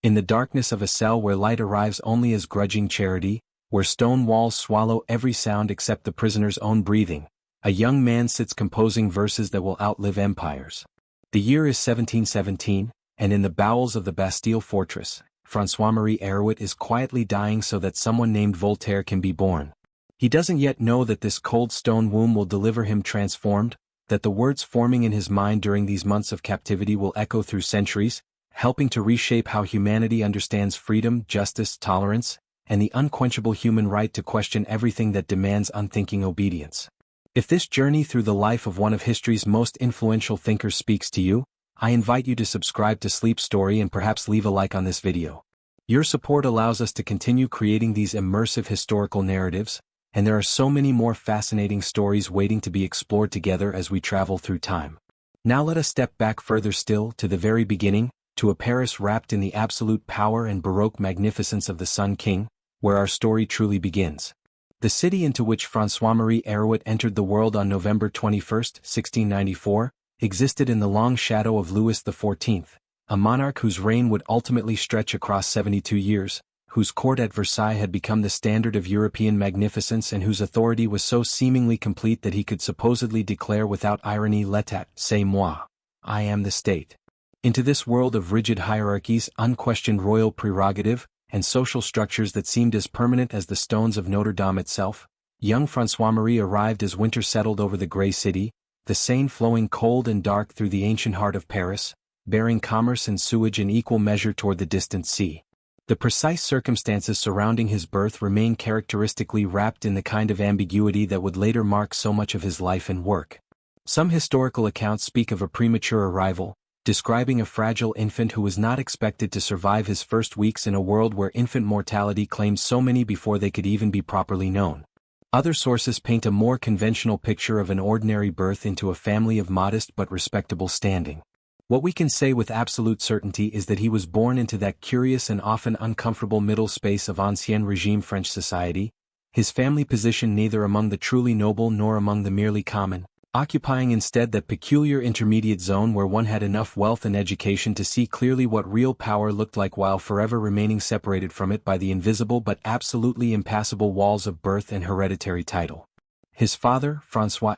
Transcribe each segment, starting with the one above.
In the darkness of a cell where light arrives only as grudging charity, where stone walls swallow every sound except the prisoner's own breathing, a young man sits composing verses that will outlive empires. The year is 1717, and in the bowels of the Bastille fortress, Francois-Marie is quietly dying so that someone named Voltaire can be born. He doesn't yet know that this cold stone womb will deliver him transformed, that the words forming in his mind during these months of captivity will echo through centuries, helping to reshape how humanity understands freedom, justice, tolerance, and the unquenchable human right to question everything that demands unthinking obedience. If this journey through the life of one of history's most influential thinkers speaks to you, I invite you to subscribe to Sleep Story and perhaps leave a like on this video. Your support allows us to continue creating these immersive historical narratives, and there are so many more fascinating stories waiting to be explored together as we travel through time. Now let us step back further still to the very beginning, to a Paris wrapped in the absolute power and Baroque magnificence of the Sun King, where our story truly begins. The city into which Francois-Marie entered the world on November 21, 1694, existed in the long shadow of Louis XIV, a monarch whose reign would ultimately stretch across 72 years, whose court at Versailles had become the standard of European magnificence and whose authority was so seemingly complete that he could supposedly declare without irony "L'État, c'est moi. I am the state." Into this world of rigid hierarchies, unquestioned royal prerogative, and social structures that seemed as permanent as the stones of Notre Dame itself, young Francois-Marie arrived as winter settled over the grey city, the Seine flowing cold and dark through the ancient heart of Paris, bearing commerce and sewage in equal measure toward the distant sea. The precise circumstances surrounding his birth remain characteristically wrapped in the kind of ambiguity that would later mark so much of his life and work. Some historical accounts speak of a premature arrival, describing a fragile infant who was not expected to survive his first weeks in a world where infant mortality claimed so many before they could even be properly known. Other sources paint a more conventional picture of an ordinary birth into a family of modest but respectable standing. What we can say with absolute certainty is that he was born into that curious and often uncomfortable middle space of Ancien Regime French society, his family position neither among the truly noble nor among the merely common, occupying instead that peculiar intermediate zone where one had enough wealth and education to see clearly what real power looked like while forever remaining separated from it by the invisible but absolutely impassable walls of birth and hereditary title. His father, Francois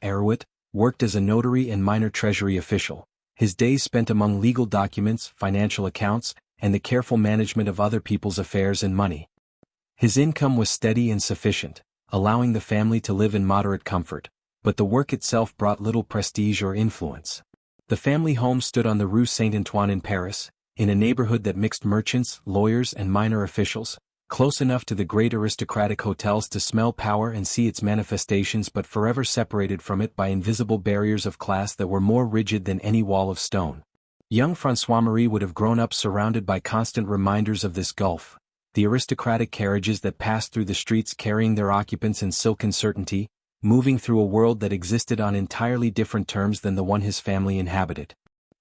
worked as a notary and minor treasury official, his days spent among legal documents, financial accounts, and the careful management of other people's affairs and money. His income was steady and sufficient, allowing the family to live in moderate comfort, but the work itself brought little prestige or influence. The family home stood on the Rue Saint-Antoine in Paris, in a neighborhood that mixed merchants, lawyers and minor officials, close enough to the great aristocratic hotels to smell power and see its manifestations but forever separated from it by invisible barriers of class that were more rigid than any wall of stone. Young Francois-Marie would have grown up surrounded by constant reminders of this gulf, the aristocratic carriages that passed through the streets carrying their occupants in silken certainty, moving through a world that existed on entirely different terms than the one his family inhabited.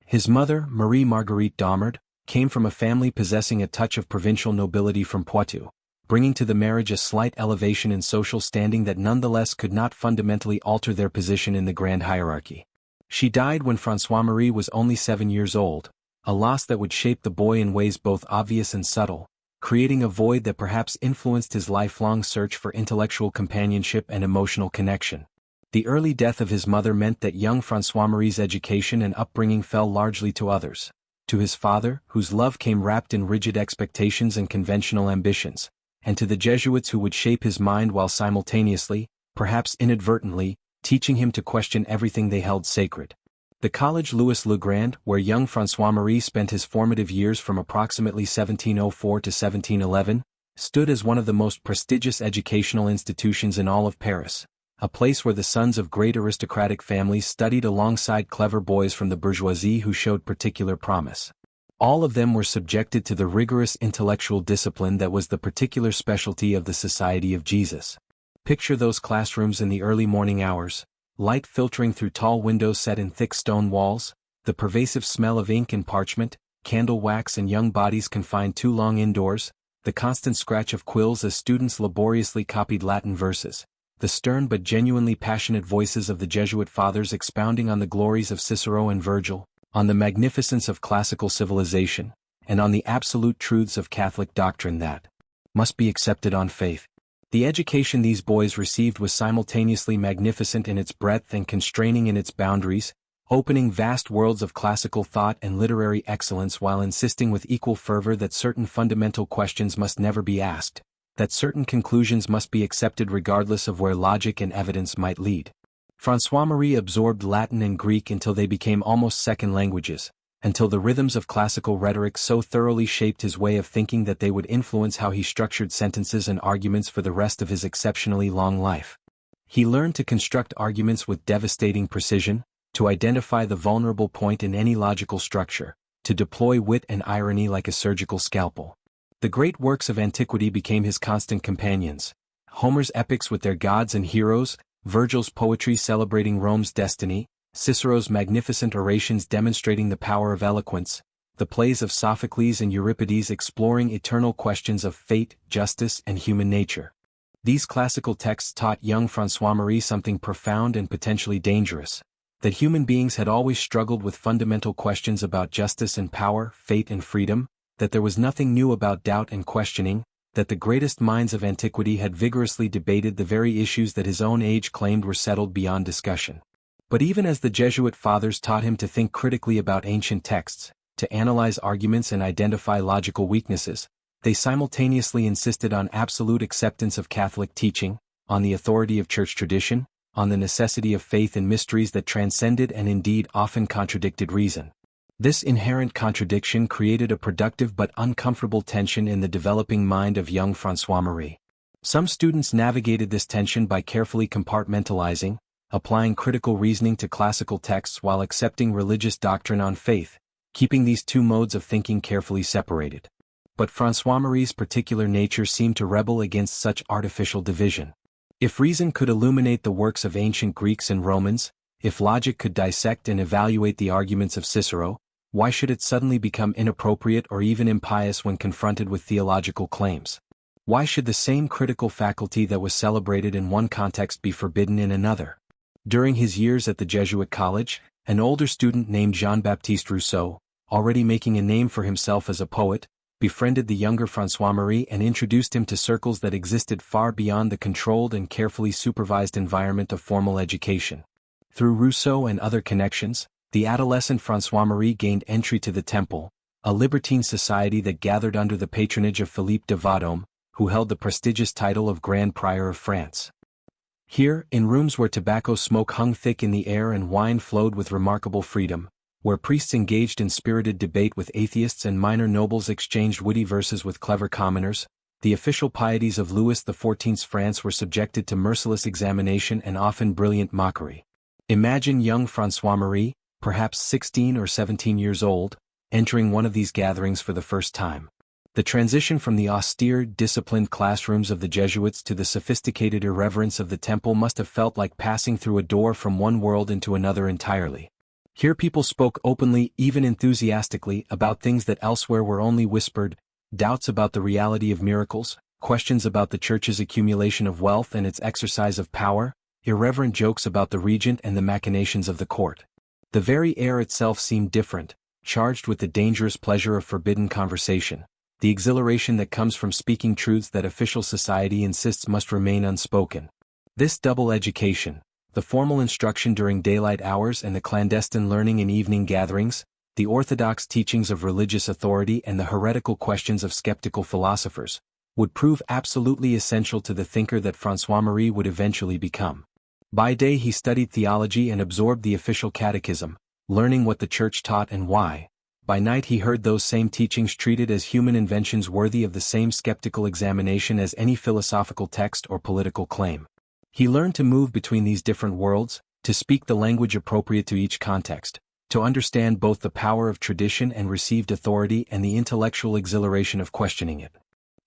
His mother, Marie Marguerite Domard, came from a family possessing a touch of provincial nobility from Poitou, bringing to the marriage a slight elevation in social standing that nonetheless could not fundamentally alter their position in the grand hierarchy. She died when Francois-Marie was only 7 years old, a loss that would shape the boy in ways both obvious and subtle, creating a void that perhaps influenced his lifelong search for intellectual companionship and emotional connection. The early death of his mother meant that young Francois-Marie's education and upbringing fell largely to others, to his father, whose love came wrapped in rigid expectations and conventional ambitions, and to the Jesuits who would shape his mind while simultaneously, perhaps inadvertently, teaching him to question everything they held sacred. The College Louis le Grand, where young Francois-Marie spent his formative years from approximately 1704 to 1711, stood as one of the most prestigious educational institutions in all of Paris, a place where the sons of great aristocratic families studied alongside clever boys from the bourgeoisie who showed particular promise. All of them were subjected to the rigorous intellectual discipline that was the particular specialty of the Society of Jesus. Picture those classrooms in the early morning hours, light filtering through tall windows set in thick stone walls, the pervasive smell of ink and parchment, candle wax and young bodies confined too long indoors, the constant scratch of quills as students laboriously copied Latin verses, the stern but genuinely passionate voices of the Jesuit fathers expounding on the glories of Cicero and Virgil, on the magnificence of classical civilization, and on the absolute truths of Catholic doctrine that must be accepted on faith. The education these boys received was simultaneously magnificent in its breadth and constraining in its boundaries, opening vast worlds of classical thought and literary excellence while insisting with equal fervor that certain fundamental questions must never be asked, that certain conclusions must be accepted regardless of where logic and evidence might lead. Francois-Marie absorbed Latin and Greek until they became almost second languages, until the rhythms of classical rhetoric so thoroughly shaped his way of thinking that they would influence how he structured sentences and arguments for the rest of his exceptionally long life. He learned to construct arguments with devastating precision, to identify the vulnerable point in any logical structure, to deploy wit and irony like a surgical scalpel. The great works of antiquity became his constant companions. Homer's epics with their gods and heroes, Virgil's poetry celebrating Rome's destiny, Cicero's magnificent orations demonstrating the power of eloquence, the plays of Sophocles and Euripides exploring eternal questions of fate, justice, and human nature. These classical texts taught young Francois-Marie something profound and potentially dangerous: that human beings had always struggled with fundamental questions about justice and power, fate and freedom, that there was nothing new about doubt and questioning, that the greatest minds of antiquity had vigorously debated the very issues that his own age claimed were settled beyond discussion. But even as the Jesuit fathers taught him to think critically about ancient texts, to analyze arguments and identify logical weaknesses, they simultaneously insisted on absolute acceptance of Catholic teaching, on the authority of church tradition, on the necessity of faith in mysteries that transcended and indeed often contradicted reason. This inherent contradiction created a productive but uncomfortable tension in the developing mind of young Francois-Marie. Some students navigated this tension by carefully compartmentalizing, applying critical reasoning to classical texts while accepting religious doctrine on faith, keeping these two modes of thinking carefully separated. But Francois-Marie's particular nature seemed to rebel against such artificial division. If reason could illuminate the works of ancient Greeks and Romans, if logic could dissect and evaluate the arguments of Cicero, why should it suddenly become inappropriate or even impious when confronted with theological claims? Why should the same critical faculty that was celebrated in one context be forbidden in another? During his years at the Jesuit college, an older student named Jean-Baptiste Rousseau, already making a name for himself as a poet, befriended the younger Francois-Marie and introduced him to circles that existed far beyond the controlled and carefully supervised environment of formal education. Through Rousseau and other connections, the adolescent Francois-Marie gained entry to the Temple, a libertine society that gathered under the patronage of Philippe de Vendôme, who held the prestigious title of Grand Prior of France. Here, in rooms where tobacco smoke hung thick in the air and wine flowed with remarkable freedom, where priests engaged in spirited debate with atheists and minor nobles exchanged witty verses with clever commoners, the official pieties of Louis XIV's France were subjected to merciless examination and often brilliant mockery. Imagine young Francois-Marie, perhaps 16 or 17 years old, entering one of these gatherings for the first time. The transition from the austere, disciplined classrooms of the Jesuits to the sophisticated irreverence of the Temple must have felt like passing through a door from one world into another entirely. Here people spoke openly, even enthusiastically, about things that elsewhere were only whispered: doubts about the reality of miracles, questions about the Church's accumulation of wealth and its exercise of power, irreverent jokes about the regent and the machinations of the court. The very air itself seemed different, charged with the dangerous pleasure of forbidden conversation, the exhilaration that comes from speaking truths that official society insists must remain unspoken. This double education, the formal instruction during daylight hours and the clandestine learning in evening gatherings, the orthodox teachings of religious authority and the heretical questions of skeptical philosophers, would prove absolutely essential to the thinker that Francois-Marie would eventually become. By day he studied theology and absorbed the official catechism, learning what the Church taught and why. By night he heard those same teachings treated as human inventions worthy of the same skeptical examination as any philosophical text or political claim. He learned to move between these different worlds, to speak the language appropriate to each context, to understand both the power of tradition and received authority and the intellectual exhilaration of questioning it.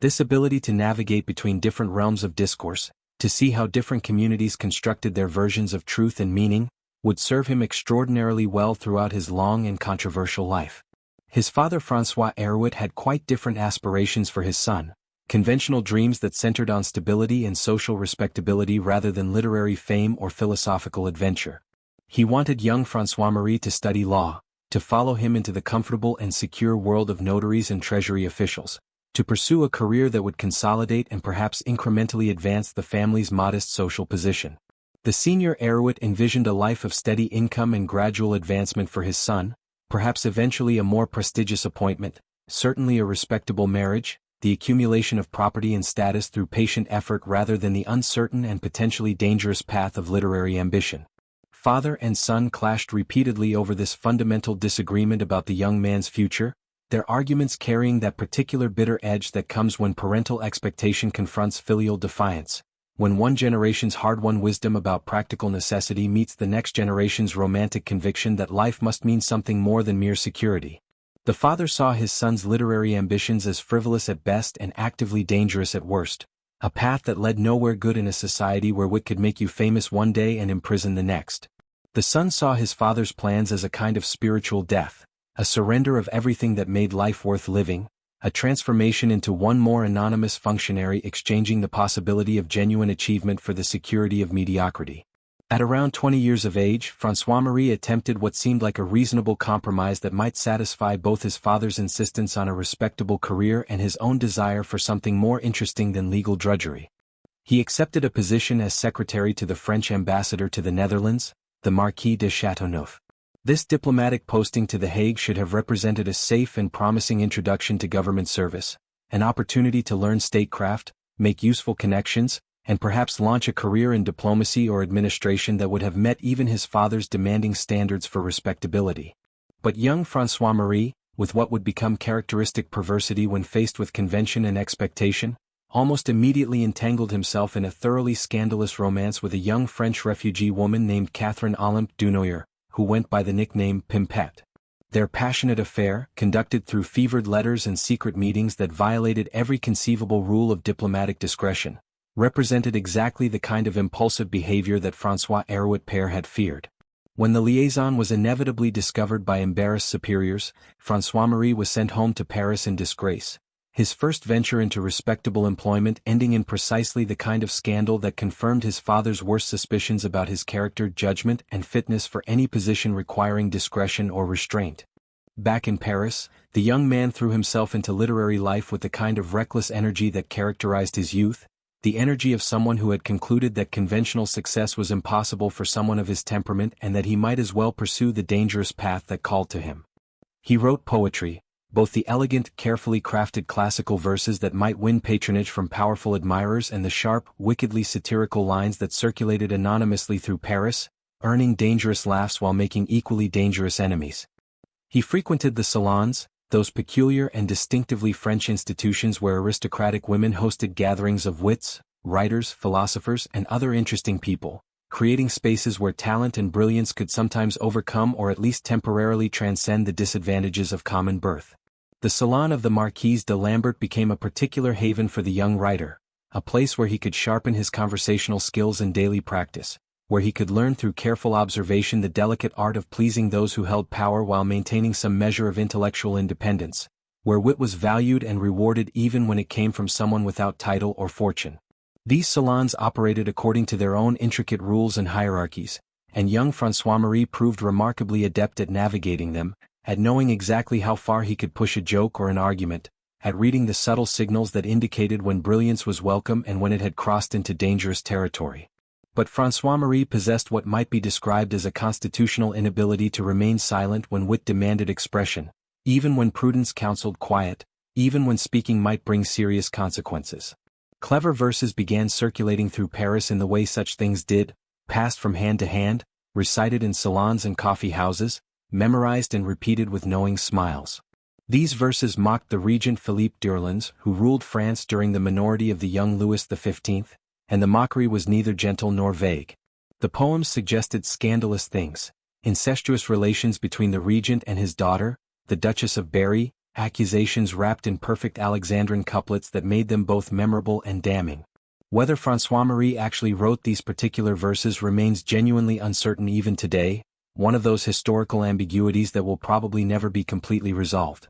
This ability to navigate between different realms of discourse, to see how different communities constructed their versions of truth and meaning, would serve him extraordinarily well throughout his long and controversial life. His father François Hérouet had quite different aspirations for his son, conventional dreams that centered on stability and social respectability rather than literary fame or philosophical adventure. He wanted young Francois-Marie to study law, to follow him into the comfortable and secure world of notaries and treasury officials, to pursue a career that would consolidate and perhaps incrementally advance the family's modest social position. The senior Erowit envisioned a life of steady income and gradual advancement for his son, perhaps eventually a more prestigious appointment, certainly a respectable marriage, the accumulation of property and status through patient effort rather than the uncertain and potentially dangerous path of literary ambition. Father and son clashed repeatedly over this fundamental disagreement about the young man's future, their arguments carrying that particular bitter edge that comes when parental expectation confronts filial defiance, when one generation's hard-won wisdom about practical necessity meets the next generation's romantic conviction that life must mean something more than mere security. The father saw his son's literary ambitions as frivolous at best and actively dangerous at worst, a path that led nowhere good in a society where wit could make you famous one day and imprison the next. The son saw his father's plans as a kind of spiritual death, a surrender of everything that made life worth living, a transformation into one more anonymous functionary exchanging the possibility of genuine achievement for the security of mediocrity. At around 20 years of age, Francois-Marie attempted what seemed like a reasonable compromise that might satisfy both his father's insistence on a respectable career and his own desire for something more interesting than legal drudgery. He accepted a position as secretary to the French ambassador to the Netherlands, the Marquis de Chateauneuf. This diplomatic posting to The Hague should have represented a safe and promising introduction to government service, an opportunity to learn statecraft, make useful connections, and perhaps launch a career in diplomacy or administration that would have met even his father's demanding standards for respectability. But young Francois-Marie, with what would become characteristic perversity when faced with convention and expectation, almost immediately entangled himself in a thoroughly scandalous romance with a young French refugee woman named Catherine Olympe Dunoyer, who went by the nickname Pimpette. Their passionate affair, conducted through fevered letters and secret meetings that violated every conceivable rule of diplomatic discretion, represented exactly the kind of impulsive behavior that Francois Erowit père had feared. When the liaison was inevitably discovered by embarrassed superiors, Francois-Marie was sent home to Paris in disgrace, his first venture into respectable employment ending in precisely the kind of scandal that confirmed his father's worst suspicions about his character, judgment, and fitness for any position requiring discretion or restraint. Back in Paris, the young man threw himself into literary life with the kind of reckless energy that characterized his youth, the energy of someone who had concluded that conventional success was impossible for someone of his temperament and that he might as well pursue the dangerous path that called to him. He wrote poetry, both the elegant, carefully crafted classical verses that might win patronage from powerful admirers and the sharp, wickedly satirical lines that circulated anonymously through Paris, earning dangerous laughs while making equally dangerous enemies. He frequented the salons, those peculiar and distinctively French institutions where aristocratic women hosted gatherings of wits, writers, philosophers, and other interesting people, creating spaces where talent and brilliance could sometimes overcome or at least temporarily transcend the disadvantages of common birth. The salon of the Marquise de Lambert became a particular haven for the young writer, a place where he could sharpen his conversational skills in daily practice, where he could learn through careful observation the delicate art of pleasing those who held power while maintaining some measure of intellectual independence, where wit was valued and rewarded even when it came from someone without title or fortune. These salons operated according to their own intricate rules and hierarchies, and young Francois-Marie proved remarkably adept at navigating them, at knowing exactly how far he could push a joke or an argument, at reading the subtle signals that indicated when brilliance was welcome and when it had crossed into dangerous territory. But Francois-Marie possessed what might be described as a constitutional inability to remain silent when wit demanded expression, even when prudence counseled quiet, even when speaking might bring serious consequences. Clever verses began circulating through Paris in the way such things did, passed from hand to hand, recited in salons and coffee houses, memorized and repeated with knowing smiles. These verses mocked the regent Philippe d'Orléans, who ruled France during the minority of the young Louis XV, and the mockery was neither gentle nor vague. The poems suggested scandalous things, incestuous relations between the regent and his daughter, the Duchess of Berry, accusations wrapped in perfect Alexandrine couplets that made them both memorable and damning. Whether Francois-Marie actually wrote these particular verses remains genuinely uncertain even today, one of those historical ambiguities that will probably never be completely resolved.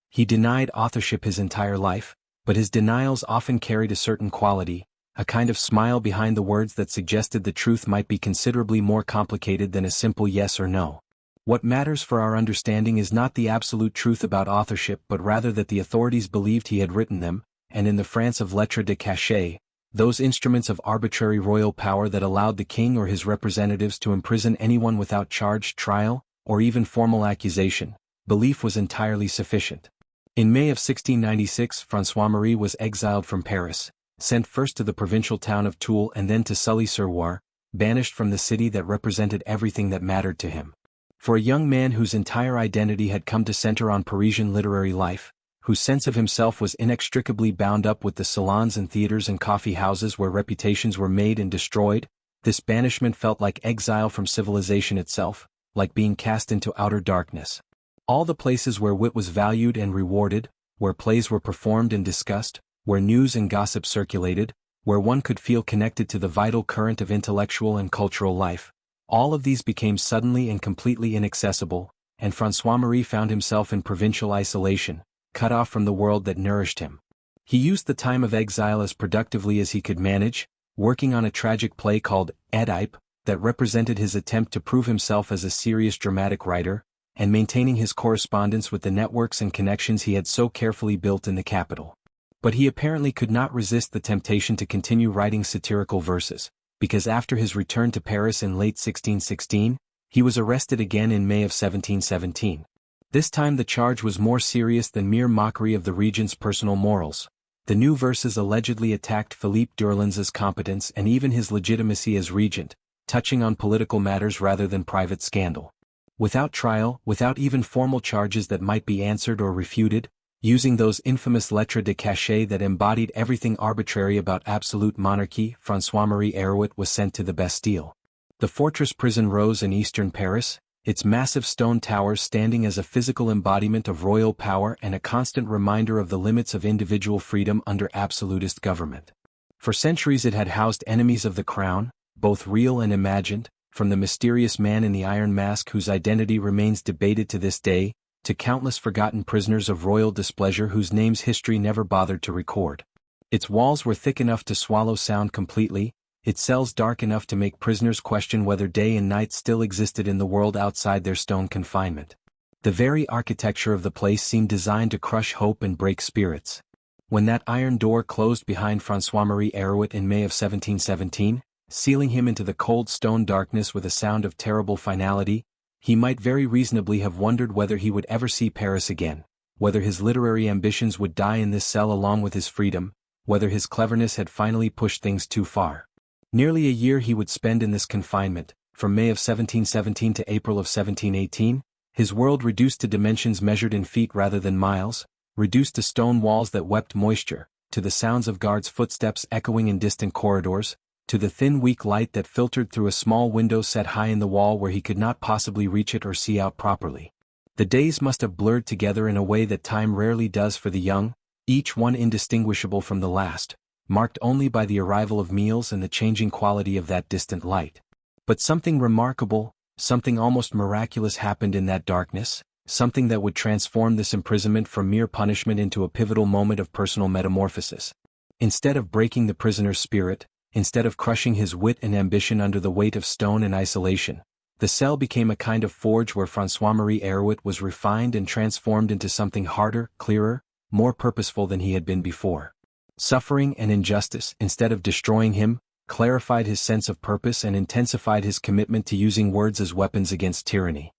He denied authorship his entire life, but his denials often carried a certain quality, a kind of smile behind the words that suggested the truth might be considerably more complicated than a simple yes or no. What matters for our understanding is not the absolute truth about authorship but rather that the authorities believed he had written them, and in the France of lettres de cachet, those instruments of arbitrary royal power that allowed the king or his representatives to imprison anyone without charge, trial, or even formal accusation, belief was entirely sufficient. In May of 1696 Francois-Marie was exiled from Paris, sent first to the provincial town of Toul and then to Sully-sur-Loire, banished from the city that represented everything that mattered to him. For a young man whose entire identity had come to center on Parisian literary life, whose sense of himself was inextricably bound up with the salons and theaters and coffee houses where reputations were made and destroyed, this banishment felt like exile from civilization itself, like being cast into outer darkness. All the places where wit was valued and rewarded, where plays were performed and discussed, where news and gossip circulated, where one could feel connected to the vital current of intellectual and cultural life, all of these became suddenly and completely inaccessible, and Francois-Marie found himself in provincial isolation, cut off from the world that nourished him. He used the time of exile as productively as he could manage, working on a tragic play called Oedipe, that represented his attempt to prove himself as a serious dramatic writer, and maintaining his correspondence with the networks and connections he had so carefully built in the capital. But he apparently could not resist the temptation to continue writing satirical verses, because after his return to Paris in late 1616, he was arrested again in May of 1717. This time the charge was more serious than mere mockery of the regent's personal morals. The new verses allegedly attacked Philippe d'Orléans's competence and even his legitimacy as regent, touching on political matters rather than private scandal. Without trial, without even formal charges that might be answered or refuted, using those infamous lettres de cachet that embodied everything arbitrary about absolute monarchy, Francois-Marie Arouet was sent to the Bastille. The fortress prison rose in eastern Paris, its massive stone towers standing as a physical embodiment of royal power and a constant reminder of the limits of individual freedom under absolutist government. For centuries it had housed enemies of the crown, both real and imagined, from the mysterious man in the iron mask whose identity remains debated to this day, to countless forgotten prisoners of royal displeasure whose names history never bothered to record. Its walls were thick enough to swallow sound completely, its cells dark enough to make prisoners question whether day and night still existed in the world outside their stone confinement. The very architecture of the place seemed designed to crush hope and break spirits. When that iron door closed behind Francois-Marie Arouet in May of 1717, sealing him into the cold stone darkness with a sound of terrible finality, he might very reasonably have wondered whether he would ever see Paris again, whether his literary ambitions would die in this cell along with his freedom, whether his cleverness had finally pushed things too far. Nearly a year he would spend in this confinement, from May of 1717 to April of 1718, his world reduced to dimensions measured in feet rather than miles, reduced to stone walls that wept moisture, to the sounds of guards' footsteps echoing in distant corridors, to the thin weak light that filtered through a small window set high in the wall where he could not possibly reach it or see out properly. The days must have blurred together in a way that time rarely does for the young, each one indistinguishable from the last, marked only by the arrival of meals and the changing quality of that distant light. But something remarkable, something almost miraculous happened in that darkness, something that would transform this imprisonment from mere punishment into a pivotal moment of personal metamorphosis. Instead of breaking the prisoner's spirit, instead of crushing his wit and ambition under the weight of stone and isolation, the cell became a kind of forge where Francois-Marie Arouet was refined and transformed into something harder, clearer, more purposeful than he had been before. Suffering and injustice, instead of destroying him, clarified his sense of purpose and intensified his commitment to using words as weapons against tyranny.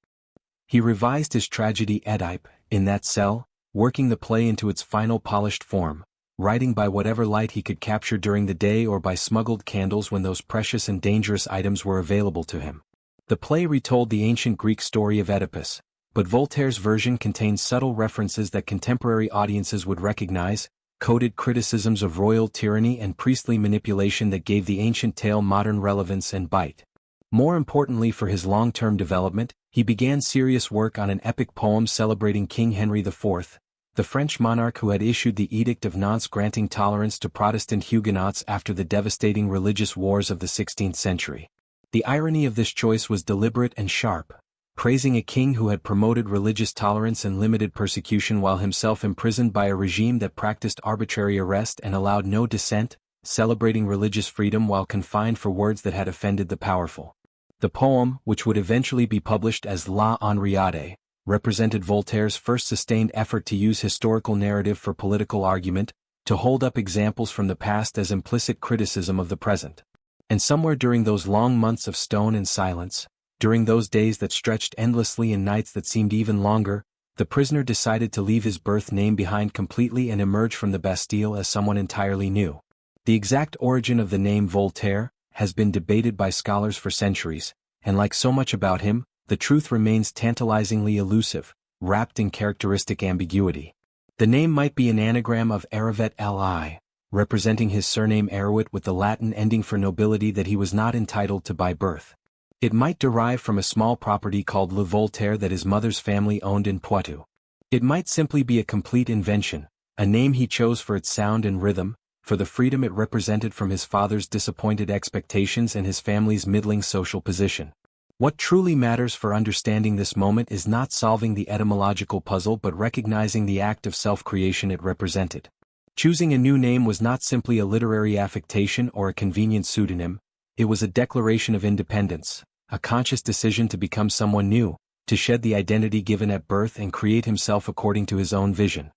He revised his tragedy Oedipe, in that cell, working the play into its final polished form, writing by whatever light he could capture during the day or by smuggled candles when those precious and dangerous items were available to him. The play retold the ancient Greek story of Oedipus, but Voltaire's version contained subtle references that contemporary audiences would recognize, coded criticisms of royal tyranny and priestly manipulation that gave the ancient tale modern relevance and bite. More importantly for his long-term development, he began serious work on an epic poem celebrating King Henry IV, the French monarch who had issued the Edict of Nantes granting tolerance to Protestant Huguenots after the devastating religious wars of the 16th century. The irony of this choice was deliberate and sharp, praising a king who had promoted religious tolerance and limited persecution while himself imprisoned by a regime that practiced arbitrary arrest and allowed no dissent, celebrating religious freedom while confined for words that had offended the powerful. The poem, which would eventually be published as La Henriade, represented Voltaire's first sustained effort to use historical narrative for political argument, to hold up examples from the past as implicit criticism of the present. And somewhere during those long months of stone and silence, during those days that stretched endlessly and nights that seemed even longer, the prisoner decided to leave his birth name behind completely and emerge from the Bastille as someone entirely new. The exact origin of the name Voltaire has been debated by scholars for centuries, and like so much about him, the truth remains tantalizingly elusive, wrapped in characteristic ambiguity. The name might be an anagram of Aravet Li, representing his surname Arouet with the Latin ending for nobility that he was not entitled to by birth. It might derive from a small property called Le Voltaire that his mother's family owned in Poitou. It might simply be a complete invention, a name he chose for its sound and rhythm, for the freedom it represented from his father's disappointed expectations and his family's middling social position. What truly matters for understanding this moment is not solving the etymological puzzle but recognizing the act of self-creation it represented. Choosing a new name was not simply a literary affectation or a convenient pseudonym, it was a declaration of independence, a conscious decision to become someone new, to shed the identity given at birth and create himself according to his own vision.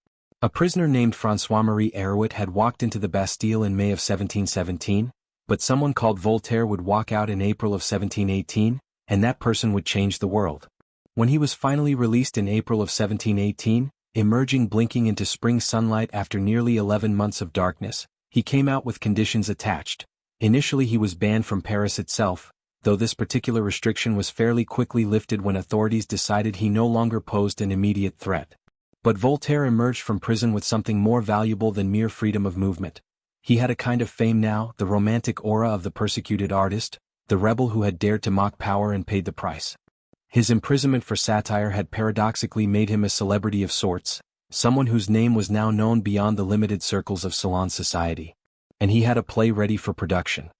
A prisoner named Francois-Marie Arouet had walked into the Bastille in May of 1717, but someone called Voltaire would walk out in April of 1718, and that person would change the world. When he was finally released in April of 1718, emerging blinking into spring sunlight after nearly 11 months of darkness, he came out with conditions attached. Initially he was banned from Paris itself, though this particular restriction was fairly quickly lifted when authorities decided he no longer posed an immediate threat. But Voltaire emerged from prison with something more valuable than mere freedom of movement. He had a kind of fame now, the romantic aura of the persecuted artist, the rebel who had dared to mock power and paid the price. His imprisonment for satire had paradoxically made him a celebrity of sorts, someone whose name was now known beyond the limited circles of salon society. And he had a play ready for production.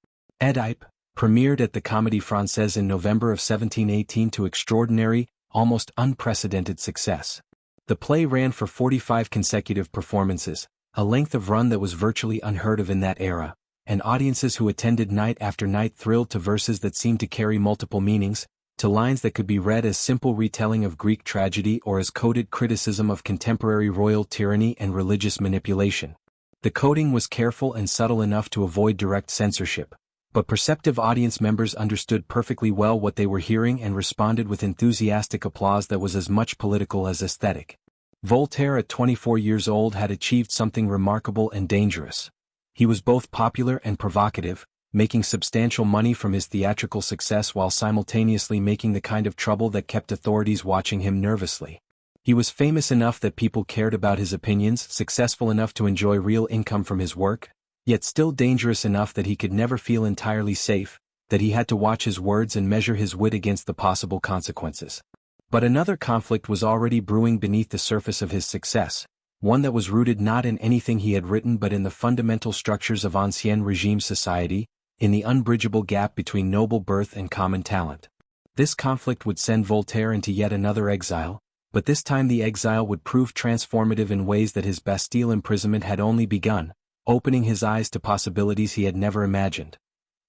Oedipe premiered at the Comédie Française in November of 1718 to extraordinary, almost unprecedented success. The play ran for 45 consecutive performances, a length of run that was virtually unheard of in that era, and audiences who attended night after night thrilled to verses that seemed to carry multiple meanings, to lines that could be read as simple retelling of Greek tragedy or as coded criticism of contemporary royal tyranny and religious manipulation. The coding was careful and subtle enough to avoid direct censorship, but perceptive audience members understood perfectly well what they were hearing and responded with enthusiastic applause that was as much political as aesthetic. Voltaire at 24 years old had achieved something remarkable and dangerous. He was both popular and provocative, making substantial money from his theatrical success while simultaneously making the kind of trouble that kept authorities watching him nervously. He was famous enough that people cared about his opinions, successful enough to enjoy real income from his work, yet still dangerous enough that he could never feel entirely safe, that he had to watch his words and measure his wit against the possible consequences. But another conflict was already brewing beneath the surface of his success, one that was rooted not in anything he had written but in the fundamental structures of Ancien Regime society, in the unbridgeable gap between noble birth and common talent. This conflict would send Voltaire into yet another exile, but this time the exile would prove transformative in ways that his Bastille imprisonment had only begun, opening his eyes to possibilities he had never imagined.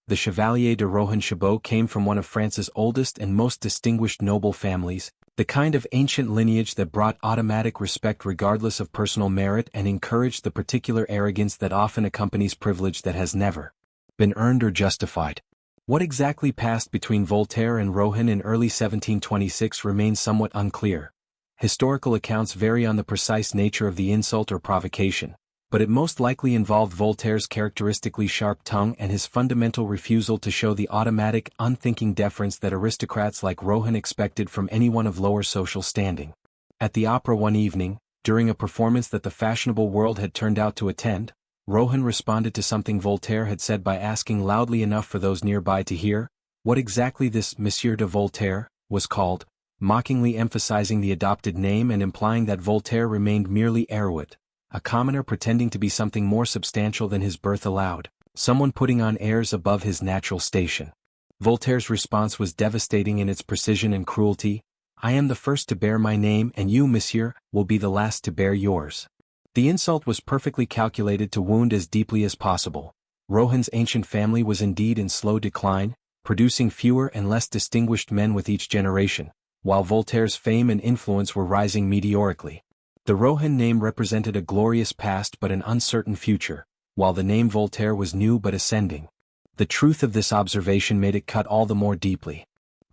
The Chevalier de Rohan-Chabot came from one of France's oldest and most distinguished noble families, the kind of ancient lineage that brought automatic respect regardless of personal merit and encouraged the particular arrogance that often accompanies privilege that has never been earned or justified. What exactly passed between Voltaire and Rohan in early 1726 remains somewhat unclear. Historical accounts vary on the precise nature of the insult or provocation, but it most likely involved Voltaire's characteristically sharp tongue and his fundamental refusal to show the automatic, unthinking deference that aristocrats like Rohan expected from anyone of lower social standing. At the opera one evening, during a performance that the fashionable world had turned out to attend, Rohan responded to something Voltaire had said by asking loudly enough for those nearby to hear, what exactly this Monsieur de Voltaire was called, mockingly emphasizing the adopted name and implying that Voltaire remained merely Arouet, a commoner pretending to be something more substantial than his birth allowed, someone putting on airs above his natural station. Voltaire's response was devastating in its precision and cruelty. I am the first to bear my name and you, monsieur, will be the last to bear yours. The insult was perfectly calculated to wound as deeply as possible. Rohan's ancient family was indeed in slow decline, producing fewer and less distinguished men with each generation, while Voltaire's fame and influence were rising meteorically. The Rohan name represented a glorious past but an uncertain future, while the name Voltaire was new but ascending. The truth of this observation made it cut all the more deeply.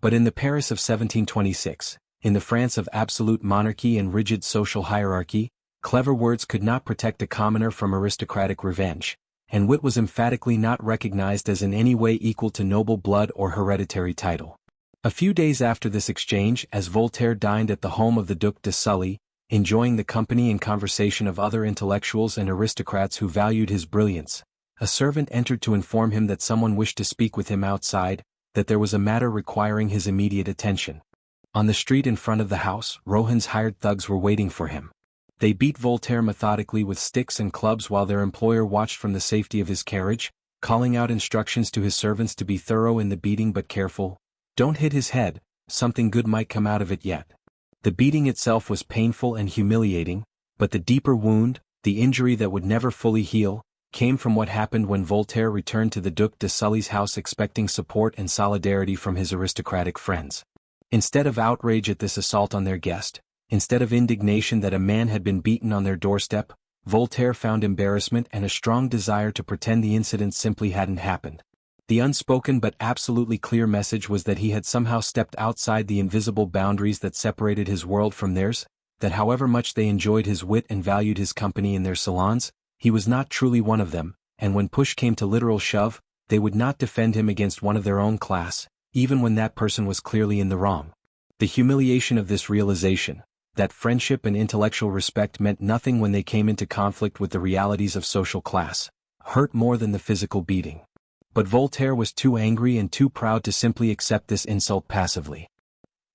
But in the Paris of 1726, in the France of absolute monarchy and rigid social hierarchy, clever words could not protect a commoner from aristocratic revenge, and wit was emphatically not recognized as in any way equal to noble blood or hereditary title. A few days after this exchange, as Voltaire dined at the home of the Duc de Sully, enjoying the company and conversation of other intellectuals and aristocrats who valued his brilliance, a servant entered to inform him that someone wished to speak with him outside, that there was a matter requiring his immediate attention. On the street in front of the house, Rohan's hired thugs were waiting for him. They beat Voltaire methodically with sticks and clubs while their employer watched from the safety of his carriage, calling out instructions to his servants to be thorough in the beating but careful. "Don't hit his head, something good might come out of it yet." The beating itself was painful and humiliating, but the deeper wound, the injury that would never fully heal, came from what happened when Voltaire returned to the Duc de Sully's house expecting support and solidarity from his aristocratic friends. Instead of outrage at this assault on their guest, instead of indignation that a man had been beaten on their doorstep, Voltaire found embarrassment and a strong desire to pretend the incident simply hadn't happened. The unspoken but absolutely clear message was that he had somehow stepped outside the invisible boundaries that separated his world from theirs, that however much they enjoyed his wit and valued his company in their salons, he was not truly one of them, and when push came to literal shove, they would not defend him against one of their own class, even when that person was clearly in the wrong. The humiliation of this realization, that friendship and intellectual respect meant nothing when they came into conflict with the realities of social class, hurt more than the physical beating. But Voltaire was too angry and too proud to simply accept this insult passively.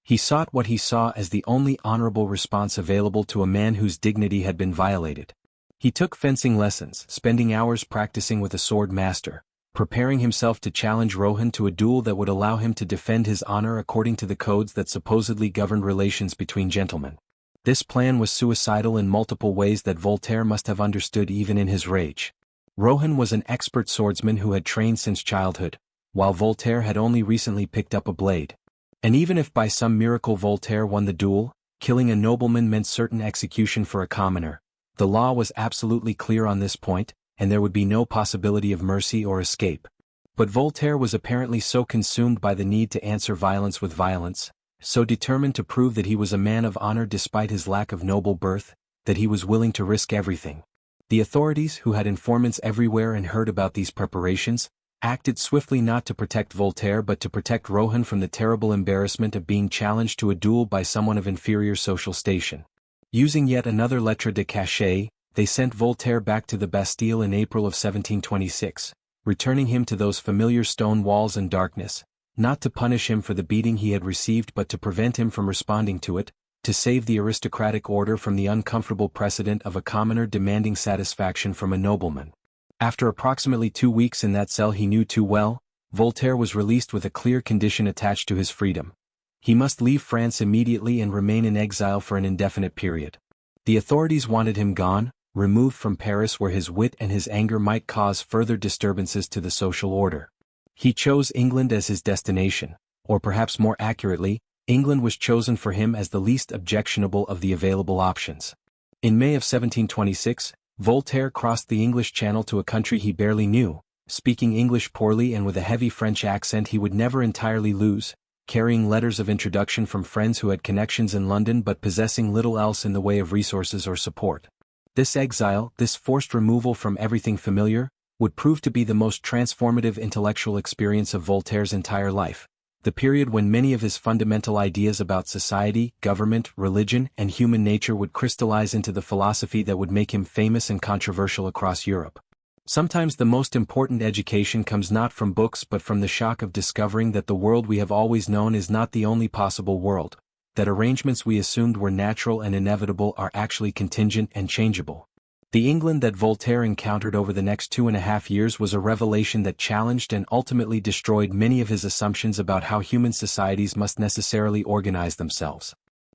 He sought what he saw as the only honorable response available to a man whose dignity had been violated. He took fencing lessons, spending hours practicing with a sword master, preparing himself to challenge Rohan to a duel that would allow him to defend his honor according to the codes that supposedly governed relations between gentlemen. This plan was suicidal in multiple ways that Voltaire must have understood even in his rage. Rohan was an expert swordsman who had trained since childhood, while Voltaire had only recently picked up a blade. And even if by some miracle Voltaire won the duel, killing a nobleman meant certain execution for a commoner. The law was absolutely clear on this point, and there would be no possibility of mercy or escape. But Voltaire was apparently so consumed by the need to answer violence with violence, so determined to prove that he was a man of honor despite his lack of noble birth, that he was willing to risk everything. The authorities, who had informants everywhere and heard about these preparations, acted swiftly not to protect Voltaire but to protect Rohan from the terrible embarrassment of being challenged to a duel by someone of inferior social station. Using yet another lettre de cachet, they sent Voltaire back to the Bastille in April of 1726, returning him to those familiar stone walls and darkness, not to punish him for the beating he had received but to prevent him from responding to it, to save the aristocratic order from the uncomfortable precedent of a commoner demanding satisfaction from a nobleman. After approximately 2 weeks in that cell he knew too well, Voltaire was released with a clear condition attached to his freedom. He must leave France immediately and remain in exile for an indefinite period. The authorities wanted him gone, removed from Paris where his wit and his anger might cause further disturbances to the social order. He chose England as his destination, or perhaps more accurately, England was chosen for him as the least objectionable of the available options. In May of 1726, Voltaire crossed the English Channel to a country he barely knew, speaking English poorly and with a heavy French accent he would never entirely lose, carrying letters of introduction from friends who had connections in London but possessing little else in the way of resources or support. This exile, this forced removal from everything familiar, would prove to be the most transformative intellectual experience of Voltaire's entire life. The period when many of his fundamental ideas about society, government, religion, and human nature would crystallize into the philosophy that would make him famous and controversial across Europe. Sometimes the most important education comes not from books but from the shock of discovering that the world we have always known is not the only possible world, that arrangements we assumed were natural and inevitable are actually contingent and changeable. The England that Voltaire encountered over the next 2.5 years was a revelation that challenged and ultimately destroyed many of his assumptions about how human societies must necessarily organize themselves.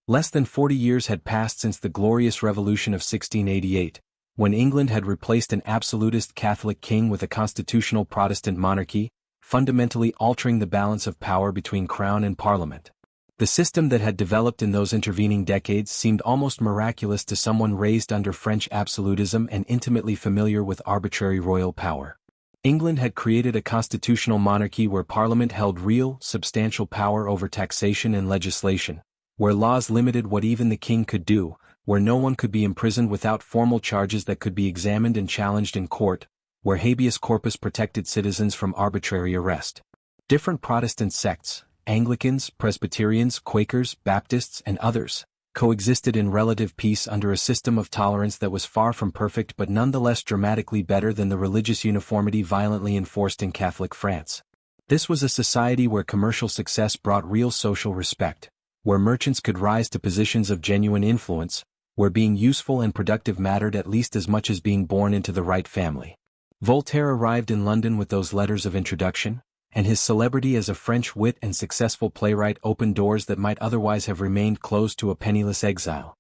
Less than 40 years had passed since the glorious revolution of 1688, when England had replaced an absolutist Catholic king with a constitutional Protestant monarchy, fundamentally altering the balance of power between crown and parliament. The system that had developed in those intervening decades seemed almost miraculous to someone raised under French absolutism and intimately familiar with arbitrary royal power. England had created a constitutional monarchy where Parliament held real, substantial power over taxation and legislation, where laws limited what even the king could do, where no one could be imprisoned without formal charges that could be examined and challenged in court, where habeas corpus protected citizens from arbitrary arrest. Different Protestant sects, Anglicans, Presbyterians, Quakers, Baptists, and others, coexisted in relative peace under a system of tolerance that was far from perfect but nonetheless dramatically better than the religious uniformity violently enforced in Catholic France. This was a society where commercial success brought real social respect, where merchants could rise to positions of genuine influence, where being useful and productive mattered at least as much as being born into the right family. Voltaire arrived in London with those letters of introduction, and his celebrity as a French wit and successful playwright opened doors that might otherwise have remained closed to a penniless exile.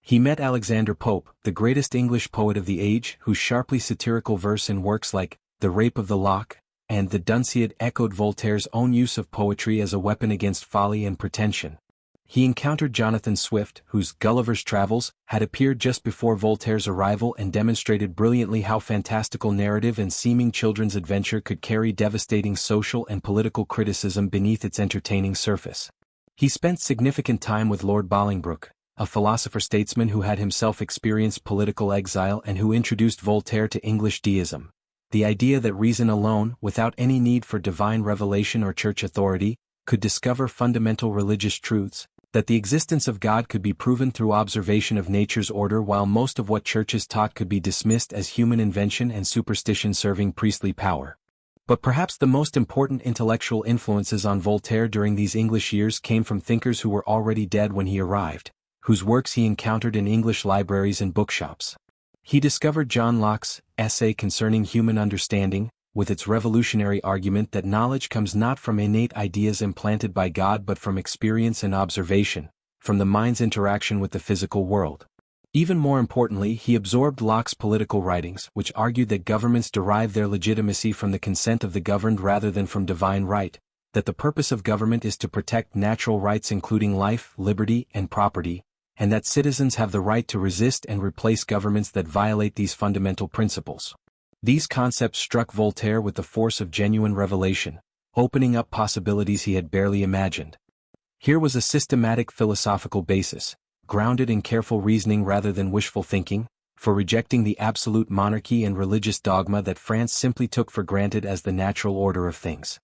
He met Alexander Pope, the greatest English poet of the age, whose sharply satirical verse in works like The Rape of the Lock and The Dunciad echoed Voltaire's own use of poetry as a weapon against folly and pretension. He encountered Jonathan Swift, whose Gulliver's Travels had appeared just before Voltaire's arrival and demonstrated brilliantly how fantastical narrative and seeming children's adventure could carry devastating social and political criticism beneath its entertaining surface. He spent significant time with Lord Bolingbroke, a philosopher-statesman who had himself experienced political exile and who introduced Voltaire to English deism, the idea that reason alone, without any need for divine revelation or church authority, could discover fundamental religious truths, that the existence of God could be proven through observation of nature's order, while most of what churches taught could be dismissed as human invention and superstition serving priestly power. But perhaps the most important intellectual influences on Voltaire during these English years came from thinkers who were already dead when he arrived, whose works he encountered in English libraries and bookshops. He discovered John Locke's Essay Concerning Human Understanding, with its revolutionary argument that knowledge comes not from innate ideas implanted by God but from experience and observation, from the mind's interaction with the physical world. Even more importantly, he absorbed Locke's political writings, which argued that governments derive their legitimacy from the consent of the governed rather than from divine right, that the purpose of government is to protect natural rights including life, liberty, and property, and that citizens have the right to resist and replace governments that violate these fundamental principles. These concepts struck Voltaire with the force of genuine revelation, opening up possibilities he had barely imagined. Here was a systematic philosophical basis, grounded in careful reasoning rather than wishful thinking, for rejecting the absolute monarchy and religious dogma that France simply took for granted as the natural order of things.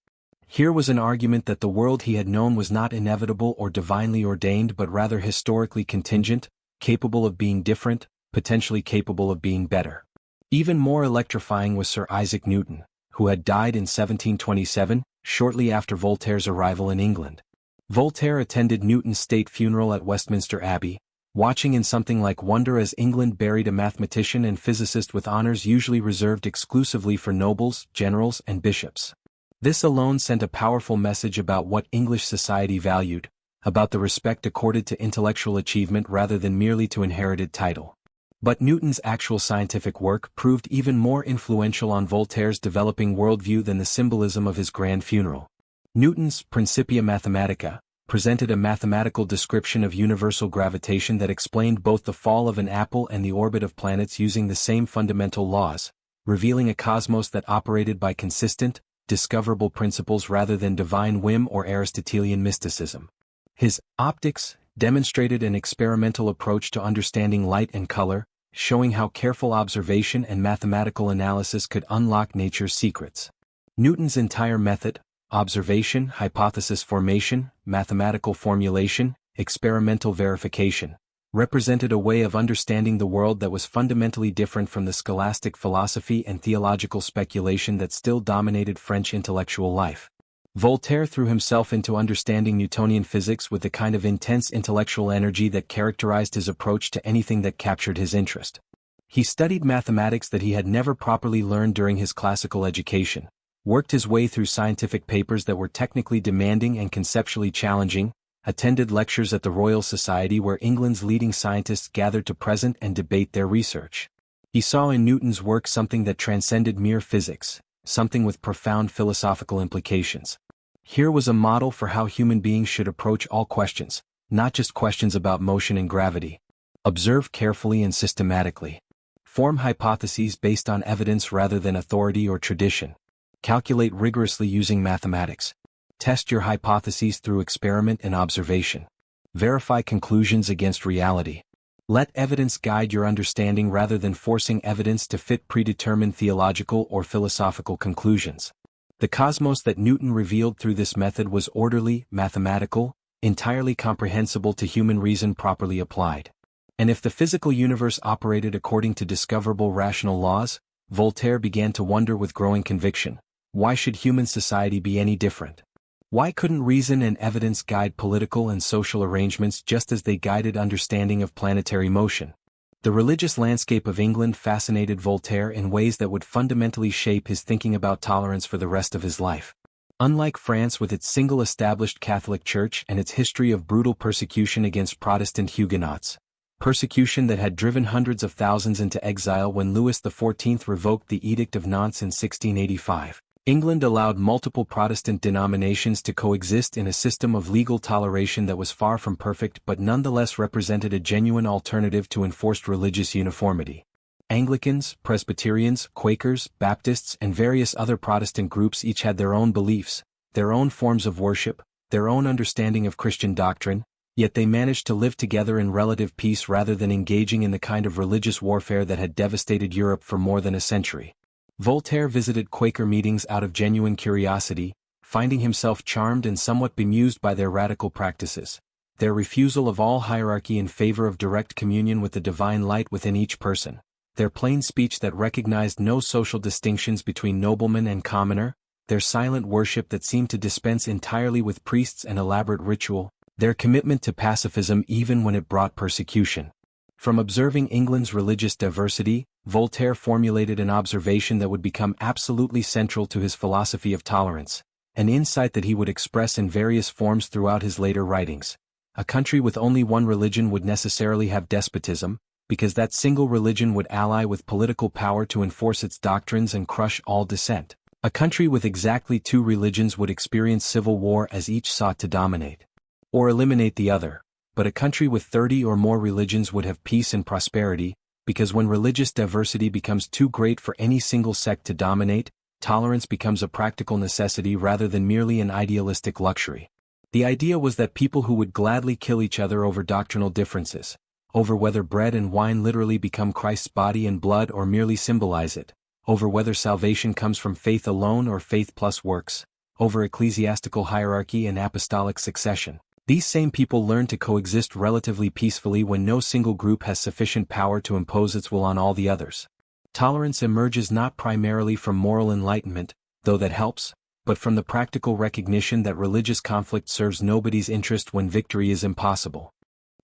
Here was an argument that the world he had known was not inevitable or divinely ordained but rather historically contingent, capable of being different, potentially capable of being better. Even more electrifying was Sir Isaac Newton, who had died in 1727, shortly after Voltaire's arrival in England. Voltaire attended Newton's state funeral at Westminster Abbey, watching in something like wonder as England buried a mathematician and physicist with honors usually reserved exclusively for nobles, generals, and bishops. This alone sent a powerful message about what English society valued, about the respect accorded to intellectual achievement rather than merely to inherited title. But Newton's actual scientific work proved even more influential on Voltaire's developing worldview than the symbolism of his grand funeral. Newton's Principia Mathematica presented a mathematical description of universal gravitation that explained both the fall of an apple and the orbit of planets using the same fundamental laws, revealing a cosmos that operated by consistent, discoverable principles rather than divine whim or Aristotelian mysticism. His Optics demonstrated an experimental approach to understanding light and color, showing how careful observation and mathematical analysis could unlock nature's secrets. Newton's entire method, observation, hypothesis formation, mathematical formulation, experimental verification, represented a way of understanding the world that was fundamentally different from the scholastic philosophy and theological speculation that still dominated French intellectual life. Voltaire threw himself into understanding Newtonian physics with the kind of intense intellectual energy that characterized his approach to anything that captured his interest. He studied mathematics that he had never properly learned during his classical education, worked his way through scientific papers that were technically demanding and conceptually challenging, attended lectures at the Royal Society where England's leading scientists gathered to present and debate their research. He saw in Newton's work something that transcended mere physics. something with profound philosophical implications. Here was a model for how human beings should approach all questions, not just questions about motion and gravity. Observe carefully and systematically. Form hypotheses based on evidence rather than authority or tradition. Calculate rigorously using mathematics. Test your hypotheses through experiment and observation. Verify conclusions against reality. Let evidence guide your understanding rather than forcing evidence to fit predetermined theological or philosophical conclusions. The cosmos that Newton revealed through this method was orderly, mathematical, entirely comprehensible to human reason properly applied. And if the physical universe operated according to discoverable rational laws, Voltaire began to wonder with growing conviction, why should human society be any different? Why couldn't reason and evidence guide political and social arrangements just as they guided understanding of planetary motion? The religious landscape of England fascinated Voltaire in ways that would fundamentally shape his thinking about tolerance for the rest of his life. Unlike France with its single established Catholic Church and its history of brutal persecution against Protestant Huguenots, persecution that had driven hundreds of thousands into exile when Louis XIV revoked the Edict of Nantes in 1685, England allowed multiple Protestant denominations to coexist in a system of legal toleration that was far from perfect but nonetheless represented a genuine alternative to enforced religious uniformity. Anglicans, Presbyterians, Quakers, Baptists, and various other Protestant groups each had their own beliefs, their own forms of worship, their own understanding of Christian doctrine, yet they managed to live together in relative peace rather than engaging in the kind of religious warfare that had devastated Europe for more than a century. Voltaire visited Quaker meetings out of genuine curiosity, finding himself charmed and somewhat bemused by their radical practices, their refusal of all hierarchy in favor of direct communion with the divine light within each person, their plain speech that recognized no social distinctions between nobleman and commoner, their silent worship that seemed to dispense entirely with priests and elaborate ritual, their commitment to pacifism even when it brought persecution. From observing England's religious diversity, Voltaire formulated an observation that would become absolutely central to his philosophy of tolerance, an insight that he would express in various forms throughout his later writings. A country with only one religion would necessarily have despotism, because that single religion would ally with political power to enforce its doctrines and crush all dissent. A country with exactly two religions would experience civil war as each sought to dominate or eliminate the other, but a country with 30 or more religions would have peace and prosperity, because when religious diversity becomes too great for any single sect to dominate, tolerance becomes a practical necessity rather than merely an idealistic luxury. The idea was that people who would gladly kill each other over doctrinal differences, over whether bread and wine literally become Christ's body and blood or merely symbolize it, over whether salvation comes from faith alone or faith plus works, over ecclesiastical hierarchy and apostolic succession. These same people learn to coexist relatively peacefully when no single group has sufficient power to impose its will on all the others. Tolerance emerges not primarily from moral enlightenment, though that helps, but from the practical recognition that religious conflict serves nobody's interest when victory is impossible.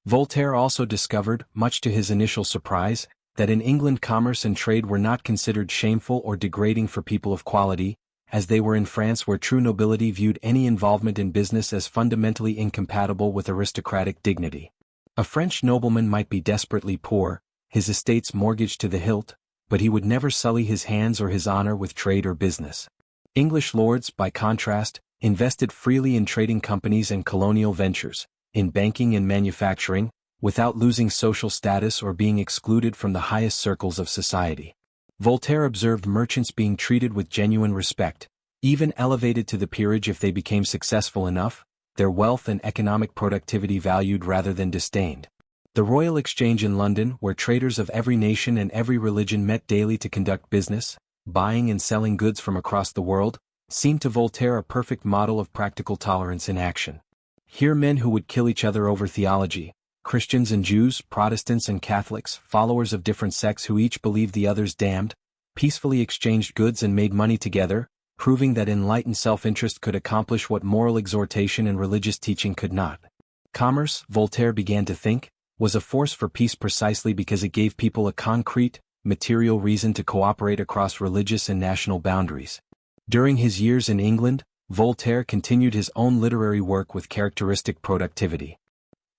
Voltaire also discovered, much to his initial surprise, that in England commerce and trade were not considered shameful or degrading for people of quality, as they were in France where true nobility viewed any involvement in business as fundamentally incompatible with aristocratic dignity. A French nobleman might be desperately poor, his estates mortgaged to the hilt, but he would never sully his hands or his honor with trade or business. English lords, by contrast, invested freely in trading companies and colonial ventures, in banking and manufacturing, without losing social status or being excluded from the highest circles of society. Voltaire observed merchants being treated with genuine respect, even elevated to the peerage if they became successful enough, their wealth and economic productivity valued rather than disdained. The Royal Exchange in London, where traders of every nation and every religion met daily to conduct business, buying and selling goods from across the world, seemed to Voltaire a perfect model of practical tolerance in action. Here men who would kill each other over theology, Christians and Jews, Protestants and Catholics, followers of different sects who each believed the others damned, peacefully exchanged goods and made money together, proving that enlightened self-interest could accomplish what moral exhortation and religious teaching could not. Commerce, Voltaire began to think, was a force for peace precisely because it gave people a concrete, material reason to cooperate across religious and national boundaries. During his years in England, Voltaire continued his own literary work with characteristic productivity.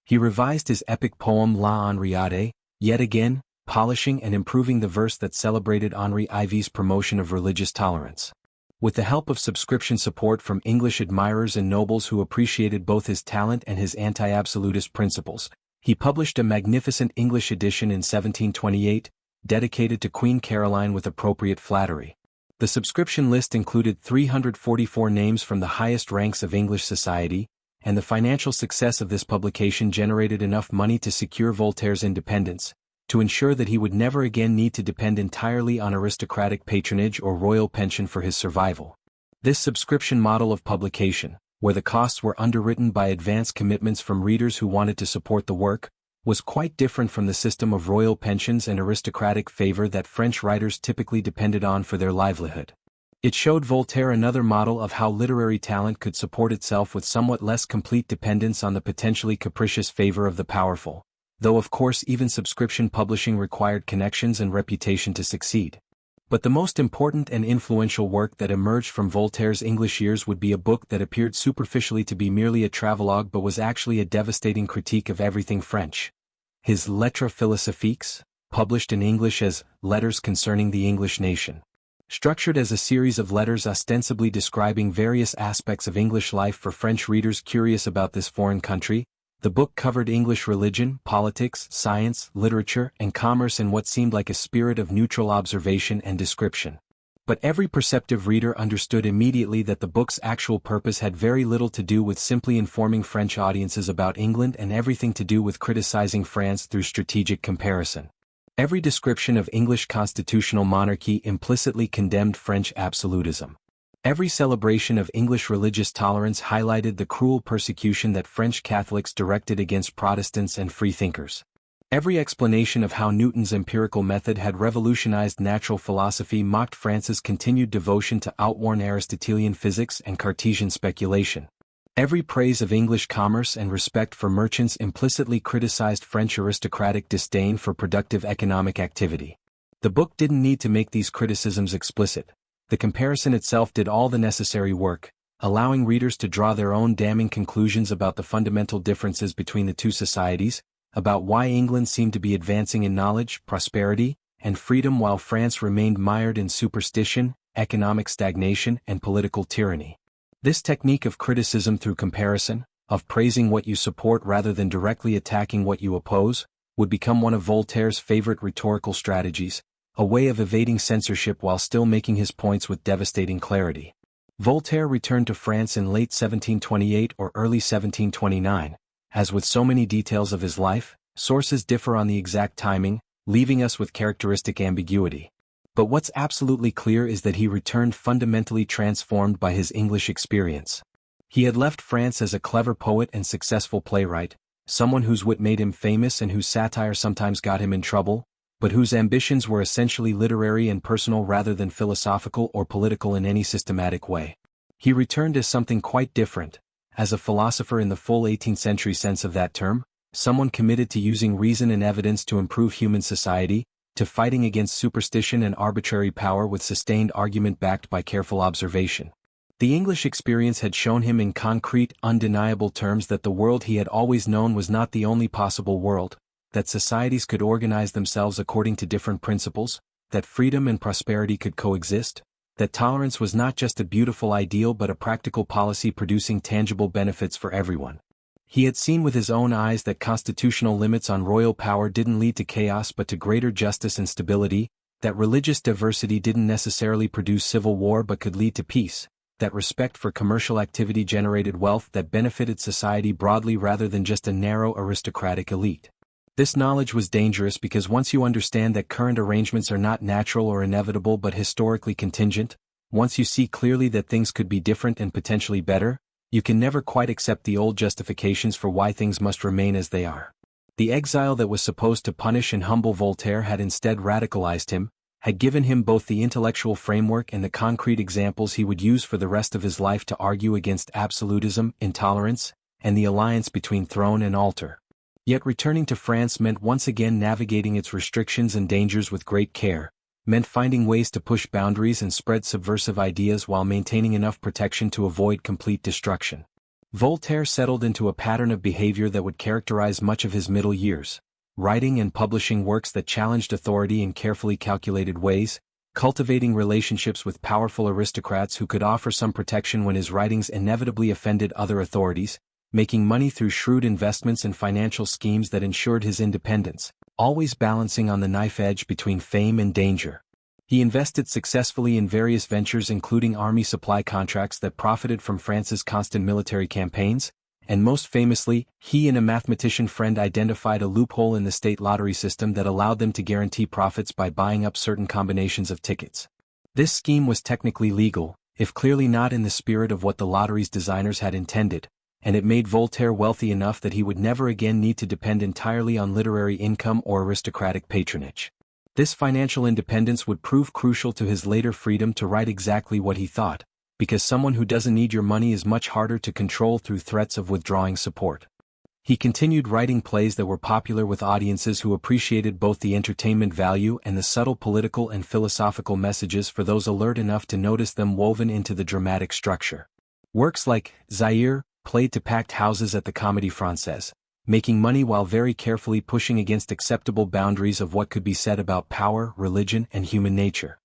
He revised his epic poem La Henriade, yet again, polishing and improving the verse that celebrated Henri Ivy's promotion of religious tolerance. With the help of subscription support from English admirers and nobles who appreciated both his talent and his anti-absolutist principles, he published a magnificent English edition in 1728, dedicated to Queen Caroline with appropriate flattery. The subscription list included 344 names from the highest ranks of English society, and the financial success of this publication generated enough money to secure Voltaire's independence, to ensure that he would never again need to depend entirely on aristocratic patronage or royal pension for his survival. This subscription model of publication, where the costs were underwritten by advance commitments from readers who wanted to support the work, was quite different from the system of royal pensions and aristocratic favor that French writers typically depended on for their livelihood. It showed Voltaire another model of how literary talent could support itself with somewhat less complete dependence on the potentially capricious favor of the powerful, though of course even subscription publishing required connections and reputation to succeed. But the most important and influential work that emerged from Voltaire's English years would be a book that appeared superficially to be merely a travelogue but was actually a devastating critique of everything French. His Lettres philosophiques, published in English as Letters Concerning the English Nation. Structured as a series of letters ostensibly describing various aspects of English life for French readers curious about this foreign country, the book covered English religion, politics, science, literature, and commerce in what seemed like a spirit of neutral observation and description. But every perceptive reader understood immediately that the book's actual purpose had very little to do with simply informing French audiences about England and everything to do with criticizing France through strategic comparison. Every description of English constitutional monarchy implicitly condemned French absolutism. Every celebration of English religious tolerance highlighted the cruel persecution that French Catholics directed against Protestants and freethinkers. Every explanation of how Newton's empirical method had revolutionized natural philosophy mocked France's continued devotion to outworn Aristotelian physics and Cartesian speculation. Every praise of English commerce and respect for merchants implicitly criticized French aristocratic disdain for productive economic activity. The book didn't need to make these criticisms explicit. The comparison itself did all the necessary work, allowing readers to draw their own damning conclusions about the fundamental differences between the two societies, about why England seemed to be advancing in knowledge, prosperity, and freedom while France remained mired in superstition, economic stagnation, and political tyranny. This technique of criticism through comparison, of praising what you support rather than directly attacking what you oppose, would become one of Voltaire's favorite rhetorical strategies, a way of evading censorship while still making his points with devastating clarity. Voltaire returned to France in late 1728 or early 1729. As with so many details of his life, sources differ on the exact timing, leaving us with characteristic ambiguity. But what's absolutely clear is that he returned fundamentally transformed by his English experience. He had left France as a clever poet and successful playwright, someone whose wit made him famous and whose satire sometimes got him in trouble, but whose ambitions were essentially literary and personal rather than philosophical or political in any systematic way. He returned as something quite different, as a philosopher in the full 18th century sense of that term, someone committed to using reason and evidence to improve human society, to fighting against superstition and arbitrary power with sustained argument backed by careful observation. The English experience had shown him in concrete, undeniable terms that the world he had always known was not the only possible world, that societies could organize themselves according to different principles, that freedom and prosperity could coexist, that tolerance was not just a beautiful ideal but a practical policy producing tangible benefits for everyone. He had seen with his own eyes that constitutional limits on royal power didn't lead to chaos but to greater justice and stability, that religious diversity didn't necessarily produce civil war but could lead to peace, that respect for commercial activity generated wealth that benefited society broadly rather than just a narrow aristocratic elite. This knowledge was dangerous because once you understand that current arrangements are not natural or inevitable but historically contingent, once you see clearly that things could be different and potentially better, you can never quite accept the old justifications for why things must remain as they are. The exile that was supposed to punish and humble Voltaire had instead radicalized him, had given him both the intellectual framework and the concrete examples he would use for the rest of his life to argue against absolutism, intolerance, and the alliance between throne and altar. Yet returning to France meant once again navigating its restrictions and dangers with great care, meant finding ways to push boundaries and spread subversive ideas while maintaining enough protection to avoid complete destruction. Voltaire settled into a pattern of behavior that would characterize much of his middle years, writing and publishing works that challenged authority in carefully calculated ways, cultivating relationships with powerful aristocrats who could offer some protection when his writings inevitably offended other authorities, making money through shrewd investments and financial schemes that ensured his independence, always balancing on the knife edge between fame and danger. He invested successfully in various ventures including army supply contracts that profited from France's constant military campaigns, and most famously, he and a mathematician friend identified a loophole in the state lottery system that allowed them to guarantee profits by buying up certain combinations of tickets. This scheme was technically legal, if clearly not in the spirit of what the lottery's designers had intended, and it made Voltaire wealthy enough that he would never again need to depend entirely on literary income or aristocratic patronage. This financial independence would prove crucial to his later freedom to write exactly what he thought, because someone who doesn't need your money is much harder to control through threats of withdrawing support. He continued writing plays that were popular with audiences who appreciated both the entertainment value and the subtle political and philosophical messages for those alert enough to notice them woven into the dramatic structure. Works like Zaire played to packed houses at the Comédie Française, making money while very carefully pushing against acceptable boundaries of what could be said about power, religion, and human nature.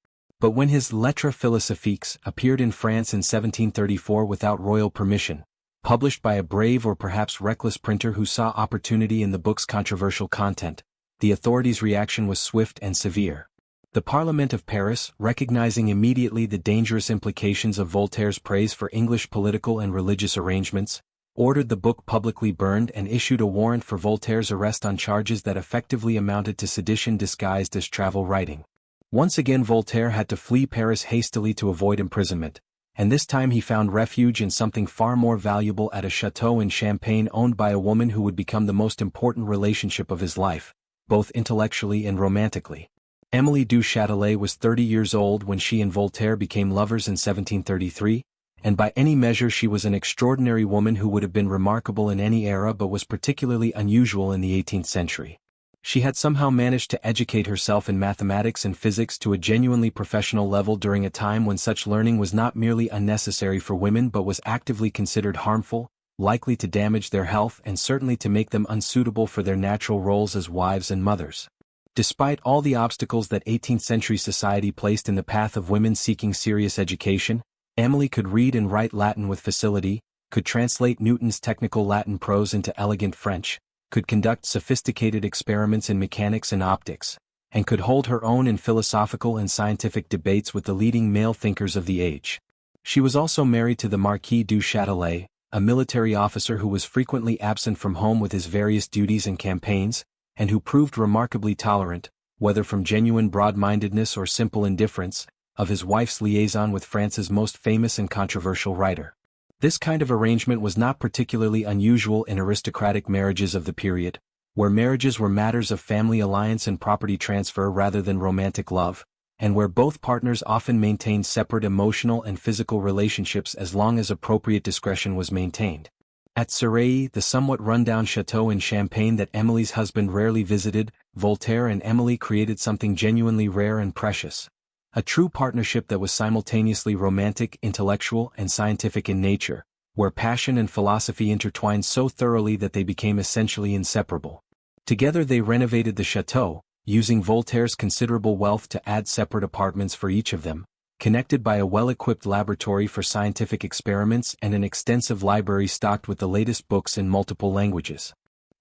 But when his Lettres philosophiques appeared in France in 1734 without royal permission, published by a brave or perhaps reckless printer who saw opportunity in the book's controversial content, the authorities' reaction was swift and severe. The Parliament of Paris, recognizing immediately the dangerous implications of Voltaire's praise for English political and religious arrangements, ordered the book publicly burned and issued a warrant for Voltaire's arrest on charges that effectively amounted to sedition disguised as travel writing. Once again Voltaire had to flee Paris hastily to avoid imprisonment, and this time he found refuge in something far more valuable at a chateau in Champagne owned by a woman who would become the most important relationship of his life, both intellectually and romantically. Émilie du Châtelet was 30 years old when she and Voltaire became lovers in 1733, and by any measure she was an extraordinary woman who would have been remarkable in any era but was particularly unusual in the 18th century. She had somehow managed to educate herself in mathematics and physics to a genuinely professional level during a time when such learning was not merely unnecessary for women but was actively considered harmful, likely to damage their health and certainly to make them unsuitable for their natural roles as wives and mothers. Despite all the obstacles that 18th-century society placed in the path of women seeking serious education, Émilie could read and write Latin with facility, could translate Newton's technical Latin prose into elegant French, could conduct sophisticated experiments in mechanics and optics, and could hold her own in philosophical and scientific debates with the leading male thinkers of the age. She was also married to the Marquis du Châtelet, a military officer who was frequently absent from home with his various duties and campaigns, and who proved remarkably tolerant, whether from genuine broad-mindedness or simple indifference, of his wife's liaison with France's most famous and controversial writer. This kind of arrangement was not particularly unusual in aristocratic marriages of the period, where marriages were matters of family alliance and property transfer rather than romantic love, and where both partners often maintained separate emotional and physical relationships as long as appropriate discretion was maintained. At Cirey, the somewhat run-down chateau in Champagne that Émilie's husband rarely visited, Voltaire and Émilie created something genuinely rare and precious. A true partnership that was simultaneously romantic, intellectual, and scientific in nature, where passion and philosophy intertwined so thoroughly that they became essentially inseparable. Together they renovated the chateau, using Voltaire's considerable wealth to add separate apartments for each of them, connected by a well-equipped laboratory for scientific experiments and an extensive library stocked with the latest books in multiple languages.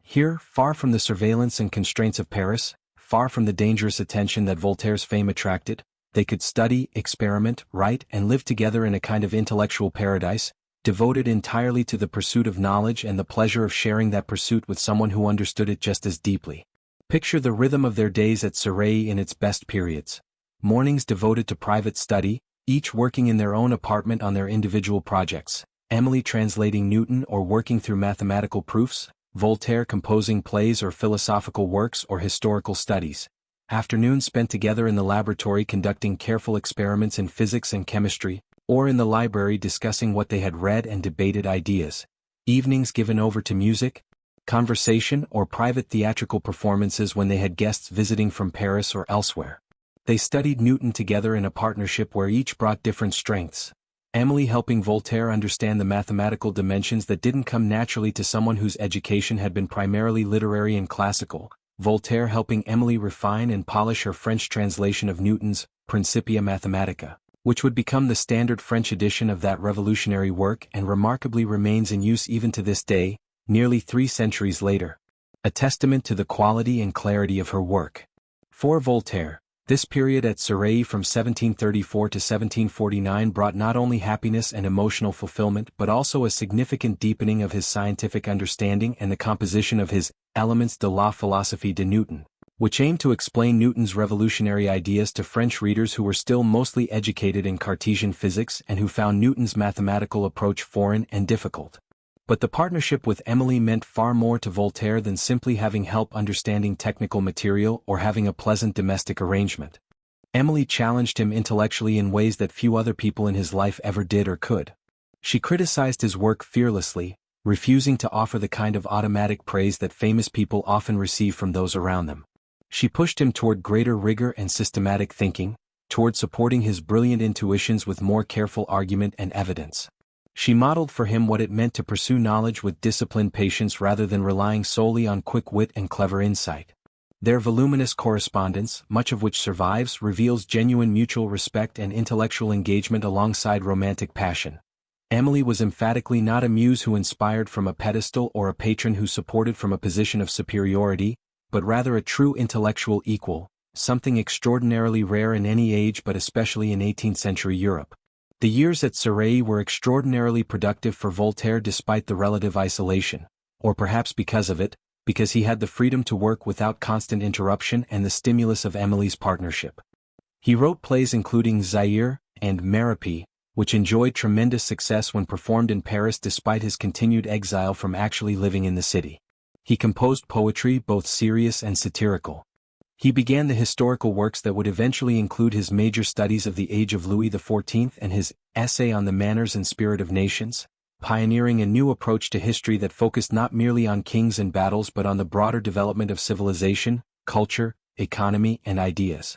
Here, far from the surveillance and constraints of Paris, far from the dangerous attention that Voltaire's fame attracted, they could study, experiment, write, and live together in a kind of intellectual paradise, devoted entirely to the pursuit of knowledge and the pleasure of sharing that pursuit with someone who understood it just as deeply. Picture the rhythm of their days at Cirey in its best periods. Mornings devoted to private study, each working in their own apartment on their individual projects, Émilie translating Newton or working through mathematical proofs, Voltaire composing plays or philosophical works or historical studies. Afternoons spent together in the laboratory conducting careful experiments in physics and chemistry, or in the library discussing what they had read and debated ideas. Evenings given over to music, conversation, or private theatrical performances when they had guests visiting from Paris or elsewhere. They studied Newton together in a partnership where each brought different strengths. Émilie helping Voltaire understand the mathematical dimensions that didn't come naturally to someone whose education had been primarily literary and classical, Voltaire helping Émilie refine and polish her French translation of Newton's Principia Mathematica, which would become the standard French edition of that revolutionary work and remarkably remains in use even to this day, nearly 3 centuries later. A testament to the quality and clarity of her work. For Voltaire, this period at Surrey from 1734 to 1749 brought not only happiness and emotional fulfillment but also a significant deepening of his scientific understanding and the composition of his Elements de la philosophie de Newton, which aimed to explain Newton's revolutionary ideas to French readers who were still mostly educated in Cartesian physics and who found Newton's mathematical approach foreign and difficult. But the partnership with Emily meant far more to Voltaire than simply having help understanding technical material or having a pleasant domestic arrangement. Emily challenged him intellectually in ways that few other people in his life ever did or could. She criticized his work fearlessly, refusing to offer the kind of automatic praise that famous people often receive from those around them. She pushed him toward greater rigor and systematic thinking, toward supporting his brilliant intuitions with more careful argument and evidence. She modeled for him what it meant to pursue knowledge with disciplined patience rather than relying solely on quick wit and clever insight. Their voluminous correspondence, much of which survives, reveals genuine mutual respect and intellectual engagement alongside romantic passion. Emily was emphatically not a muse who inspired from a pedestal or a patron who supported from a position of superiority, but rather a true intellectual equal, something extraordinarily rare in any age but especially in 18th-century Europe. The years at Surrey were extraordinarily productive for Voltaire despite the relative isolation, or perhaps because of it, because he had the freedom to work without constant interruption and the stimulus of Emily's partnership. He wrote plays including Zaire and Mérapie, which enjoyed tremendous success when performed in Paris despite his continued exile from actually living in the city. He composed poetry both serious and satirical. He began the historical works that would eventually include his major studies of the age of Louis XIV and his Essay on the Manners and Spirit of Nations, pioneering a new approach to history that focused not merely on kings and battles but on the broader development of civilization, culture, economy, and ideas.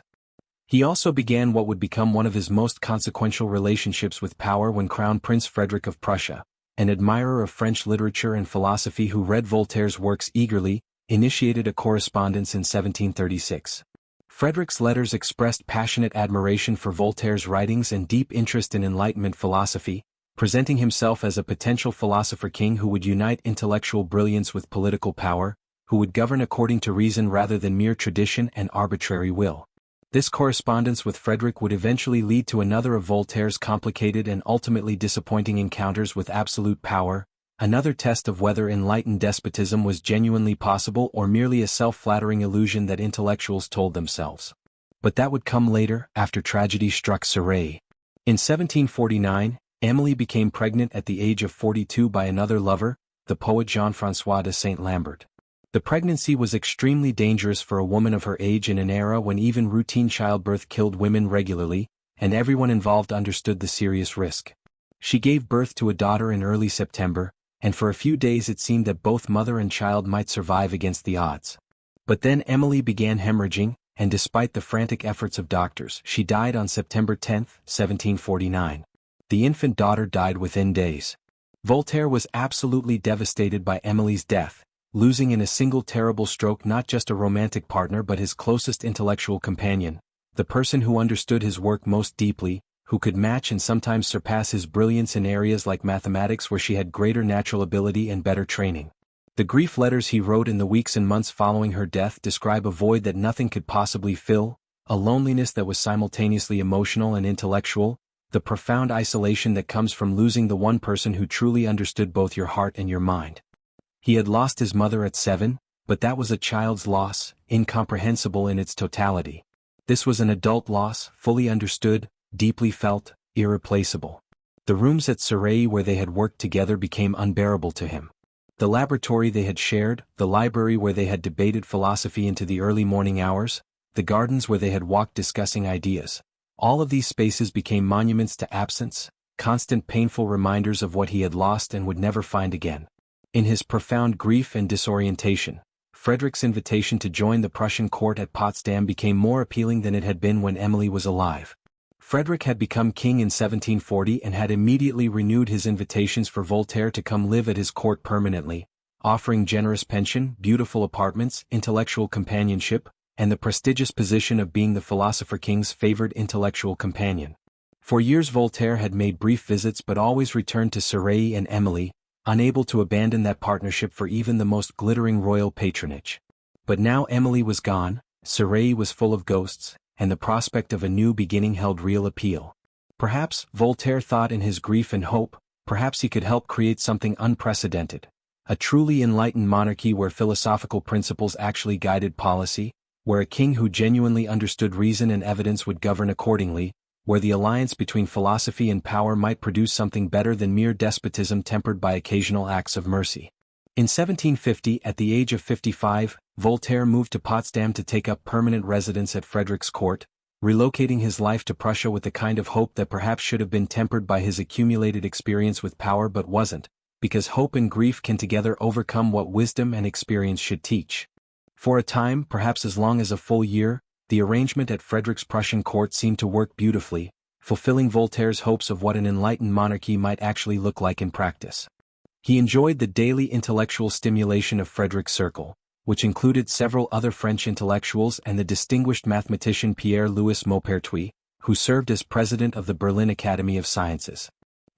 He also began what would become one of his most consequential relationships with power when Crown Prince Frederick of Prussia, an admirer of French literature and philosophy who read Voltaire's works eagerly, initiated a correspondence in 1736. Frederick's letters expressed passionate admiration for Voltaire's writings and deep interest in Enlightenment philosophy, presenting himself as a potential philosopher king who would unite intellectual brilliance with political power, who would govern according to reason rather than mere tradition and arbitrary will. This correspondence with Frederick would eventually lead to another of Voltaire's complicated and ultimately disappointing encounters with absolute power, another test of whether enlightened despotism was genuinely possible or merely a self-flattering illusion that intellectuals told themselves. But that would come later, after tragedy struck Surrey. In 1749, Emily became pregnant at the age of 42 by another lover, the poet Jean-François de Saint-Lambert. The pregnancy was extremely dangerous for a woman of her age in an era when even routine childbirth killed women regularly, and everyone involved understood the serious risk. She gave birth to a daughter in early September, and for a few days it seemed that both mother and child might survive against the odds. But then Emily began hemorrhaging, and despite the frantic efforts of doctors, she died on September 10, 1749. The infant daughter died within days. Voltaire was absolutely devastated by Emily's death, losing in a single terrible stroke not just a romantic partner but his closest intellectual companion, the person who understood his work most deeply, who could match and sometimes surpass his brilliance in areas like mathematics where she had greater natural ability and better training. The grief letters he wrote in the weeks and months following her death describe a void that nothing could possibly fill, a loneliness that was simultaneously emotional and intellectual, the profound isolation that comes from losing the one person who truly understood both your heart and your mind. He had lost his mother at 7, but that was a child's loss, incomprehensible in its totality. This was an adult loss, fully understood, deeply felt, irreplaceable. The rooms at Surrey where they had worked together became unbearable to him. The laboratory they had shared, the library where they had debated philosophy into the early morning hours, the gardens where they had walked discussing ideas, all of these spaces became monuments to absence, constant painful reminders of what he had lost and would never find again. In his profound grief and disorientation, Frederick's invitation to join the Prussian court at Potsdam became more appealing than it had been when Emily was alive. Frederick had become king in 1740 and had immediately renewed his invitations for Voltaire to come live at his court permanently, offering generous pension, beautiful apartments, intellectual companionship, and the prestigious position of being the philosopher king's favored intellectual companion. For years Voltaire had made brief visits but always returned to Surrey and Emily, unable to abandon that partnership for even the most glittering royal patronage. But now Emily was gone, Surrey was full of ghosts, and the prospect of a new beginning held real appeal. Perhaps, Voltaire thought in his grief and hope, perhaps he could help create something unprecedented. A truly enlightened monarchy where philosophical principles actually guided policy, where a king who genuinely understood reason and evidence would govern accordingly, where the alliance between philosophy and power might produce something better than mere despotism tempered by occasional acts of mercy. In 1750, at the age of 55, Voltaire moved to Potsdam to take up permanent residence at Frederick's court, relocating his life to Prussia with the kind of hope that perhaps should have been tempered by his accumulated experience with power but wasn't, because hope and grief can together overcome what wisdom and experience should teach. For a time, perhaps as long as a full year, the arrangement at Frederick's Prussian court seemed to work beautifully, fulfilling Voltaire's hopes of what an enlightened monarchy might actually look like in practice. He enjoyed the daily intellectual stimulation of Frederick's circle, which included several other French intellectuals and the distinguished mathematician Pierre-Louis Maupertuis, who served as president of the Berlin Academy of Sciences.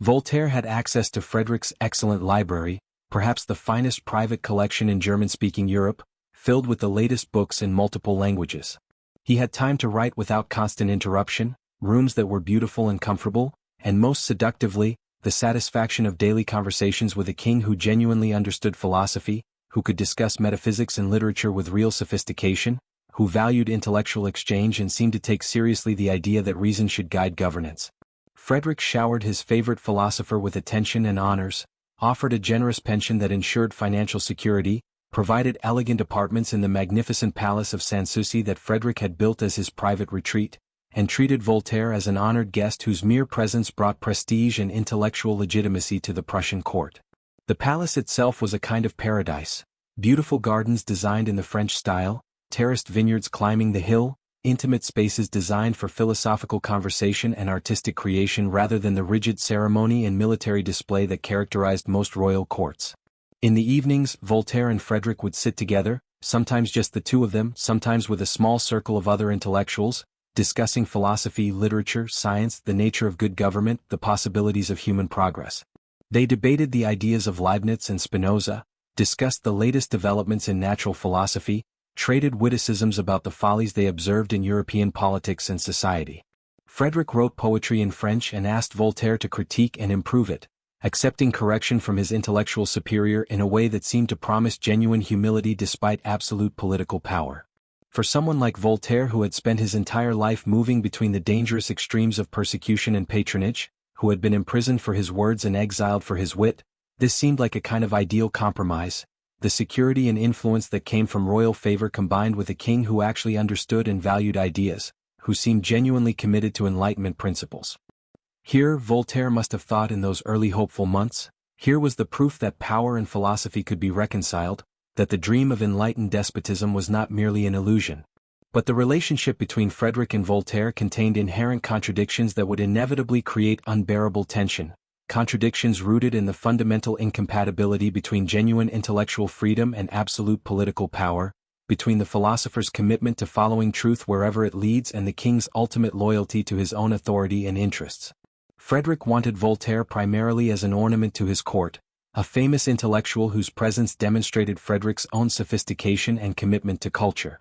Voltaire had access to Frederick's excellent library, perhaps the finest private collection in German-speaking Europe, filled with the latest books in multiple languages. He had time to write without constant interruption, rooms that were beautiful and comfortable, and most seductively, the satisfaction of daily conversations with a king who genuinely understood philosophy, who could discuss metaphysics and literature with real sophistication, who valued intellectual exchange and seemed to take seriously the idea that reason should guide governance. Frederick showered his favorite philosopher with attention and honors, offered a generous pension that ensured financial security, provided elegant apartments in the magnificent palace of Sanssouci that Frederick had built as his private retreat, and treated Voltaire as an honored guest whose mere presence brought prestige and intellectual legitimacy to the Prussian court. The palace itself was a kind of paradise, beautiful gardens designed in the French style, terraced vineyards climbing the hill, intimate spaces designed for philosophical conversation and artistic creation rather than the rigid ceremony and military display that characterized most royal courts. In the evenings, Voltaire and Frederick would sit together, sometimes just the two of them, sometimes with a small circle of other intellectuals, discussing philosophy, literature, science, the nature of good government, the possibilities of human progress. They debated the ideas of Leibniz and Spinoza, discussed the latest developments in natural philosophy, traded witticisms about the follies they observed in European politics and society. Frederick wrote poetry in French and asked Voltaire to critique and improve it, accepting correction from his intellectual superior in a way that seemed to promise genuine humility despite absolute political power. For someone like Voltaire who had spent his entire life moving between the dangerous extremes of persecution and patronage, who had been imprisoned for his words and exiled for his wit, this seemed like a kind of ideal compromise, the security and influence that came from royal favor combined with a king who actually understood and valued ideas, who seemed genuinely committed to Enlightenment principles. Here, Voltaire must have thought in those early hopeful months, here was the proof that power and philosophy could be reconciled, that the dream of enlightened despotism was not merely an illusion. But the relationship between Frederick and Voltaire contained inherent contradictions that would inevitably create unbearable tension, contradictions rooted in the fundamental incompatibility between genuine intellectual freedom and absolute political power, between the philosopher's commitment to following truth wherever it leads and the king's ultimate loyalty to his own authority and interests. Frederick wanted Voltaire primarily as an ornament to his court, a famous intellectual whose presence demonstrated Frederick's own sophistication and commitment to culture.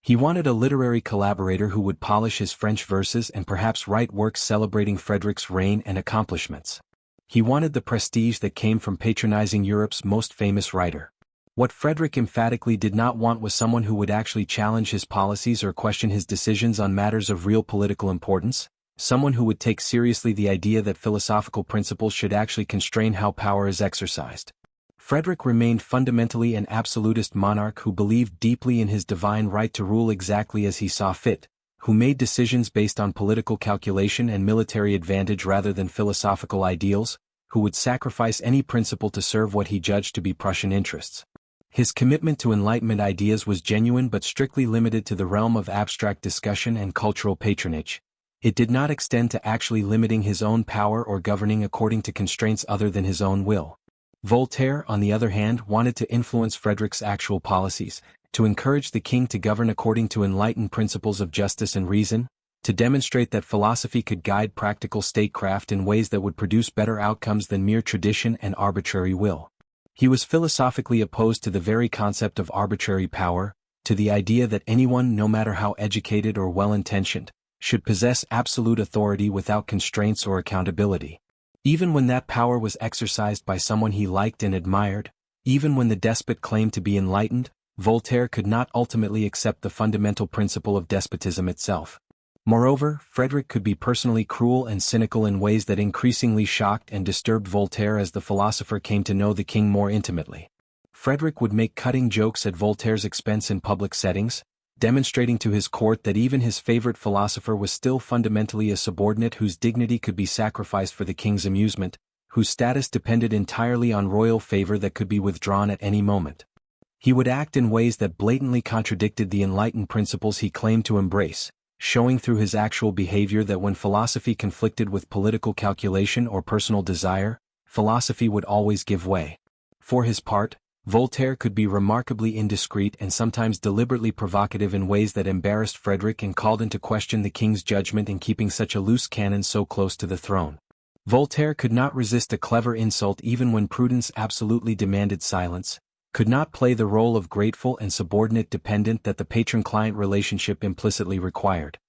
He wanted a literary collaborator who would polish his French verses and perhaps write works celebrating Frederick's reign and accomplishments. He wanted the prestige that came from patronizing Europe's most famous writer. What Frederick emphatically did not want was someone who would actually challenge his policies or question his decisions on matters of real political importance, someone who would take seriously the idea that philosophical principles should actually constrain how power is exercised. Frederick remained fundamentally an absolutist monarch who believed deeply in his divine right to rule exactly as he saw fit, who made decisions based on political calculation and military advantage rather than philosophical ideals, who would sacrifice any principle to serve what he judged to be Prussian interests. His commitment to Enlightenment ideas was genuine but strictly limited to the realm of abstract discussion and cultural patronage. It did not extend to actually limiting his own power or governing according to constraints other than his own will. Voltaire, on the other hand, wanted to influence Frederick's actual policies, to encourage the king to govern according to enlightened principles of justice and reason, to demonstrate that philosophy could guide practical statecraft in ways that would produce better outcomes than mere tradition and arbitrary will. He was philosophically opposed to the very concept of arbitrary power, to the idea that anyone, no matter how educated or well-intentioned, should possess absolute authority without constraints or accountability. Even when that power was exercised by someone he liked and admired, even when the despot claimed to be enlightened, Voltaire could not ultimately accept the fundamental principle of despotism itself. Moreover, Frederick could be personally cruel and cynical in ways that increasingly shocked and disturbed Voltaire as the philosopher came to know the king more intimately. Frederick would make cutting jokes at Voltaire's expense in public settings, demonstrating to his court that even his favorite philosopher was still fundamentally a subordinate whose dignity could be sacrificed for the king's amusement, whose status depended entirely on royal favor that could be withdrawn at any moment. He would act in ways that blatantly contradicted the enlightened principles he claimed to embrace, showing through his actual behavior that when philosophy conflicted with political calculation or personal desire, philosophy would always give way. For his part, Voltaire could be remarkably indiscreet and sometimes deliberately provocative in ways that embarrassed Frederick and called into question the king's judgment in keeping such a loose cannon so close to the throne. Voltaire could not resist a clever insult even when prudence absolutely demanded silence, could not play the role of grateful and subordinate dependent that the patron-client relationship implicitly required.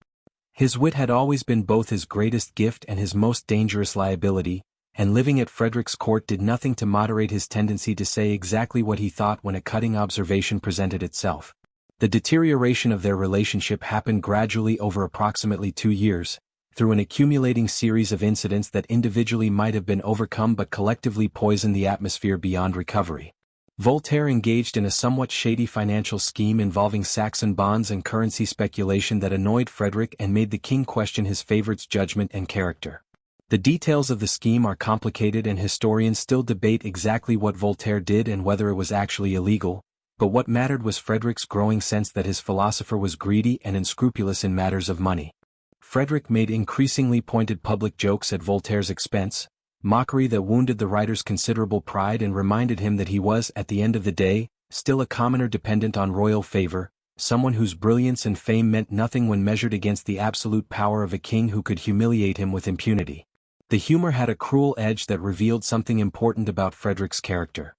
His wit had always been both his greatest gift and his most dangerous liability, and living at Frederick's court did nothing to moderate his tendency to say exactly what he thought when a cutting observation presented itself. The deterioration of their relationship happened gradually over approximately 2 years, through an accumulating series of incidents that individually might have been overcome but collectively poisoned the atmosphere beyond recovery. Voltaire engaged in a somewhat shady financial scheme involving Saxon bonds and currency speculation that annoyed Frederick and made the king question his favorite's judgment and character. The details of the scheme are complicated and historians still debate exactly what Voltaire did and whether it was actually illegal, but what mattered was Frederick's growing sense that his philosopher was greedy and unscrupulous in matters of money. Frederick made increasingly pointed public jokes at Voltaire's expense, mockery that wounded the writer's considerable pride and reminded him that he was, at the end of the day, still a commoner dependent on royal favor, someone whose brilliance and fame meant nothing when measured against the absolute power of a king who could humiliate him with impunity. The humor had a cruel edge that revealed something important about Frederick's character.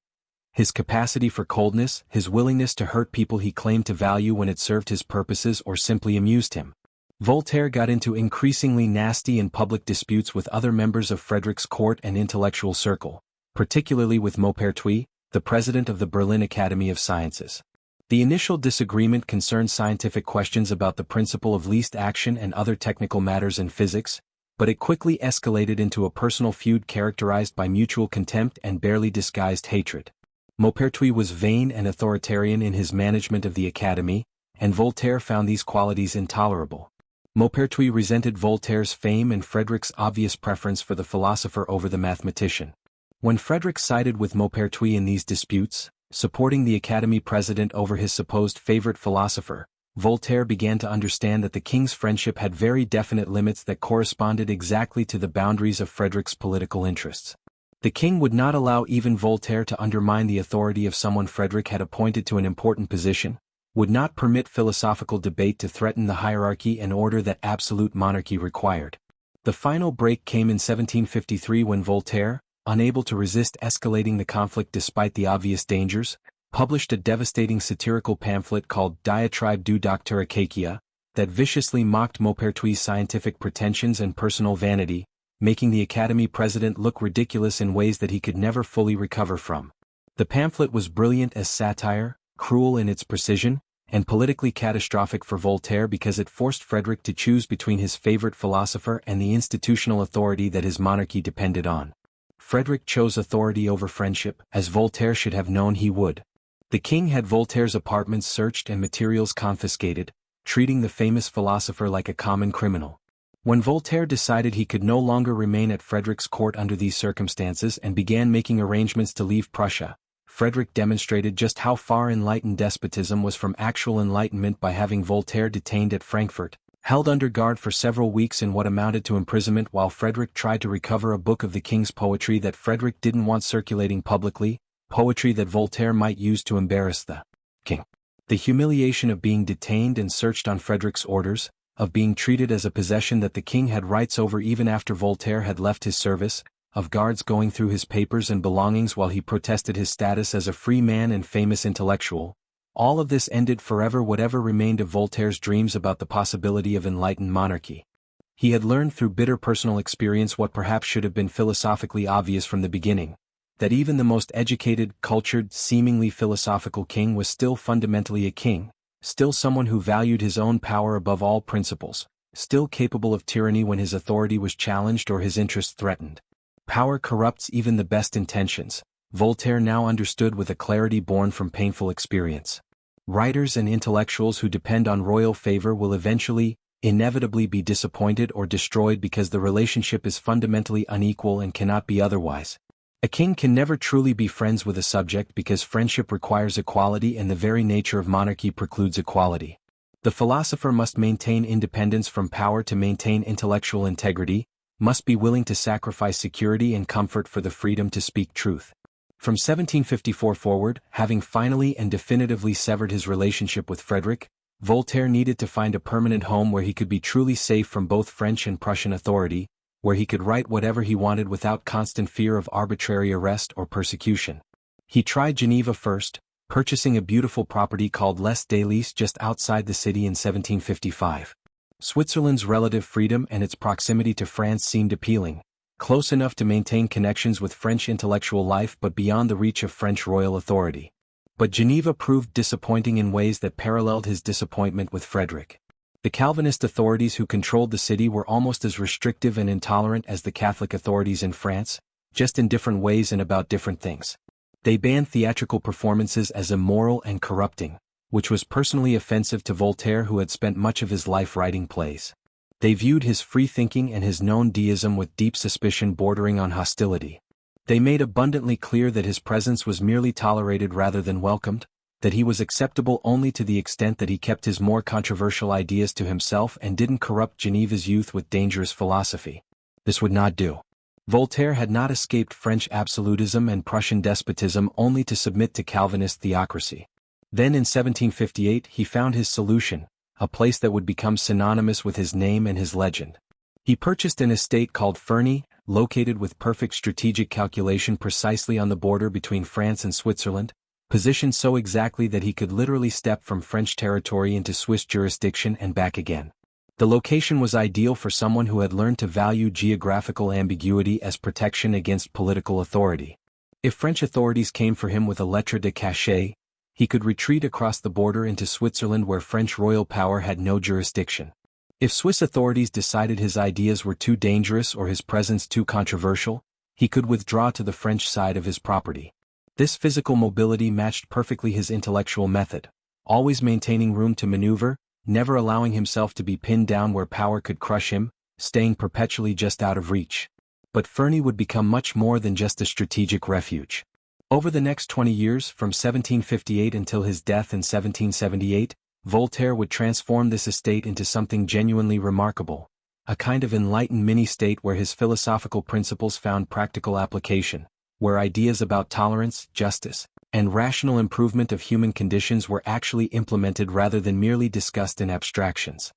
His capacity for coldness, his willingness to hurt people he claimed to value when it served his purposes or simply amused him. Voltaire got into increasingly nasty and public disputes with other members of Frederick's court and intellectual circle, particularly with Maupertuis, the president of the Berlin Academy of Sciences. The initial disagreement concerned scientific questions about the principle of least action and other technical matters in physics, but it quickly escalated into a personal feud characterized by mutual contempt and barely disguised hatred. Maupertuis was vain and authoritarian in his management of the academy, and Voltaire found these qualities intolerable. Maupertuis resented Voltaire's fame and Frederick's obvious preference for the philosopher over the mathematician. When Frederick sided with Maupertuis in these disputes, supporting the Academy president over his supposed favorite philosopher, Voltaire began to understand that the king's friendship had very definite limits that corresponded exactly to the boundaries of Frederick's political interests. The king would not allow even Voltaire to undermine the authority of someone Frederick had appointed to an important position, would not permit philosophical debate to threaten the hierarchy and order that absolute monarchy required. The final break came in 1753 when Voltaire, unable to resist escalating the conflict despite the obvious dangers, published a devastating satirical pamphlet called Diatribe du Docteur Acacia, that viciously mocked Maupertuis' scientific pretensions and personal vanity, making the Academy president look ridiculous in ways that he could never fully recover from. The pamphlet was brilliant as satire, cruel in its precision, and politically catastrophic for Voltaire because it forced Frederick to choose between his favorite philosopher and the institutional authority that his monarchy depended on. Frederick chose authority over friendship, as Voltaire should have known he would. The king had Voltaire's apartments searched and materials confiscated, treating the famous philosopher like a common criminal. When Voltaire decided he could no longer remain at Frederick's court under these circumstances and began making arrangements to leave Prussia, Frederick demonstrated just how far enlightened despotism was from actual enlightenment by having Voltaire detained at Frankfurt, held under guard for several weeks in what amounted to imprisonment while Frederick tried to recover a book of the king's poetry that Frederick didn't want circulating publicly, poetry that Voltaire might use to embarrass the king. The humiliation of being detained and searched on Frederick's orders, of being treated as a possession that the king had rights over even after Voltaire had left his service, of guards going through his papers and belongings while he protested his status as a free man and famous intellectual. All of this ended forever whatever remained of Voltaire's dreams about the possibility of enlightened monarchy. He had learned through bitter personal experience what perhaps should have been philosophically obvious from the beginning, that even the most educated, cultured, seemingly philosophical king was still fundamentally a king, still someone who valued his own power above all principles, still capable of tyranny when his authority was challenged or his interests threatened. Power corrupts even the best intentions, Voltaire now understood with a clarity born from painful experience. Writers and intellectuals who depend on royal favor will eventually, inevitably be disappointed or destroyed because the relationship is fundamentally unequal and cannot be otherwise. A king can never truly be friends with a subject because friendship requires equality and the very nature of monarchy precludes equality. The philosopher must maintain independence from power to maintain intellectual integrity, must be willing to sacrifice security and comfort for the freedom to speak truth. From 1754 forward, having finally and definitively severed his relationship with Frederick, Voltaire needed to find a permanent home where he could be truly safe from both French and Prussian authority, where he could write whatever he wanted without constant fear of arbitrary arrest or persecution. He tried Geneva first, purchasing a beautiful property called Les Délices just outside the city in 1755. Switzerland's relative freedom and its proximity to France seemed appealing, close enough to maintain connections with French intellectual life but beyond the reach of French royal authority. But Geneva proved disappointing in ways that paralleled his disappointment with Frederick. The Calvinist authorities who controlled the city were almost as restrictive and intolerant as the Catholic authorities in France, just in different ways and about different things. They banned theatrical performances as immoral and corrupting, which was personally offensive to Voltaire, who had spent much of his life writing plays. They viewed his free-thinking and his known deism with deep suspicion bordering on hostility. They made abundantly clear that his presence was merely tolerated rather than welcomed, that he was acceptable only to the extent that he kept his more controversial ideas to himself and didn't corrupt Geneva's youth with dangerous philosophy. This would not do. Voltaire had not escaped French absolutism and Prussian despotism only to submit to Calvinist theocracy. Then in 1758 he found his solution, a place that would become synonymous with his name and his legend. He purchased an estate called Ferney, located with perfect strategic calculation precisely on the border between France and Switzerland, positioned so exactly that he could literally step from French territory into Swiss jurisdiction and back again. The location was ideal for someone who had learned to value geographical ambiguity as protection against political authority. If French authorities came for him with a lettre de cachet, he could retreat across the border into Switzerland where French royal power had no jurisdiction. If Swiss authorities decided his ideas were too dangerous or his presence too controversial, he could withdraw to the French side of his property. This physical mobility matched perfectly his intellectual method, always maintaining room to maneuver, never allowing himself to be pinned down where power could crush him, staying perpetually just out of reach. But Ferney would become much more than just a strategic refuge. Over the next 20 years, from 1758 until his death in 1778, Voltaire would transform this estate into something genuinely remarkable, a kind of enlightened mini-state where his philosophical principles found practical application, where ideas about tolerance, justice, and rational improvement of human conditions were actually implemented rather than merely discussed in abstractions.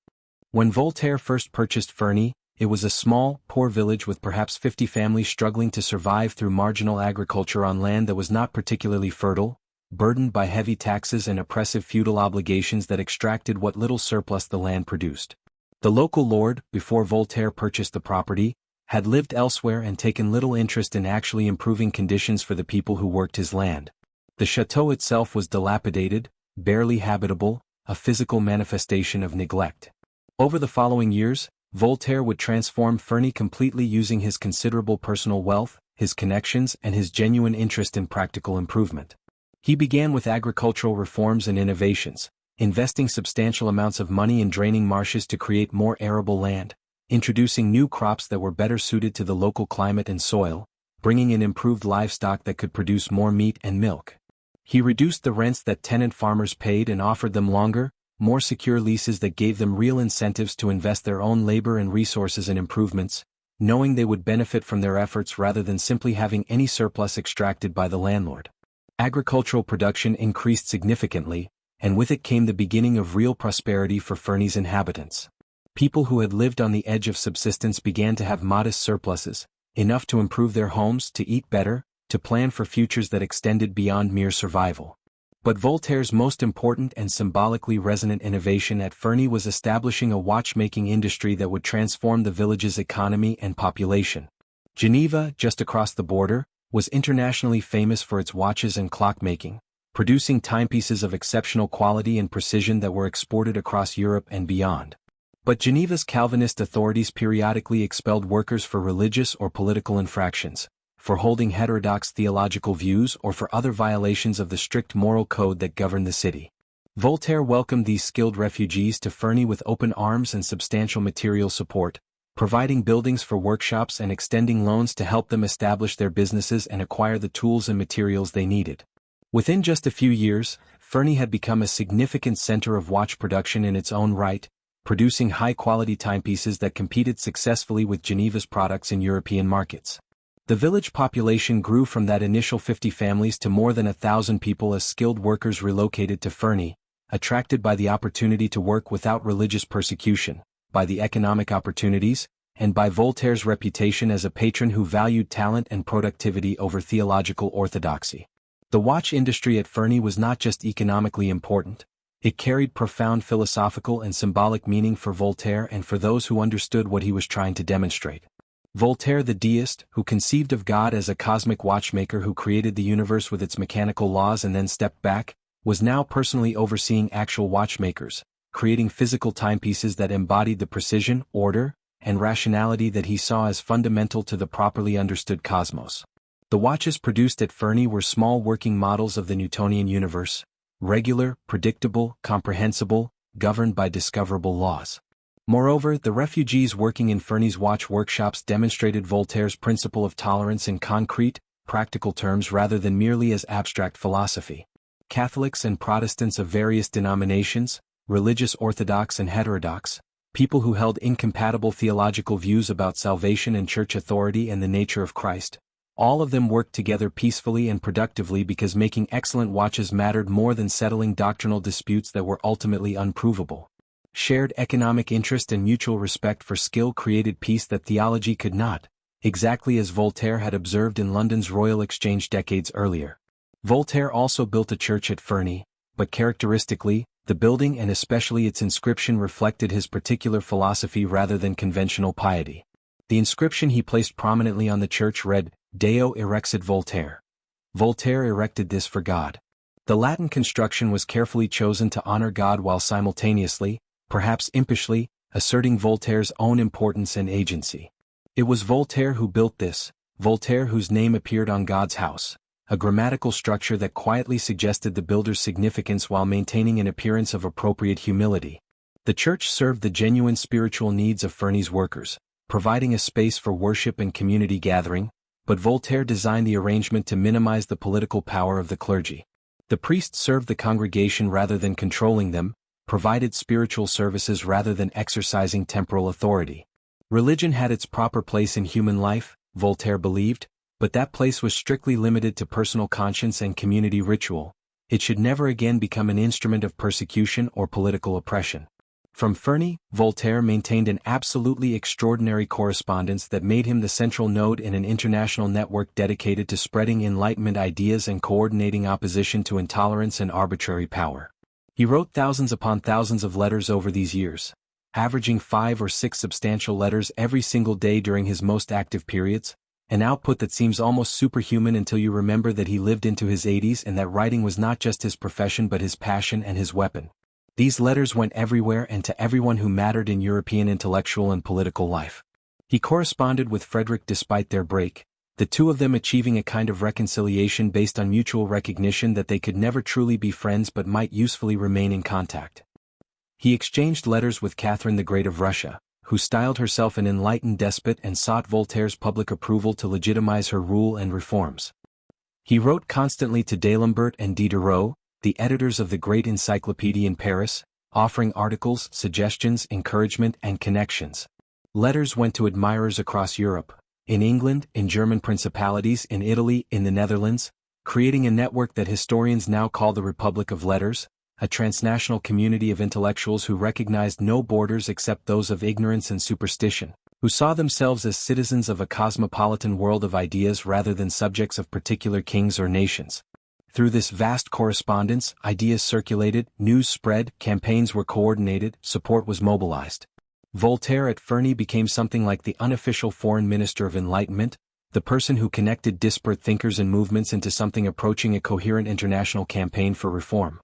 When Voltaire first purchased Ferney, it was a small, poor village with perhaps 50 families struggling to survive through marginal agriculture on land that was not particularly fertile, burdened by heavy taxes and oppressive feudal obligations that extracted what little surplus the land produced. The local lord, before Voltaire purchased the property, had lived elsewhere and taken little interest in actually improving conditions for the people who worked his land. The chateau itself was dilapidated, barely habitable, a physical manifestation of neglect. Over the following years, Voltaire would transform Ferney completely using his considerable personal wealth, his connections, and his genuine interest in practical improvement. He began with agricultural reforms and innovations, investing substantial amounts of money in draining marshes to create more arable land, introducing new crops that were better suited to the local climate and soil, bringing in improved livestock that could produce more meat and milk. He reduced the rents that tenant farmers paid and offered them longer, more secure leases that gave them real incentives to invest their own labor and resources in improvements, knowing they would benefit from their efforts rather than simply having any surplus extracted by the landlord. Agricultural production increased significantly, and with it came the beginning of real prosperity for Ferney's inhabitants. People who had lived on the edge of subsistence began to have modest surpluses, enough to improve their homes, to eat better, to plan for futures that extended beyond mere survival. But Voltaire's most important and symbolically resonant innovation at Ferney was establishing a watchmaking industry that would transform the village's economy and population. Geneva, just across the border, was internationally famous for its watches and clockmaking, producing timepieces of exceptional quality and precision that were exported across Europe and beyond. But Geneva's Calvinist authorities periodically expelled workers for religious or political infractions, for holding heterodox theological views, or for other violations of the strict moral code that governed the city. Voltaire welcomed these skilled refugees to Ferney with open arms and substantial material support, providing buildings for workshops and extending loans to help them establish their businesses and acquire the tools and materials they needed. Within just a few years, Ferney had become a significant center of watch production in its own right, producing high-quality timepieces that competed successfully with Geneva's products in European markets. The village population grew from that initial 50 families to more than 1,000 people as skilled workers relocated to Ferney, attracted by the opportunity to work without religious persecution, by the economic opportunities, and by Voltaire's reputation as a patron who valued talent and productivity over theological orthodoxy. The watch industry at Ferney was not just economically important. It carried profound philosophical and symbolic meaning for Voltaire and for those who understood what he was trying to demonstrate. Voltaire, the deist, who conceived of God as a cosmic watchmaker who created the universe with its mechanical laws and then stepped back, was now personally overseeing actual watchmakers, creating physical timepieces that embodied the precision, order, and rationality that he saw as fundamental to the properly understood cosmos. The watches produced at Ferney were small working models of the Newtonian universe, regular, predictable, comprehensible, governed by discoverable laws. Moreover, the refugees working in Ferney's watch workshops demonstrated Voltaire's principle of tolerance in concrete, practical terms rather than merely as abstract philosophy. Catholics and Protestants of various denominations, religious orthodox and heterodox, people who held incompatible theological views about salvation and church authority and the nature of Christ, all of them worked together peacefully and productively because making excellent watches mattered more than settling doctrinal disputes that were ultimately unprovable. Shared economic interest and mutual respect for skill created peace that theology could not, exactly as Voltaire had observed in London's Royal Exchange decades earlier. Voltaire also built a church at Ferney, but characteristically, the building and especially its inscription reflected his particular philosophy rather than conventional piety. The inscription he placed prominently on the church read, Deo erexit Voltaire. Voltaire erected this for God. The Latin construction was carefully chosen to honor God while simultaneously, perhaps impishly, asserting Voltaire's own importance and agency. It was Voltaire who built this, Voltaire whose name appeared on God's house, a grammatical structure that quietly suggested the builder's significance while maintaining an appearance of appropriate humility. The church served the genuine spiritual needs of Ferney's workers, providing a space for worship and community gathering, but Voltaire designed the arrangement to minimize the political power of the clergy. The priests served the congregation rather than controlling them, provided spiritual services rather than exercising temporal authority. Religion had its proper place in human life, Voltaire believed, but that place was strictly limited to personal conscience and community ritual. It should never again become an instrument of persecution or political oppression. From Ferney, Voltaire maintained an absolutely extraordinary correspondence that made him the central node in an international network dedicated to spreading Enlightenment ideas and coordinating opposition to intolerance and arbitrary power. He wrote thousands upon thousands of letters over these years, averaging 5 or 6 substantial letters every single day during his most active periods, an output that seems almost superhuman until you remember that he lived into his 80s and that writing was not just his profession but his passion and his weapon. These letters went everywhere and to everyone who mattered in European intellectual and political life. He corresponded with Frederick despite their break, the two of them achieving a kind of reconciliation based on mutual recognition that they could never truly be friends but might usefully remain in contact. He exchanged letters with Catherine the Great of Russia, who styled herself an enlightened despot and sought Voltaire's public approval to legitimize her rule and reforms. He wrote constantly to D'Alembert and Diderot, the editors of the great encyclopedia in Paris, offering articles, suggestions, encouragement, and connections. Letters went to admirers across Europe, in England, in German principalities, in Italy, in the Netherlands, creating a network that historians now call the Republic of Letters, a transnational community of intellectuals who recognized no borders except those of ignorance and superstition, who saw themselves as citizens of a cosmopolitan world of ideas rather than subjects of particular kings or nations. Through this vast correspondence, ideas circulated, news spread, campaigns were coordinated, support was mobilized. Voltaire at Ferney became something like the unofficial foreign minister of enlightenment, the person who connected disparate thinkers and movements into something approaching a coherent international campaign for reform.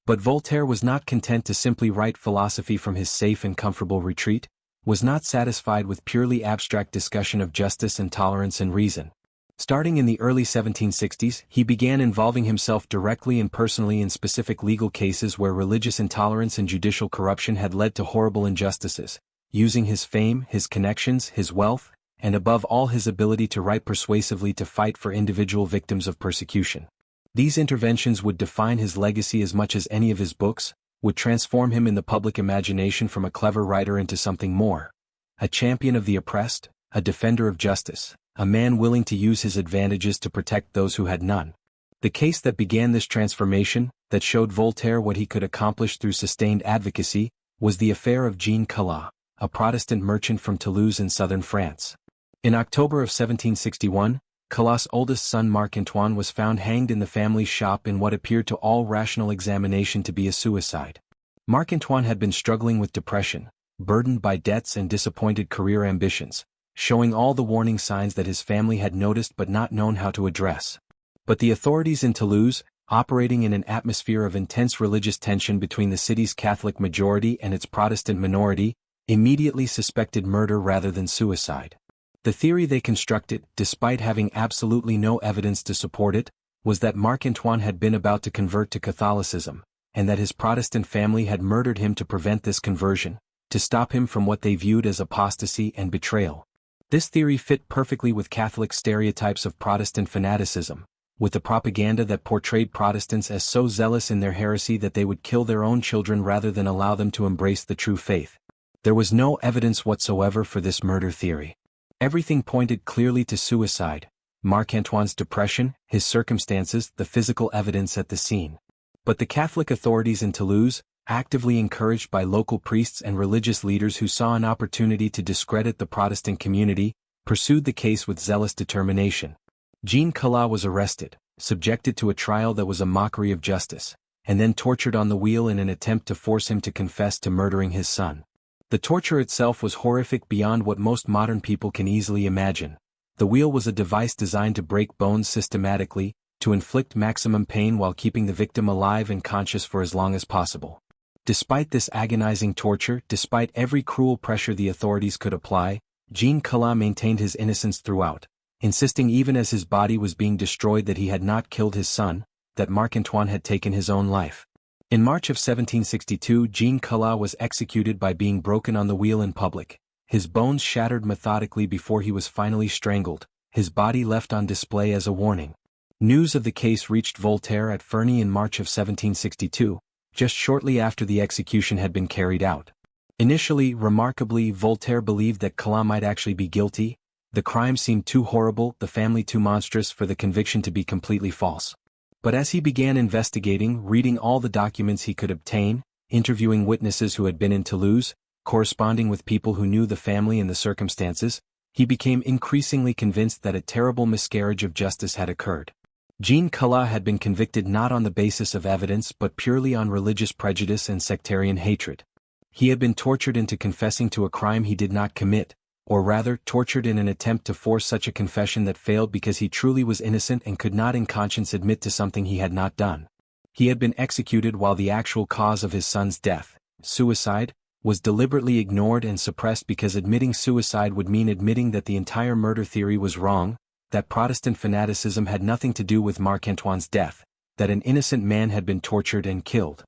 But Voltaire was not content to simply write philosophy from his safe and comfortable retreat, was not satisfied with purely abstract discussion of justice and tolerance and reason. Starting in the early 1760s, he began involving himself directly and personally in specific legal cases where religious intolerance and judicial corruption had led to horrible injustices, using his fame, his connections, his wealth, and above all his ability to write persuasively to fight for individual victims of persecution. These interventions would define his legacy as much as any of his books, would transform him in the public imagination from a clever writer into something more. A champion of the oppressed, a defender of justice, a man willing to use his advantages to protect those who had none. The case that began this transformation, that showed Voltaire what he could accomplish through sustained advocacy, was the affair of Jean Calas, a Protestant merchant from Toulouse in southern France. In October of 1761, Calas' oldest son Marc-Antoine was found hanged in the family shop in what appeared to all rational examination to be a suicide. Marc-Antoine had been struggling with depression, burdened by debts and disappointed career ambitions, showing all the warning signs that his family had noticed but not known how to address. But the authorities in Toulouse, operating in an atmosphere of intense religious tension between the city's Catholic majority and its Protestant minority, immediately suspected murder rather than suicide. The theory they constructed, despite having absolutely no evidence to support it, was that Marc-Antoine had been about to convert to Catholicism, and that his Protestant family had murdered him to prevent this conversion, to stop him from what they viewed as apostasy and betrayal. This theory fit perfectly with Catholic stereotypes of Protestant fanaticism, with the propaganda that portrayed Protestants as so zealous in their heresy that they would kill their own children rather than allow them to embrace the true faith. There was no evidence whatsoever for this murder theory. Everything pointed clearly to suicide: Marc-Antoine's depression, his circumstances, the physical evidence at the scene. But the Catholic authorities in Toulouse, actively encouraged by local priests and religious leaders who saw an opportunity to discredit the Protestant community, pursued the case with zealous determination. Jean Calas was arrested, subjected to a trial that was a mockery of justice, and then tortured on the wheel in an attempt to force him to confess to murdering his son. The torture itself was horrific beyond what most modern people can easily imagine. The wheel was a device designed to break bones systematically, to inflict maximum pain while keeping the victim alive and conscious for as long as possible. Despite this agonizing torture, despite every cruel pressure the authorities could apply, Jean Calas maintained his innocence throughout, insisting even as his body was being destroyed that he had not killed his son, that Marc-Antoine had taken his own life. In March of 1762, Jean Calas was executed by being broken on the wheel in public, his bones shattered methodically before he was finally strangled, his body left on display as a warning. News of the case reached Voltaire at Ferney in March of 1762, just shortly after the execution had been carried out. Initially, remarkably, Voltaire believed that Calas might actually be guilty. The crime seemed too horrible, the family too monstrous for the conviction to be completely false. But as he began investigating, reading all the documents he could obtain, interviewing witnesses who had been in Toulouse, corresponding with people who knew the family and the circumstances, he became increasingly convinced that a terrible miscarriage of justice had occurred. Jean Calas had been convicted not on the basis of evidence but purely on religious prejudice and sectarian hatred. He had been tortured into confessing to a crime he did not commit, or rather, tortured in an attempt to force such a confession that failed because he truly was innocent and could not in conscience admit to something he had not done. He had been executed while the actual cause of his son's death, suicide, was deliberately ignored and suppressed because admitting suicide would mean admitting that the entire murder theory was wrong, that Protestant fanaticism had nothing to do with Marc-Antoine's death, that an innocent man had been tortured and killed.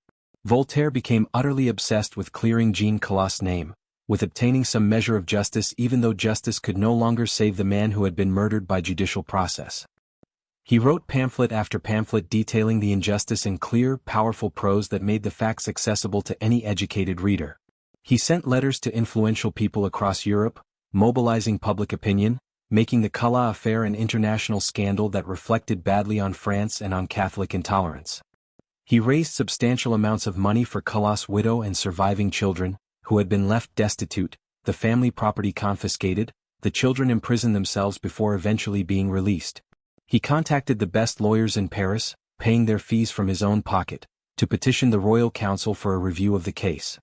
Voltaire became utterly obsessed with clearing Jean Calas' name, with obtaining some measure of justice even though justice could no longer save the man who had been murdered by judicial process. He wrote pamphlet after pamphlet detailing the injustice in clear, powerful prose that made the facts accessible to any educated reader. He sent letters to influential people across Europe, mobilizing public opinion, making the Calas affair an international scandal that reflected badly on France and on Catholic intolerance. He raised substantial amounts of money for Calas' widow and surviving children, who had been left destitute, the family property confiscated, the children imprisoned themselves before eventually being released. He contacted the best lawyers in Paris, paying their fees from his own pocket, to petition the Royal Council for a review of the case.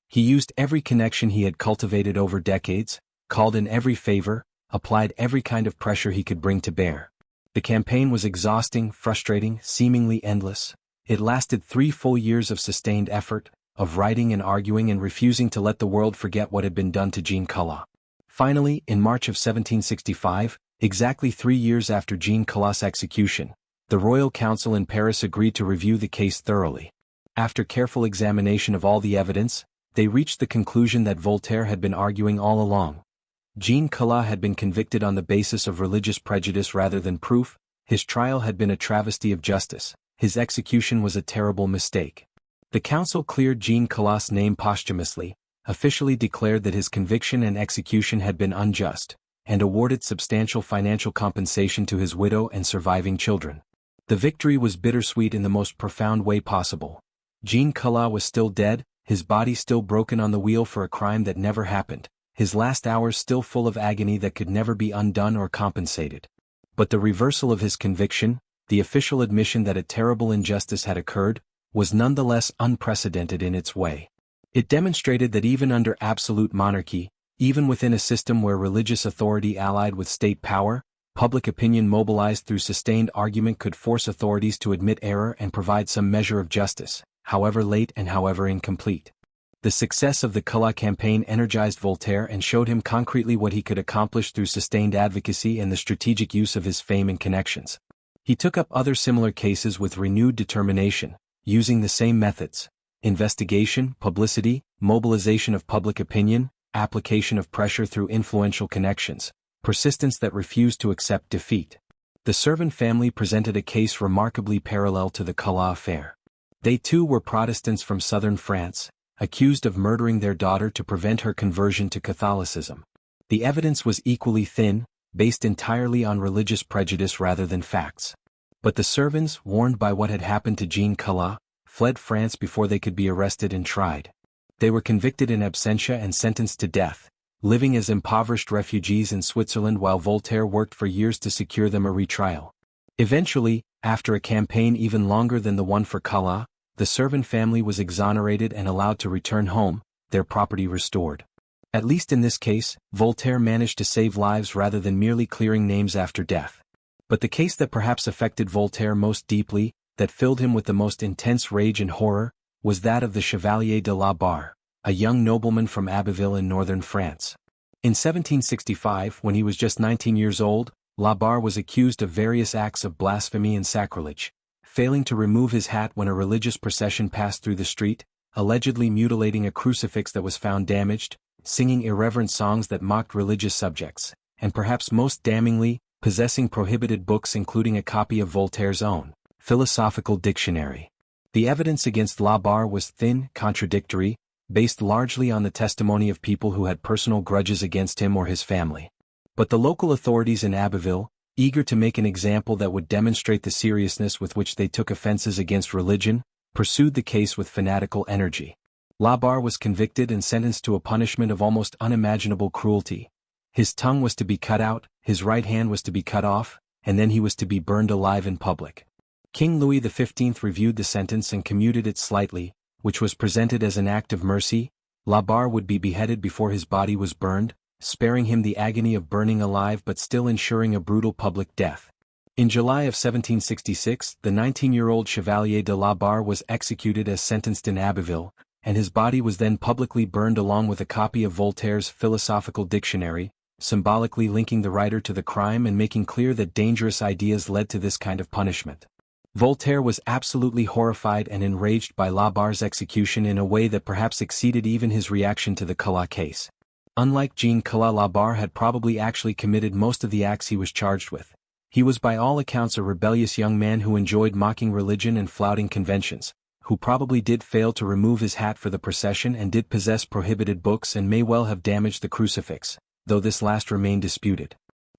He used every connection he had cultivated over decades, called in every favor, applied every kind of pressure he could bring to bear. The campaign was exhausting, frustrating, seemingly endless. It lasted 3 full years of sustained effort, of writing and arguing and refusing to let the world forget what had been done to Jean Calas. Finally, in March of 1765, exactly 3 years after Jean Calas' execution, the Royal Council in Paris agreed to review the case thoroughly. After careful examination of all the evidence, they reached the conclusion that Voltaire had been arguing all along. Jean Calas had been convicted on the basis of religious prejudice rather than proof, his trial had been a travesty of justice, his execution was a terrible mistake. The council cleared Jean Calas' name posthumously, officially declared that his conviction and execution had been unjust, and awarded substantial financial compensation to his widow and surviving children. The victory was bittersweet in the most profound way possible. Jean Calas was still dead, his body still broken on the wheel for a crime that never happened, his last hours still full of agony that could never be undone or compensated. But the reversal of his conviction, the official admission that a terrible injustice had occurred, was nonetheless unprecedented in its way. It demonstrated that even under absolute monarchy, even within a system where religious authority allied with state power, public opinion mobilized through sustained argument could force authorities to admit error and provide some measure of justice, however late and however incomplete. The success of the Calas campaign energized Voltaire and showed him concretely what he could accomplish through sustained advocacy and the strategic use of his fame and connections. He took up other similar cases with renewed determination, using the same methods: investigation, publicity, mobilization of public opinion, application of pressure through influential connections, persistence that refused to accept defeat. The Servin family presented a case remarkably parallel to the Calas affair. They too were Protestants from southern France, accused of murdering their daughter to prevent her conversion to Catholicism. The evidence was equally thin, based entirely on religious prejudice rather than facts. But the Servins, warned by what had happened to Jean Calas, fled France before they could be arrested and tried. They were convicted in absentia and sentenced to death, living as impoverished refugees in Switzerland while Voltaire worked for years to secure them a retrial. Eventually, after a campaign even longer than the one for Calas, the Servin family was exonerated and allowed to return home, their property restored. At least in this case, Voltaire managed to save lives rather than merely clearing names after death. But the case that perhaps affected Voltaire most deeply, that filled him with the most intense rage and horror, was that of the Chevalier de la Barre, a young nobleman from Abbeville in northern France. In 1765, when he was just 19 years old, La Barre was accused of various acts of blasphemy and sacrilege, failing to remove his hat when a religious procession passed through the street, allegedly mutilating a crucifix that was found damaged, singing irreverent songs that mocked religious subjects, and perhaps most damningly, possessing prohibited books including a copy of Voltaire's own philosophical dictionary. The evidence against La Barre was thin, contradictory, based largely on the testimony of people who had personal grudges against him or his family. But the local authorities in Abbeville, eager to make an example that would demonstrate the seriousness with which they took offenses against religion, pursued the case with fanatical energy. La Barre was convicted and sentenced to a punishment of almost unimaginable cruelty. His tongue was to be cut out, his right hand was to be cut off, and then he was to be burned alive in public. King Louis XV reviewed the sentence and commuted it slightly, which was presented as an act of mercy. La Barre would be beheaded before his body was burned, sparing him the agony of burning alive but still ensuring a brutal public death. In July of 1766, the 19-year-old Chevalier de la Barre was executed as sentenced in Abbeville, and his body was then publicly burned along with a copy of Voltaire's philosophical dictionary, symbolically linking the writer to the crime and making clear that dangerous ideas led to this kind of punishment. Voltaire was absolutely horrified and enraged by La Barre's execution in a way that perhaps exceeded even his reaction to the Calas case. Unlike Jean Calas, La Barre had probably actually committed most of the acts he was charged with. He was by all accounts a rebellious young man who enjoyed mocking religion and flouting conventions, who probably did fail to remove his hat for the procession and did possess prohibited books and may well have damaged the crucifix, though this last remained disputed.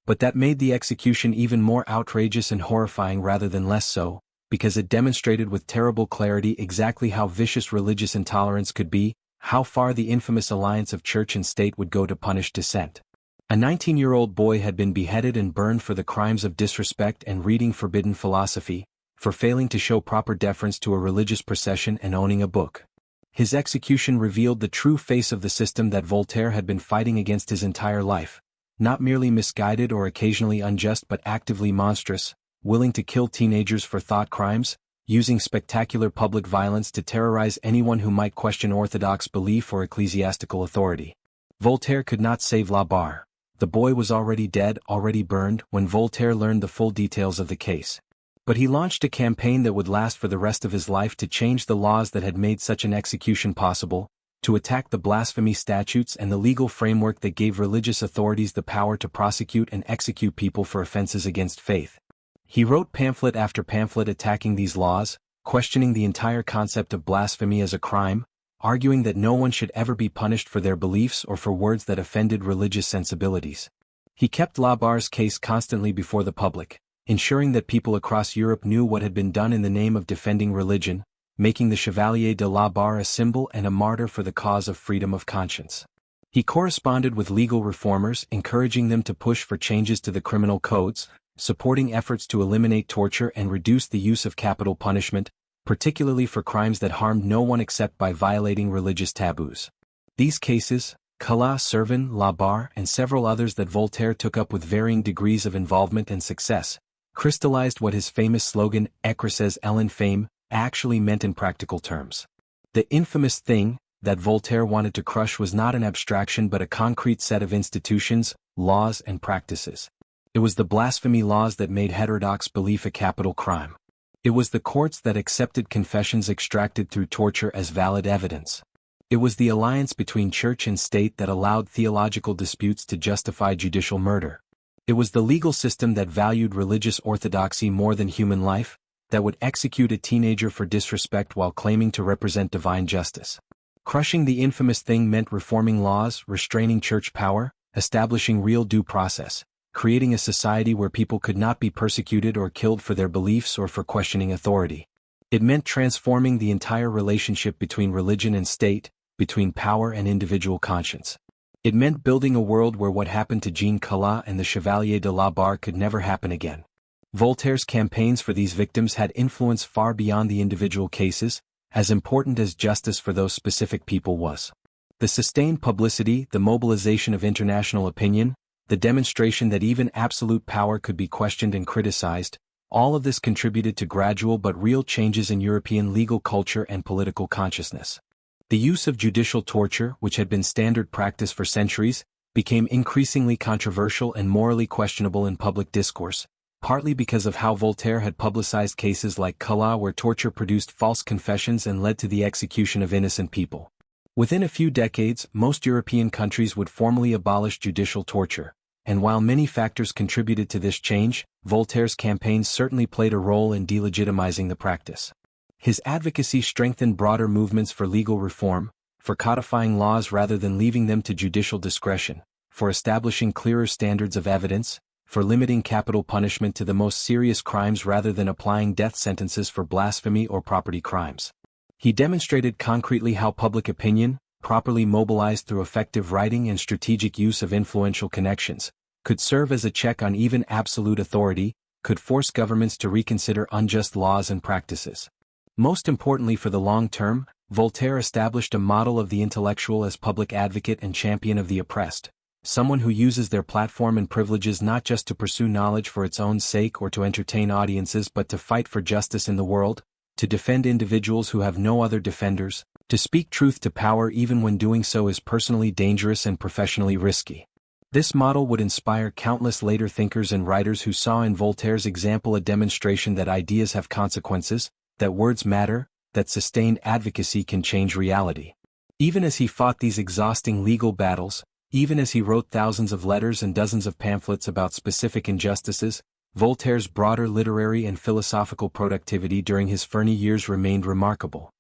But that made the execution even more outrageous and horrifying rather than less so. because it demonstrated with terrible clarity exactly how vicious religious intolerance could be, how far the infamous alliance of church and state would go to punish dissent. A 19-year-old boy had been beheaded and burned for the crimes of disrespect and reading forbidden philosophy, for failing to show proper deference to a religious procession and owning a book. His execution revealed the true face of the system that Voltaire had been fighting against his entire life, not merely misguided or occasionally unjust but actively monstrous, willing to kill teenagers for thought crimes, using spectacular public violence to terrorize anyone who might question orthodox belief or ecclesiastical authority. Voltaire could not save La Barre. The boy was already dead, already burned, when Voltaire learned the full details of the case. But he launched a campaign that would last for the rest of his life to change the laws that had made such an execution possible, to attack the blasphemy statutes and the legal framework that gave religious authorities the power to prosecute and execute people for offenses against faith. He wrote pamphlet after pamphlet attacking these laws, questioning the entire concept of blasphemy as a crime, arguing that no one should ever be punished for their beliefs or for words that offended religious sensibilities. He kept La Barre's case constantly before the public, ensuring that people across Europe knew what had been done in the name of defending religion, making the Chevalier de La Barre a symbol and a martyr for the cause of freedom of conscience. He corresponded with legal reformers, encouraging them to push for changes to the criminal codes, supporting efforts to eliminate torture and reduce the use of capital punishment, particularly for crimes that harmed no one except by violating religious taboos. These cases, Calas, Servin, La Barre, and several others that Voltaire took up with varying degrees of involvement and success, crystallized what his famous slogan, Écrasez l'infâme, actually meant in practical terms. The infamous thing that Voltaire wanted to crush was not an abstraction but a concrete set of institutions, laws, and practices. It was the blasphemy laws that made heterodox belief a capital crime. It was the courts that accepted confessions extracted through torture as valid evidence. It was the alliance between church and state that allowed theological disputes to justify judicial murder. It was the legal system that valued religious orthodoxy more than human life, that would execute a teenager for disrespect while claiming to represent divine justice. Crushing the infamous thing meant reforming laws, restraining church power, establishing real due process, creating a society where people could not be persecuted or killed for their beliefs or for questioning authority. It meant transforming the entire relationship between religion and state, between power and individual conscience. It meant building a world where what happened to Jean Calas and the Chevalier de La Barre could never happen again. Voltaire's campaigns for these victims had influence far beyond the individual cases, as important as justice for those specific people was. The sustained publicity, the mobilization of international opinion, the demonstration that even absolute power could be questioned and criticized, all of this contributed to gradual but real changes in European legal culture and political consciousness. The use of judicial torture, which had been standard practice for centuries, became increasingly controversial and morally questionable in public discourse, partly because of how Voltaire had publicized cases like Calas where torture produced false confessions and led to the execution of innocent people. Within a few decades, most European countries would formally abolish judicial torture. And while many factors contributed to this change, Voltaire's campaigns certainly played a role in delegitimizing the practice. His advocacy strengthened broader movements for legal reform, for codifying laws rather than leaving them to judicial discretion, for establishing clearer standards of evidence, for limiting capital punishment to the most serious crimes rather than applying death sentences for blasphemy or property crimes. He demonstrated concretely how public opinion, properly mobilized through effective writing and strategic use of influential connections, could serve as a check on even absolute authority, could force governments to reconsider unjust laws and practices. Most importantly for the long term, Voltaire established a model of the intellectual as public advocate and champion of the oppressed, someone who uses their platform and privileges not just to pursue knowledge for its own sake or to entertain audiences but to fight for justice in the world, to defend individuals who have no other defenders, to speak truth to power even when doing so is personally dangerous and professionally risky. This model would inspire countless later thinkers and writers who saw in Voltaire's example a demonstration that ideas have consequences, that words matter, that sustained advocacy can change reality. Even as he fought these exhausting legal battles, even as he wrote thousands of letters and dozens of pamphlets about specific injustices, Voltaire's broader literary and philosophical productivity during his ferny years remained remarkable.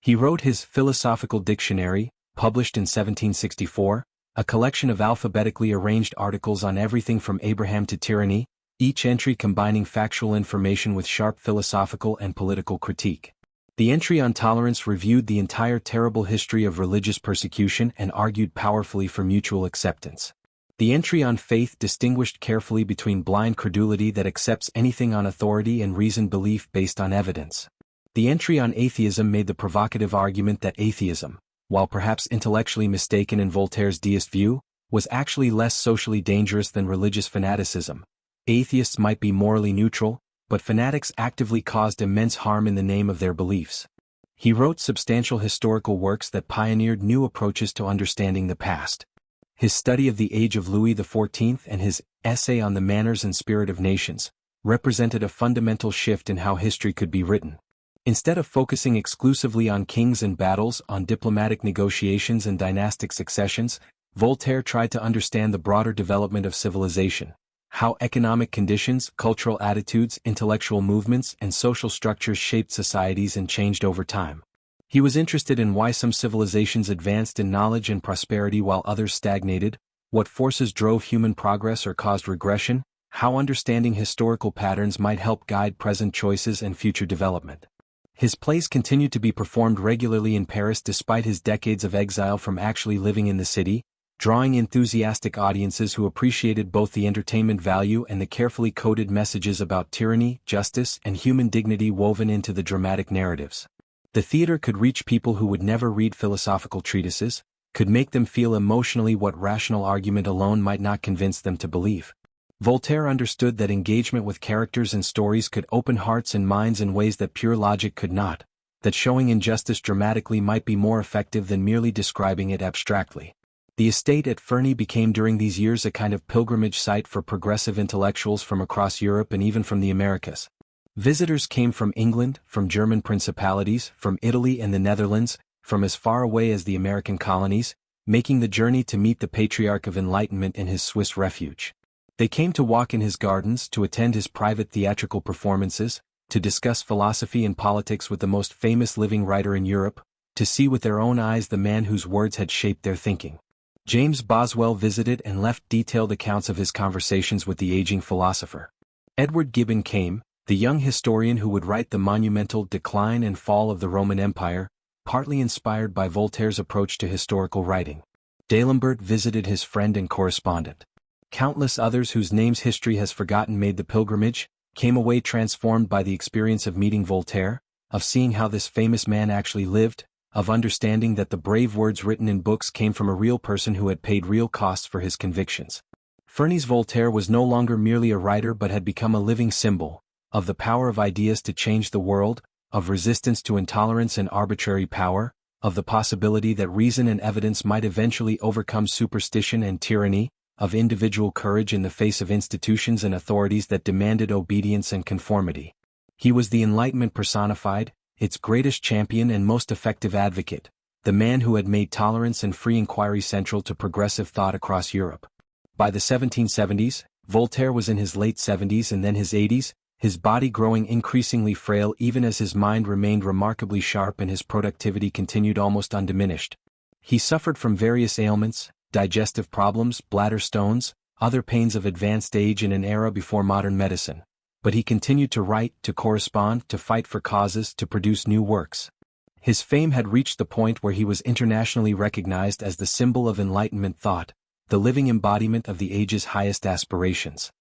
He wrote his Philosophical Dictionary, published in 1764, a collection of alphabetically arranged articles on everything from Abraham to tyranny, each entry combining factual information with sharp philosophical and political critique. The entry on tolerance reviewed the entire terrible history of religious persecution and argued powerfully for mutual acceptance. The entry on faith distinguished carefully between blind credulity that accepts anything on authority and reasoned belief based on evidence. The entry on atheism made the provocative argument that atheism, while perhaps intellectually mistaken in Voltaire's deist view, was actually less socially dangerous than religious fanaticism. Atheists might be morally neutral, but fanatics actively caused immense harm in the name of their beliefs. He wrote substantial historical works that pioneered new approaches to understanding the past. His study of the age of Louis XIV and his essay on the manners and spirit of nations represented a fundamental shift in how history could be written. Instead of focusing exclusively on kings and battles, on diplomatic negotiations and dynastic successions, Voltaire tried to understand the broader development of civilization, how economic conditions, cultural attitudes, intellectual movements, and social structures shaped societies and changed over time. He was interested in why some civilizations advanced in knowledge and prosperity while others stagnated, what forces drove human progress or caused regression, how understanding historical patterns might help guide present choices and future development. His plays continued to be performed regularly in Paris despite his decades of exile from actually living in the city, drawing enthusiastic audiences who appreciated both the entertainment value and the carefully coded messages about tyranny, justice, and human dignity woven into the dramatic narratives. The theater could reach people who would never read philosophical treatises, could make them feel emotionally what rational argument alone might not convince them to believe. Voltaire understood that engagement with characters and stories could open hearts and minds in ways that pure logic could not, that showing injustice dramatically might be more effective than merely describing it abstractly. The estate at Ferney became during these years a kind of pilgrimage site for progressive intellectuals from across Europe and even from the Americas. Visitors came from England, from German principalities, from Italy and the Netherlands, from as far away as the American colonies, making the journey to meet the patriarch of Enlightenment in his Swiss refuge. They came to walk in his gardens, to attend his private theatrical performances, to discuss philosophy and politics with the most famous living writer in Europe, to see with their own eyes the man whose words had shaped their thinking. James Boswell visited and left detailed accounts of his conversations with the aging philosopher. Edward Gibbon came, the young historian who would write the monumental Decline and Fall of the Roman Empire, partly inspired by Voltaire's approach to historical writing. D'Alembert visited his friend and correspondent. Countless others whose names history has forgotten made the pilgrimage, came away transformed by the experience of meeting Voltaire, of seeing how this famous man actually lived, of understanding that the brave words written in books came from a real person who had paid real costs for his convictions. Ferney's Voltaire was no longer merely a writer but had become a living symbol of the power of ideas to change the world, of resistance to intolerance and arbitrary power, of the possibility that reason and evidence might eventually overcome superstition and tyranny, of individual courage in the face of institutions and authorities that demanded obedience and conformity. He was the Enlightenment personified, its greatest champion and most effective advocate, the man who had made tolerance and free inquiry central to progressive thought across Europe. By the 1770s, Voltaire was in his late 70s and then his 80s, his body growing increasingly frail even as his mind remained remarkably sharp and his productivity continued almost undiminished. He suffered from various ailments, digestive problems, bladder stones, other pains of advanced age in an era before modern medicine. But he continued to write, to correspond, to fight for causes, to produce new works. His fame had reached the point where he was internationally recognized as the symbol of Enlightenment thought, the living embodiment of the age's highest aspirations.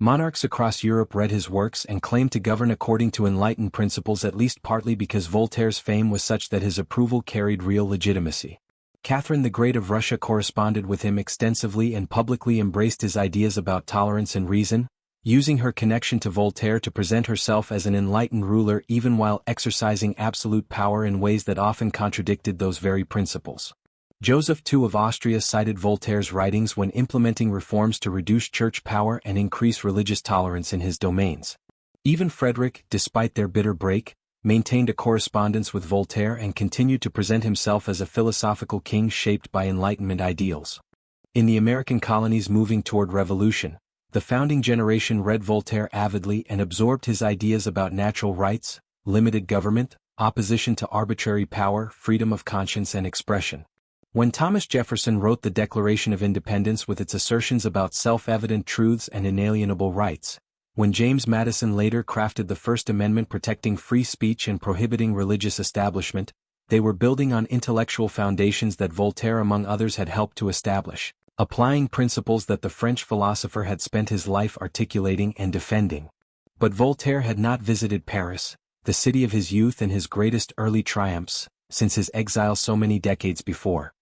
Monarchs across Europe read his works and claimed to govern according to enlightened principles, at least partly because Voltaire's fame was such that his approval carried real legitimacy. Catherine the Great of Russia corresponded with him extensively and publicly embraced his ideas about tolerance and reason, using her connection to Voltaire to present herself as an enlightened ruler even while exercising absolute power in ways that often contradicted those very principles. Joseph II of Austria cited Voltaire's writings when implementing reforms to reduce church power and increase religious tolerance in his domains. Even Frederick, despite their bitter break, maintained a correspondence with Voltaire and continued to present himself as a philosophical king shaped by Enlightenment ideals. In the American colonies moving toward revolution, the founding generation read Voltaire avidly and absorbed his ideas about natural rights, limited government, opposition to arbitrary power, freedom of conscience and expression. When Thomas Jefferson wrote the Declaration of Independence with its assertions about self-evident truths and inalienable rights, When James Madison later crafted the First Amendment protecting free speech and prohibiting religious establishment, they were building on intellectual foundations that Voltaire among others had helped to establish, applying principles that the French philosopher had spent his life articulating and defending. But Voltaire had not visited Paris, the city of his youth and his greatest early triumphs, since his exile so many decades before.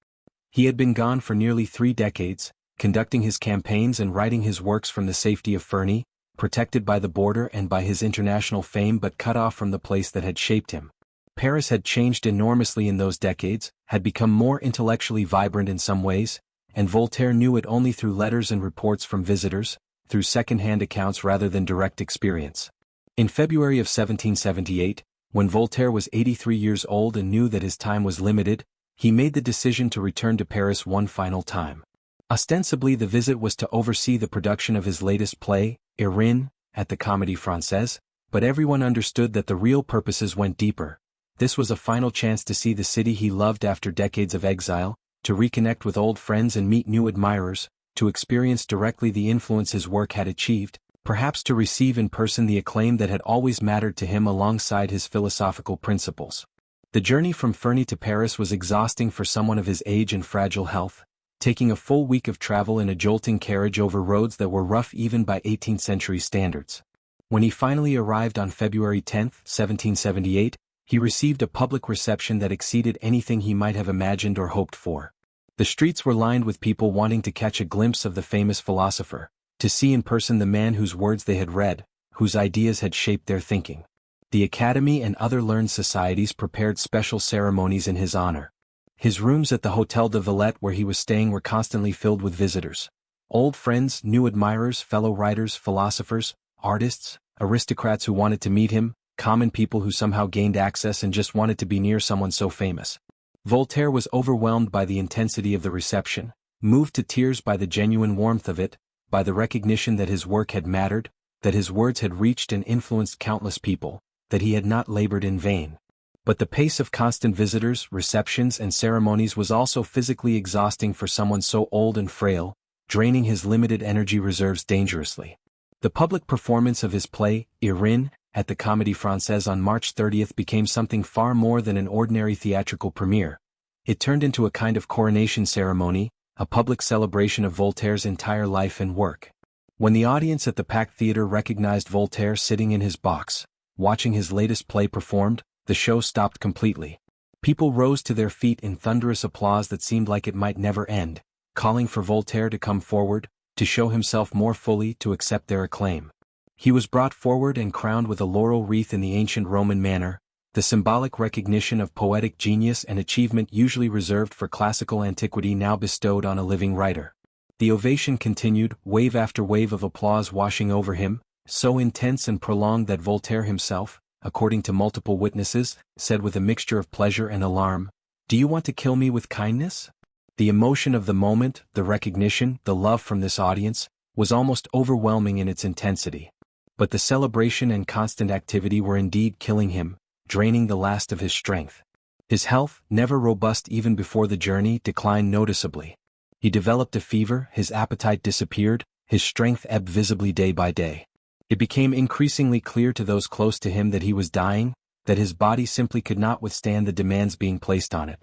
He had been gone for nearly 3 decades, conducting his campaigns and writing his works from the safety of Ferney, protected by the border and by his international fame but cut off from the place that had shaped him. Paris had changed enormously in those decades, had become more intellectually vibrant in some ways, and Voltaire knew it only through letters and reports from visitors, through second-hand accounts rather than direct experience. In February of 1778, when Voltaire was 83 years old and knew that his time was limited, he made the decision to return to Paris one final time. Ostensibly the visit was to oversee the production of his latest play, Erin, at the Comédie Française, but everyone understood that the real purposes went deeper. This was a final chance to see the city he loved after decades of exile, to reconnect with old friends and meet new admirers, to experience directly the influence his work had achieved, perhaps to receive in person the acclaim that had always mattered to him alongside his philosophical principles. The journey from Ferney to Paris was exhausting for someone of his age and fragile health, taking a full week of travel in a jolting carriage over roads that were rough even by 18th-century standards. When he finally arrived on February 10, 1778, he received a public reception that exceeded anything he might have imagined or hoped for. The streets were lined with people wanting to catch a glimpse of the famous philosopher, to see in person the man whose words they had read, whose ideas had shaped their thinking. The Academy and other learned societies prepared special ceremonies in his honor. His rooms at the Hôtel de Villette where he was staying were constantly filled with visitors. Old friends, new admirers, fellow writers, philosophers, artists, aristocrats who wanted to meet him, common people who somehow gained access and just wanted to be near someone so famous. Voltaire was overwhelmed by the intensity of the reception, moved to tears by the genuine warmth of it, by the recognition that his work had mattered, that his words had reached and influenced countless people, that he had not labored in vain. But the pace of constant visitors, receptions and ceremonies was also physically exhausting for someone so old and frail, draining his limited energy reserves dangerously. The public performance of his play, Erin, at the Comédie Française on March 30th became something far more than an ordinary theatrical premiere. It turned into a kind of coronation ceremony, a public celebration of Voltaire's entire life and work. When the audience at the packed theater recognized Voltaire sitting in his box, watching his latest play performed, the show stopped completely. People rose to their feet in thunderous applause that seemed like it might never end, calling for Voltaire to come forward, to show himself more fully, to accept their acclaim. He was brought forward and crowned with a laurel wreath in the ancient Roman manner, the symbolic recognition of poetic genius and achievement usually reserved for classical antiquity now bestowed on a living writer. The ovation continued, wave after wave of applause washing over him, so intense and prolonged that Voltaire himself, according to multiple witnesses, said with a mixture of pleasure and alarm, "Do you want to kill me with kindness?" The emotion of the moment, the recognition, the love from this audience, was almost overwhelming in its intensity. But the celebration and constant activity were indeed killing him, draining the last of his strength. His health, never robust even before the journey, declined noticeably. He developed a fever, his appetite disappeared, his strength ebbed visibly day by day. It became increasingly clear to those close to him that he was dying, that his body simply could not withstand the demands being placed on it.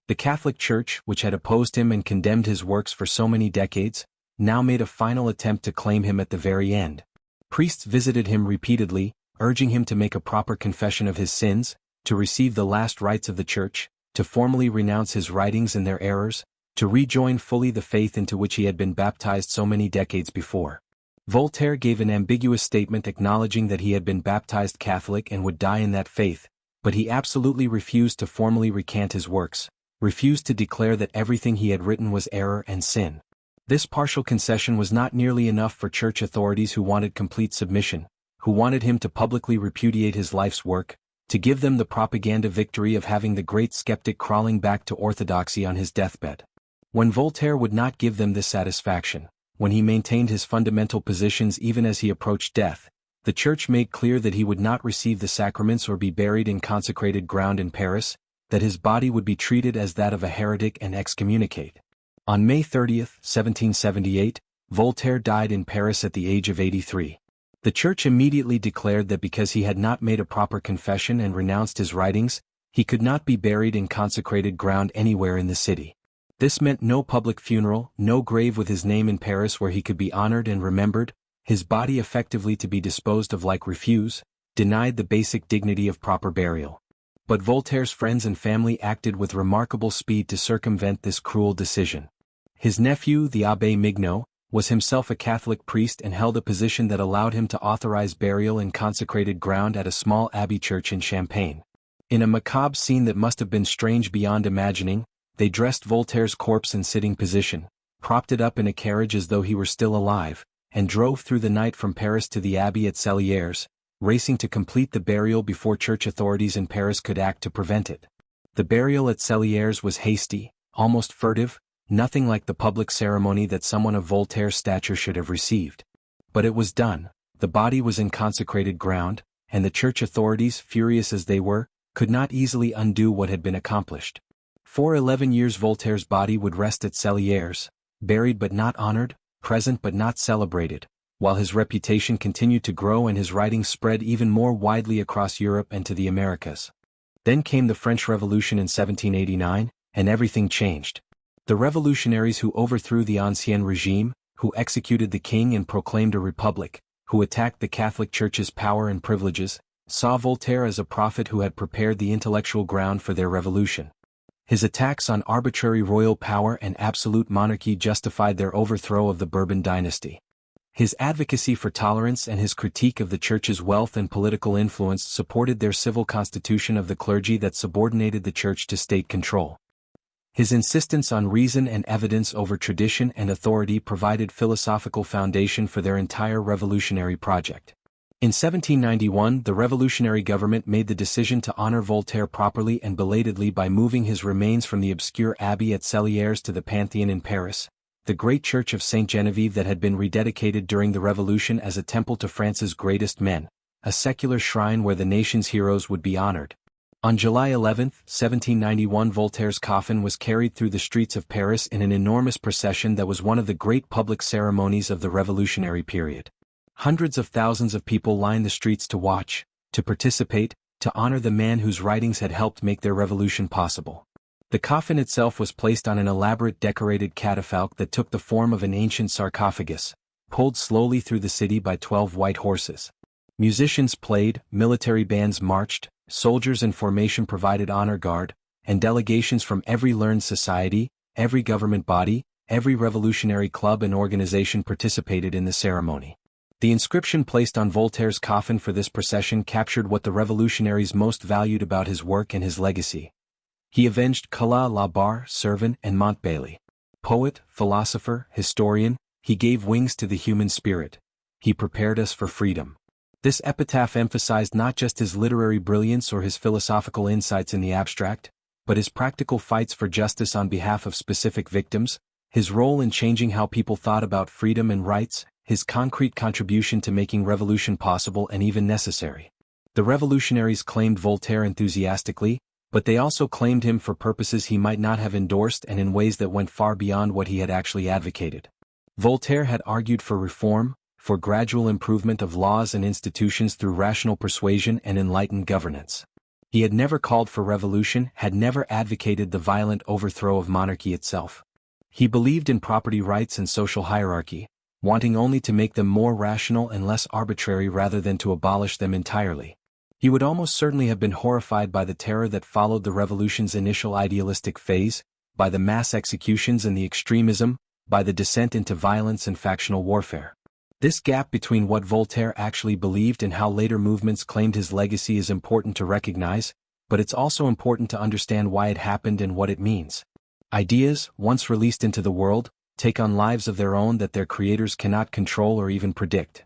The Catholic Church, which had opposed him and condemned his works for so many decades, now made a final attempt to claim him at the very end. Priests visited him repeatedly, urging him to make a proper confession of his sins, to receive the last rites of the Church, to formally renounce his writings and their errors, to rejoin fully the faith into which he had been baptized so many decades before. Voltaire gave an ambiguous statement acknowledging that he had been baptized Catholic and would die in that faith, but he absolutely refused to formally recant his works, refused to declare that everything he had written was error and sin. This partial concession was not nearly enough for church authorities who wanted complete submission, who wanted him to publicly repudiate his life's work, to give them the propaganda victory of having the great skeptic crawling back to orthodoxy on his deathbed. When Voltaire would not give them this satisfaction, when he maintained his fundamental positions even as he approached death, the Church made clear that he would not receive the sacraments or be buried in consecrated ground in Paris, that his body would be treated as that of a heretic and excommunicate. On May 30, 1778, Voltaire died in Paris at the age of 83. The church immediately declared that because he had not made a proper confession and renounced his writings, he could not be buried in consecrated ground anywhere in the city. This meant no public funeral, no grave with his name in Paris where he could be honored and remembered, his body effectively to be disposed of like refuse, denied the basic dignity of proper burial. But Voltaire's friends and family acted with remarkable speed to circumvent this cruel decision. His nephew, the Abbé Mignot, was himself a Catholic priest and held a position that allowed him to authorize burial in consecrated ground at a small abbey church in Champagne. In a macabre scene that must have been strange beyond imagining, they dressed Voltaire's corpse in sitting position, propped it up in a carriage as though he were still alive, and drove through the night from Paris to the abbey at Celliers, racing to complete the burial before church authorities in Paris could act to prevent it. The burial at Celliers was hasty, almost furtive, nothing like the public ceremony that someone of Voltaire's stature should have received. But it was done, the body was in consecrated ground, and the church authorities, furious as they were, could not easily undo what had been accomplished. For 11 years Voltaire's body would rest at Celliers, buried but not honored, present but not celebrated, while his reputation continued to grow and his writings spread even more widely across Europe and to the Americas. Then came the French Revolution in 1789, and everything changed. The revolutionaries who overthrew the Ancien regime, who executed the king and proclaimed a republic, who attacked the Catholic Church's power and privileges, saw Voltaire as a prophet who had prepared the intellectual ground for their revolution. His attacks on arbitrary royal power and absolute monarchy justified their overthrow of the Bourbon dynasty. His advocacy for tolerance and his critique of the Church's wealth and political influence supported their civil constitution of the clergy that subordinated the Church to state control. His insistence on reason and evidence over tradition and authority provided philosophical foundation for their entire revolutionary project. In 1791, the revolutionary government made the decision to honor Voltaire properly and belatedly by moving his remains from the obscure abbey at Celliers to the Pantheon in Paris, the great church of Saint Genevieve that had been rededicated during the Revolution as a temple to France's greatest men, a secular shrine where the nation's heroes would be honored. On July 11, 1791, Voltaire's coffin was carried through the streets of Paris in an enormous procession that was one of the great public ceremonies of the revolutionary period. Hundreds of thousands of people lined the streets to watch, to participate, to honor the man whose writings had helped make their revolution possible. The coffin itself was placed on an elaborate decorated catafalque that took the form of an ancient sarcophagus, pulled slowly through the city by 12 white horses. Musicians played, military bands marched, soldiers in formation provided honor guard, and delegations from every learned society, every government body, every revolutionary club and organization participated in the ceremony. The inscription placed on Voltaire's coffin for this procession captured what the revolutionaries most valued about his work and his legacy. He avenged Colas, Labarre, Servin, and Montbailly. Poet, philosopher, historian, he gave wings to the human spirit. He prepared us for freedom. This epitaph emphasized not just his literary brilliance or his philosophical insights in the abstract, but his practical fights for justice on behalf of specific victims, his role in changing how people thought about freedom and rights, his concrete contribution to making revolution possible and even necessary. The revolutionaries claimed Voltaire enthusiastically, but they also claimed him for purposes he might not have endorsed and in ways that went far beyond what he had actually advocated. Voltaire had argued for reform, for gradual improvement of laws and institutions through rational persuasion and enlightened governance. He had never called for revolution, had never advocated the violent overthrow of monarchy itself. He believed in property rights and social hierarchy, wanting only to make them more rational and less arbitrary rather than to abolish them entirely. He would almost certainly have been horrified by the terror that followed the revolution's initial idealistic phase, by the mass executions and the extremism, by the descent into violence and factional warfare. This gap between what Voltaire actually believed and how later movements claimed his legacy is important to recognize, but it's also important to understand why it happened and what it means. Ideas, once released into the world, take on lives of their own that their creators cannot control or even predict.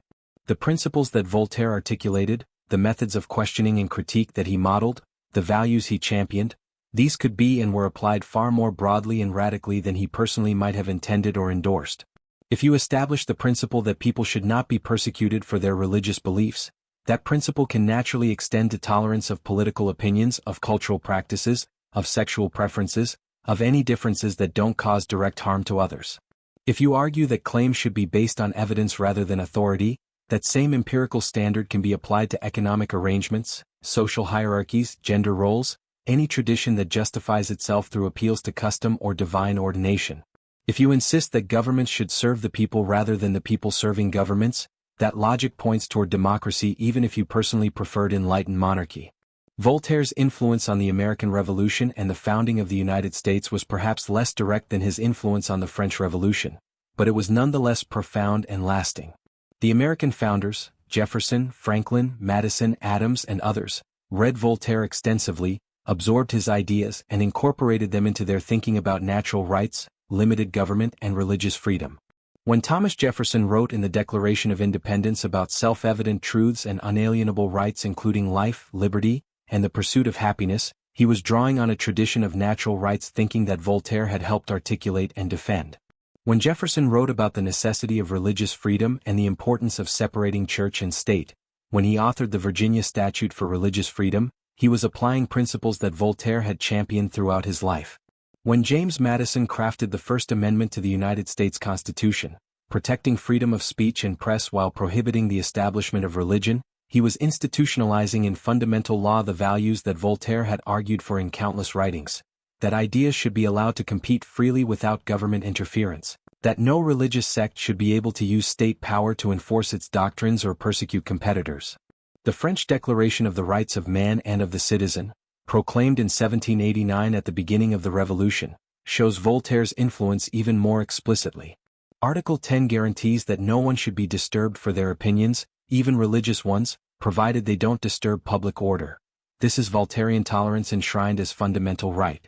The principles that Voltaire articulated, the methods of questioning and critique that he modeled, the values he championed, these could be and were applied far more broadly and radically than he personally might have intended or endorsed. If you establish the principle that people should not be persecuted for their religious beliefs, that principle can naturally extend to tolerance of political opinions, of cultural practices, of sexual preferences, of any differences that don't cause direct harm to others. If you argue that claims should be based on evidence rather than authority, That same empirical standard can be applied to economic arrangements, social hierarchies, gender roles, any tradition that justifies itself through appeals to custom or divine ordination. If you insist that governments should serve the people rather than the people serving governments, that logic points toward democracy even if you personally preferred enlightened monarchy. Voltaire's influence on the American Revolution and the founding of the United States was perhaps less direct than his influence on the French Revolution, but it was nonetheless profound and lasting. The American founders, Jefferson, Franklin, Madison, Adams, and others, read Voltaire extensively, absorbed his ideas, and incorporated them into their thinking about natural rights, limited government, and religious freedom. When Thomas Jefferson wrote in the Declaration of Independence about self-evident truths and unalienable rights including life, liberty, and the pursuit of happiness, he was drawing on a tradition of natural rights thinking that Voltaire had helped articulate and defend. When Jefferson wrote about the necessity of religious freedom and the importance of separating church and state, when he authored the Virginia Statute for Religious Freedom, he was applying principles that Voltaire had championed throughout his life. When James Madison crafted the First Amendment to the United States Constitution, protecting freedom of speech and press while prohibiting the establishment of religion, he was institutionalizing in fundamental law the values that Voltaire had argued for in countless writings, that ideas should be allowed to compete freely without government interference, that no religious sect should be able to use state power to enforce its doctrines or persecute competitors. The French Declaration of the Rights of Man and of the Citizen, proclaimed in 1789 at the beginning of the Revolution, shows Voltaire's influence even more explicitly. Article 10 guarantees that no one should be disturbed for their opinions, even religious ones, provided they don't disturb public order. This is Voltairean tolerance enshrined as fundamental right.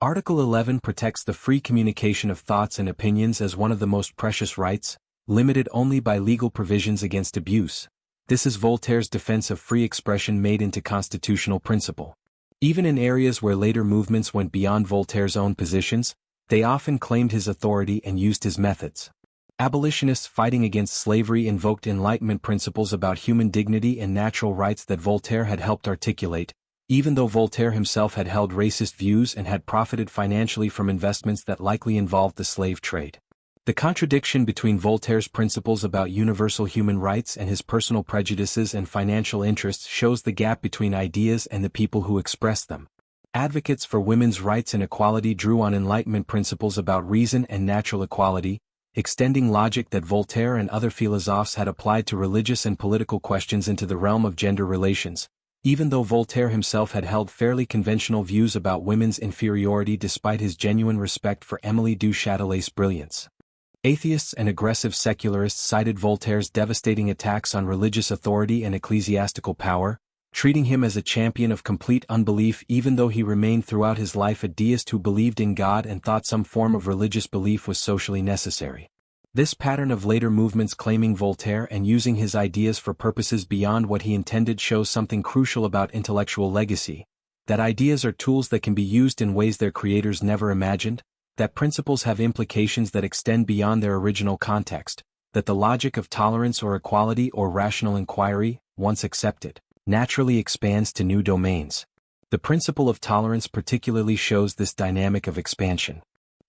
Article 11 protects the free communication of thoughts and opinions as one of the most precious rights, limited only by legal provisions against abuse. This is Voltaire's defense of free expression made into constitutional principle. Even in areas where later movements went beyond Voltaire's own positions, they often claimed his authority and used his methods. Abolitionists fighting against slavery invoked Enlightenment principles about human dignity and natural rights that Voltaire had helped articulate, even though Voltaire himself had held racist views and had profited financially from investments that likely involved the slave trade. The contradiction between Voltaire's principles about universal human rights and his personal prejudices and financial interests shows the gap between ideas and the people who express them. Advocates for women's rights and equality drew on Enlightenment principles about reason and natural equality, extending logic that Voltaire and other philosophers had applied to religious and political questions into the realm of gender relations, even though Voltaire himself had held fairly conventional views about women's inferiority despite his genuine respect for Émilie du Châtelet's brilliance. Atheists and aggressive secularists cited Voltaire's devastating attacks on religious authority and ecclesiastical power, treating him as a champion of complete unbelief even though he remained throughout his life a deist who believed in God and thought some form of religious belief was socially necessary. This pattern of later movements claiming Voltaire and using his ideas for purposes beyond what he intended shows something crucial about intellectual legacy, that ideas are tools that can be used in ways their creators never imagined, that principles have implications that extend beyond their original context, that the logic of tolerance or equality or rational inquiry, once accepted, naturally expands to new domains. The principle of tolerance particularly shows this dynamic of expansion.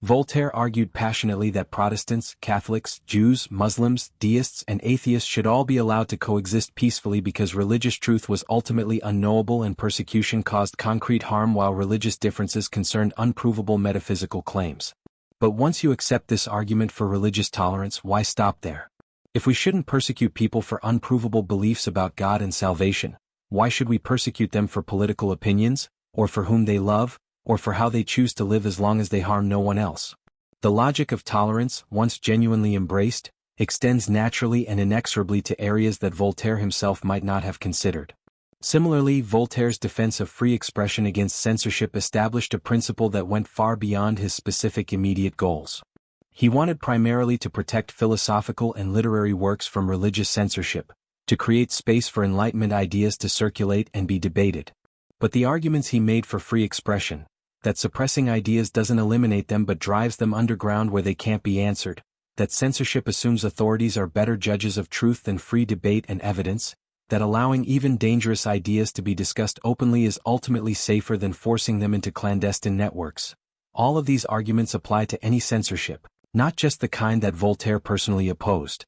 Voltaire argued passionately that Protestants, Catholics, Jews, Muslims, deists, and atheists should all be allowed to coexist peacefully because religious truth was ultimately unknowable and persecution caused concrete harm while religious differences concerned unprovable metaphysical claims. But once you accept this argument for religious tolerance, why stop there? If we shouldn't persecute people for unprovable beliefs about God and salvation, why should we persecute them for political opinions, or for whom they love, or for how they choose to live as long as they harm no one else? The logic of tolerance, once genuinely embraced, extends naturally and inexorably to areas that Voltaire himself might not have considered. Similarly, Voltaire's defense of free expression against censorship established a principle that went far beyond his specific immediate goals. He wanted primarily to protect philosophical and literary works from religious censorship, to create space for Enlightenment ideas to circulate and be debated. But the arguments he made for free expression, that suppressing ideas doesn't eliminate them but drives them underground where they can't be answered, that censorship assumes authorities are better judges of truth than free debate and evidence, that allowing even dangerous ideas to be discussed openly is ultimately safer than forcing them into clandestine networks. All of these arguments apply to any censorship, not just the kind that Voltaire personally opposed.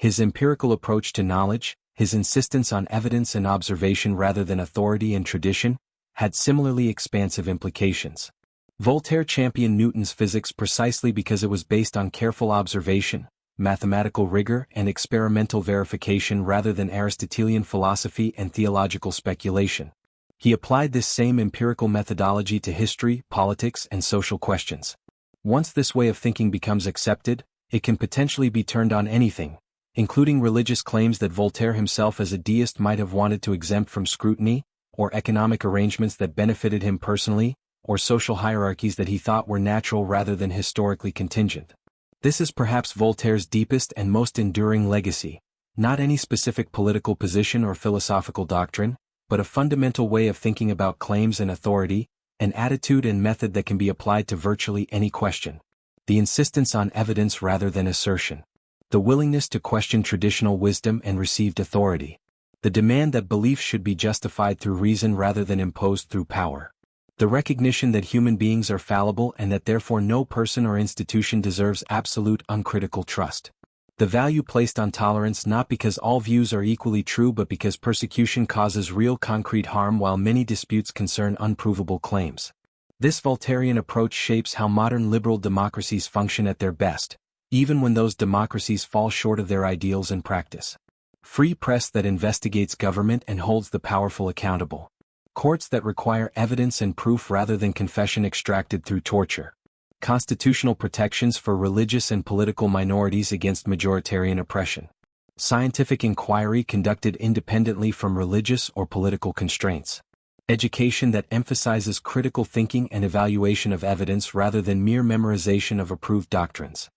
His empirical approach to knowledge, his insistence on evidence and observation rather than authority and tradition, had similarly expansive implications. Voltaire championed Newton's physics precisely because it was based on careful observation, mathematical rigor and experimental verification rather than Aristotelian philosophy and theological speculation. He applied this same empirical methodology to history, politics, and social questions. Once this way of thinking becomes accepted, it can potentially be turned on anything, including religious claims that Voltaire himself as a deist might have wanted to exempt from scrutiny, or economic arrangements that benefited him personally, or social hierarchies that he thought were natural rather than historically contingent. This is perhaps Voltaire's deepest and most enduring legacy, not any specific political position or philosophical doctrine, but a fundamental way of thinking about claims and authority, an attitude and method that can be applied to virtually any question. The insistence on evidence rather than assertion. The willingness to question traditional wisdom and received authority. The demand that beliefs should be justified through reason rather than imposed through power. The recognition that human beings are fallible and that therefore no person or institution deserves absolute uncritical trust. The value placed on tolerance not because all views are equally true but because persecution causes real concrete harm while many disputes concern unprovable claims. This Voltairean approach shapes how modern liberal democracies function at their best, even when those democracies fall short of their ideals and practice. Free press that investigates government and holds the powerful accountable. Courts that require evidence and proof rather than confession extracted through torture. Constitutional protections for religious and political minorities against majoritarian oppression. Scientific inquiry conducted independently from religious or political constraints. Education that emphasizes critical thinking and evaluation of evidence rather than mere memorization of approved doctrines.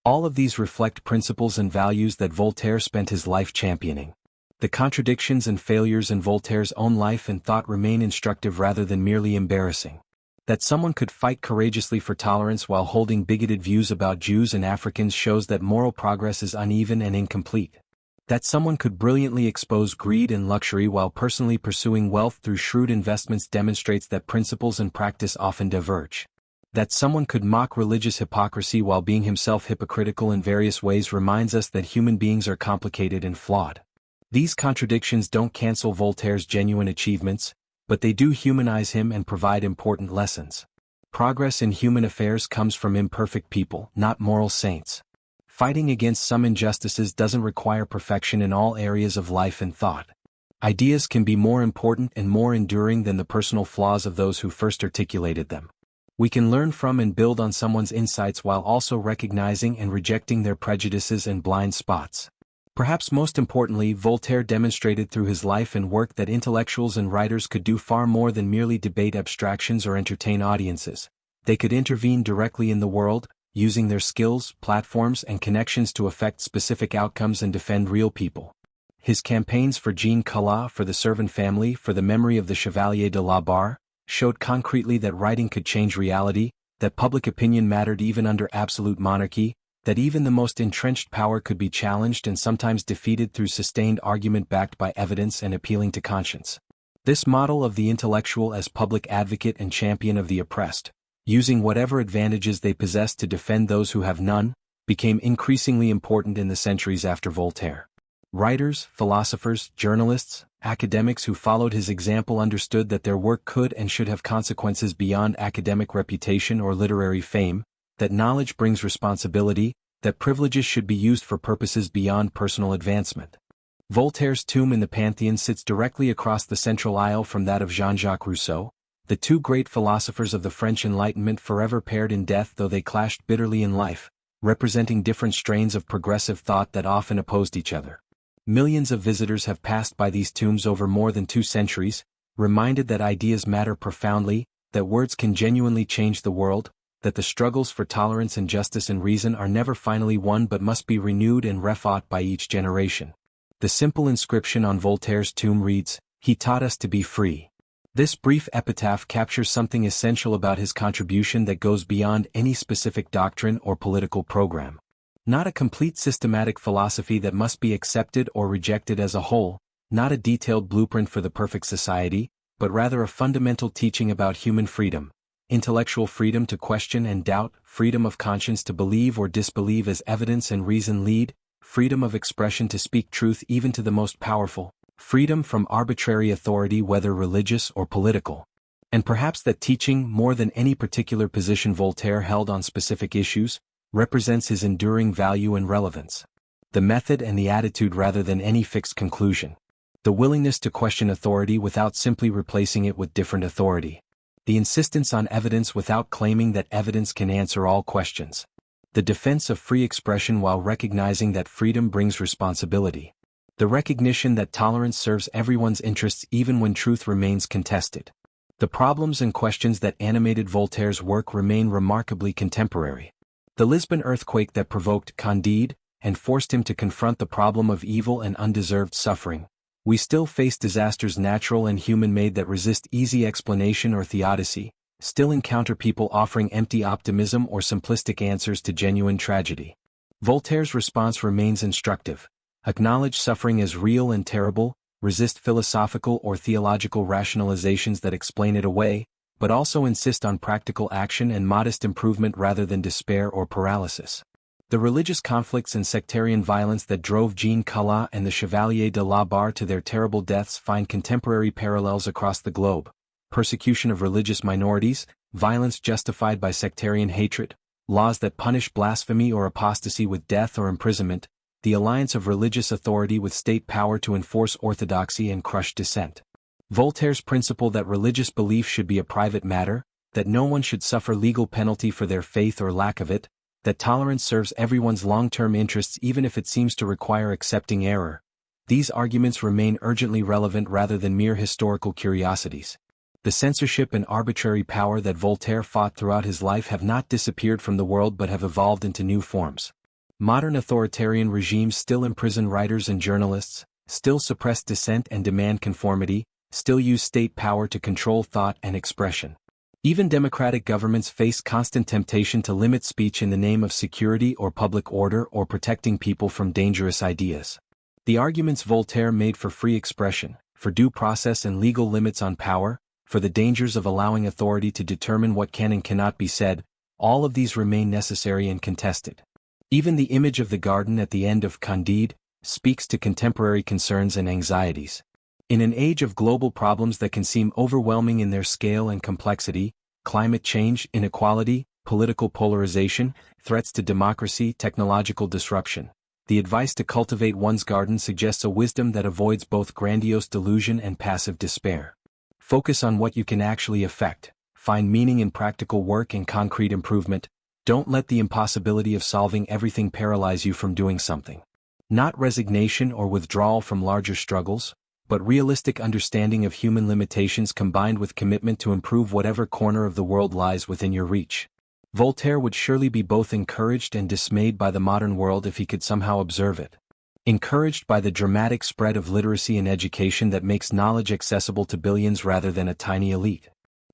All of these reflect principles and values that Voltaire spent his life championing. The contradictions and failures in Voltaire's own life and thought remain instructive rather than merely embarrassing. That someone could fight courageously for tolerance while holding bigoted views about Jews and Africans shows that moral progress is uneven and incomplete. That someone could brilliantly expose greed and luxury while personally pursuing wealth through shrewd investments demonstrates that principles and practice often diverge. That someone could mock religious hypocrisy while being himself hypocritical in various ways reminds us that human beings are complicated and flawed. These contradictions don't cancel Voltaire's genuine achievements, but they do humanize him and provide important lessons. Progress in human affairs comes from imperfect people, not moral saints. Fighting against some injustices doesn't require perfection in all areas of life and thought. Ideas can be more important and more enduring than the personal flaws of those who first articulated them. We can learn from and build on someone's insights while also recognizing and rejecting their prejudices and blind spots. Perhaps most importantly, Voltaire demonstrated through his life and work that intellectuals and writers could do far more than merely debate abstractions or entertain audiences. They could intervene directly in the world, using their skills, platforms, and connections to affect specific outcomes and defend real people. His campaigns for Jean Calas, for the servant family, for the memory of the Chevalier de la Barre, showed concretely that writing could change reality, that public opinion mattered even under absolute monarchy, that even the most entrenched power could be challenged and sometimes defeated through sustained argument backed by evidence and appealing to conscience. This model of the intellectual as public advocate and champion of the oppressed, using whatever advantages they possess to defend those who have none, became increasingly important in the centuries after Voltaire. Writers, philosophers, journalists, academics who followed his example understood that their work could and should have consequences beyond academic reputation or literary fame, that knowledge brings responsibility, that privileges should be used for purposes beyond personal advancement. Voltaire's tomb in the Pantheon sits directly across the central aisle from that of Jean-Jacques Rousseau, the two great philosophers of the French Enlightenment forever paired in death though they clashed bitterly in life, representing different strains of progressive thought that often opposed each other. Millions of visitors have passed by these tombs over more than 2 centuries, reminded that ideas matter profoundly, that words can genuinely change the world, that the struggles for tolerance and justice and reason are never finally won but must be renewed and refought by each generation. The simple inscription on Voltaire's tomb reads, "He taught us to be free." This brief epitaph captures something essential about his contribution that goes beyond any specific doctrine or political program. Not a complete systematic philosophy that must be accepted or rejected as a whole, not a detailed blueprint for the perfect society, but rather a fundamental teaching about human freedom, intellectual freedom to question and doubt, freedom of conscience to believe or disbelieve as evidence and reason lead, freedom of expression to speak truth even to the most powerful, freedom from arbitrary authority whether religious or political. And perhaps that teaching, more than any particular position Voltaire held on specific issues, represents his enduring value and relevance. The method and the attitude rather than any fixed conclusion. The willingness to question authority without simply replacing it with different authority. The insistence on evidence without claiming that evidence can answer all questions. The defense of free expression while recognizing that freedom brings responsibility. The recognition that tolerance serves everyone's interests even when truth remains contested. The problems and questions that animated Voltaire's work remain remarkably contemporary. The Lisbon earthquake that provoked Candide and forced him to confront the problem of evil and undeserved suffering. We still face disasters natural and human-made that resist easy explanation or theodicy, still encounter people offering empty optimism or simplistic answers to genuine tragedy. Voltaire's response remains instructive. Acknowledge suffering as real and terrible, resist philosophical or theological rationalizations that explain it away, but also insist on practical action and modest improvement rather than despair or paralysis. The religious conflicts and sectarian violence that drove Jean Calas and the Chevalier de la Barre to their terrible deaths find contemporary parallels across the globe. Persecution of religious minorities, violence justified by sectarian hatred, laws that punish blasphemy or apostasy with death or imprisonment, the alliance of religious authority with state power to enforce orthodoxy and crush dissent. Voltaire's principle that religious belief should be a private matter, that no one should suffer legal penalty for their faith or lack of it, that tolerance serves everyone's long-term interests even if it seems to require accepting error. These arguments remain urgently relevant rather than mere historical curiosities. The censorship and arbitrary power that Voltaire fought throughout his life have not disappeared from the world but have evolved into new forms. Modern authoritarian regimes still imprison writers and journalists, still suppress dissent and demand conformity, still use state power to control thought and expression. Even democratic governments face constant temptation to limit speech in the name of security or public order or protecting people from dangerous ideas. The arguments Voltaire made for free expression, for due process and legal limits on power, for the dangers of allowing authority to determine what can and cannot be said, all of these remain necessary and contested. Even the image of the garden at the end of Candide speaks to contemporary concerns and anxieties. In an age of global problems that can seem overwhelming in their scale and complexity, climate change, inequality, political polarization, threats to democracy, technological disruption, the advice to cultivate one's garden suggests a wisdom that avoids both grandiose delusion and passive despair. Focus on what you can actually affect, find meaning in practical work and concrete improvement, don't let the impossibility of solving everything paralyze you from doing something. Not resignation or withdrawal from larger struggles, but realistic understanding of human limitations combined with commitment to improve whatever corner of the world lies within your reach. Voltaire would surely be both encouraged and dismayed by the modern world if he could somehow observe it. Encouraged by the dramatic spread of literacy and education that makes knowledge accessible to billions rather than a tiny elite.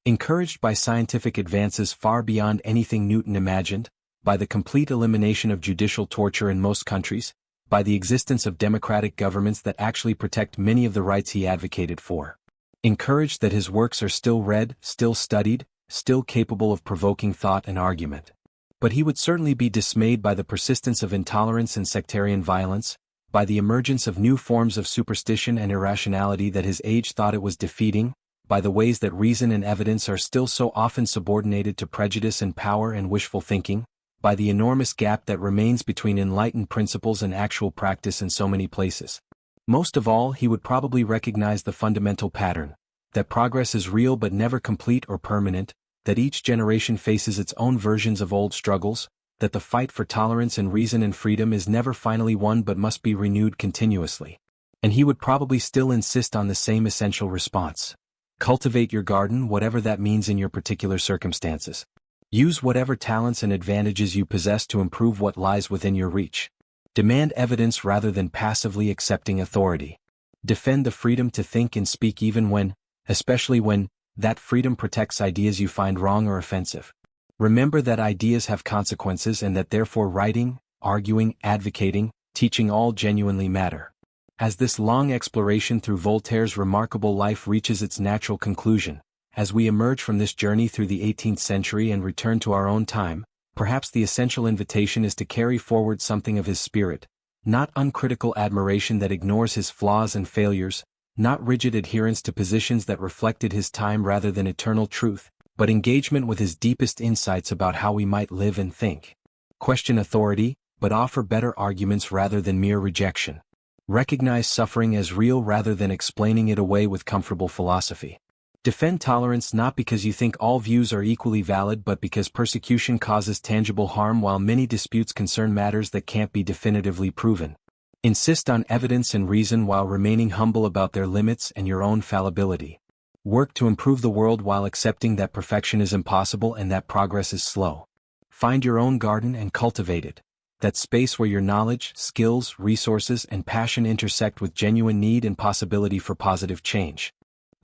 Encouraged by scientific advances far beyond anything Newton imagined, by the complete elimination of judicial torture in most countries, by the existence of democratic governments that actually protect many of the rights he advocated for. Encouraged that his works are still read, still studied, still capable of provoking thought and argument. But he would certainly be dismayed by the persistence of intolerance and sectarian violence, by the emergence of new forms of superstition and irrationality that his age thought it was defeating, by the ways that reason and evidence are still so often subordinated to prejudice and power and wishful thinking, by the enormous gap that remains between enlightened principles and actual practice in so many places. Most of all, he would probably recognize the fundamental pattern, that progress is real but never complete or permanent, that each generation faces its own versions of old struggles, that the fight for tolerance and reason and freedom is never finally won but must be renewed continuously. And he would probably still insist on the same essential response. Cultivate your garden, whatever that means in your particular circumstances. Use whatever talents and advantages you possess to improve what lies within your reach. Demand evidence rather than passively accepting authority. Defend the freedom to think and speak even when, especially when, that freedom protects ideas you find wrong or offensive. Remember that ideas have consequences and that therefore writing, arguing, advocating, teaching all genuinely matter. As this long exploration through Voltaire's remarkable life reaches its natural conclusion, as we emerge from this journey through the 18th century and return to our own time, perhaps the essential invitation is to carry forward something of his spirit, Not uncritical admiration that ignores his flaws and failures, not rigid adherence to positions that reflected his time rather than eternal truth, but engagement with his deepest insights about how we might live and think. Question authority, but offer better arguments rather than mere rejection. Recognize suffering as real rather than explaining it away with comfortable philosophy. Defend tolerance not because you think all views are equally valid but because persecution causes tangible harm while many disputes concern matters that can't be definitively proven. Insist on evidence and reason while remaining humble about their limits and your own fallibility. Work to improve the world while accepting that perfection is impossible and that progress is slow. Find your own garden and cultivate it. That space where your knowledge, skills, resources, and passion intersect with genuine need and possibility for positive change.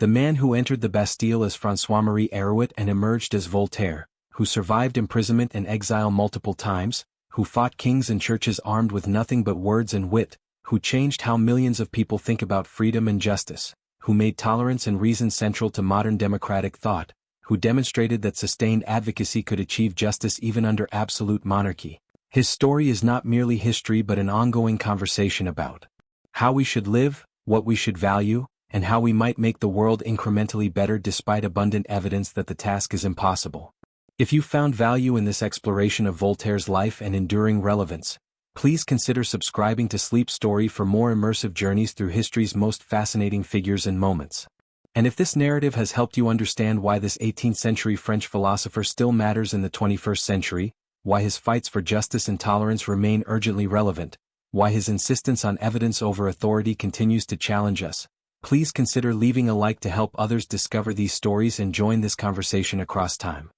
The man who entered the Bastille as Francois-Marie and emerged as Voltaire, who survived imprisonment and exile multiple times, who fought kings and churches armed with nothing but words and wit, who changed how millions of people think about freedom and justice, who made tolerance and reason central to modern democratic thought, who demonstrated that sustained advocacy could achieve justice even under absolute monarchy. His story is not merely history but an ongoing conversation about how we should live, what we should value, and how we might make the world incrementally better despite abundant evidence that the task is impossible. If you found value in this exploration of Voltaire's life and enduring relevance, please consider subscribing to Sleep Story for more immersive journeys through history's most fascinating figures and moments. And if this narrative has helped you understand why this 18th-century French philosopher still matters in the 21st century, why his fights for justice and tolerance remain urgently relevant, why his insistence on evidence over authority continues to challenge us, please consider leaving a like to help others discover these stories and join this conversation across time.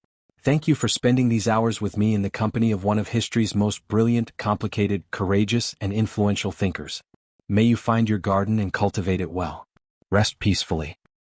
Thank you for spending these hours with me in the company of one of history's most brilliant, complicated, courageous, and influential thinkers. May you find your garden and cultivate it well. Rest peacefully.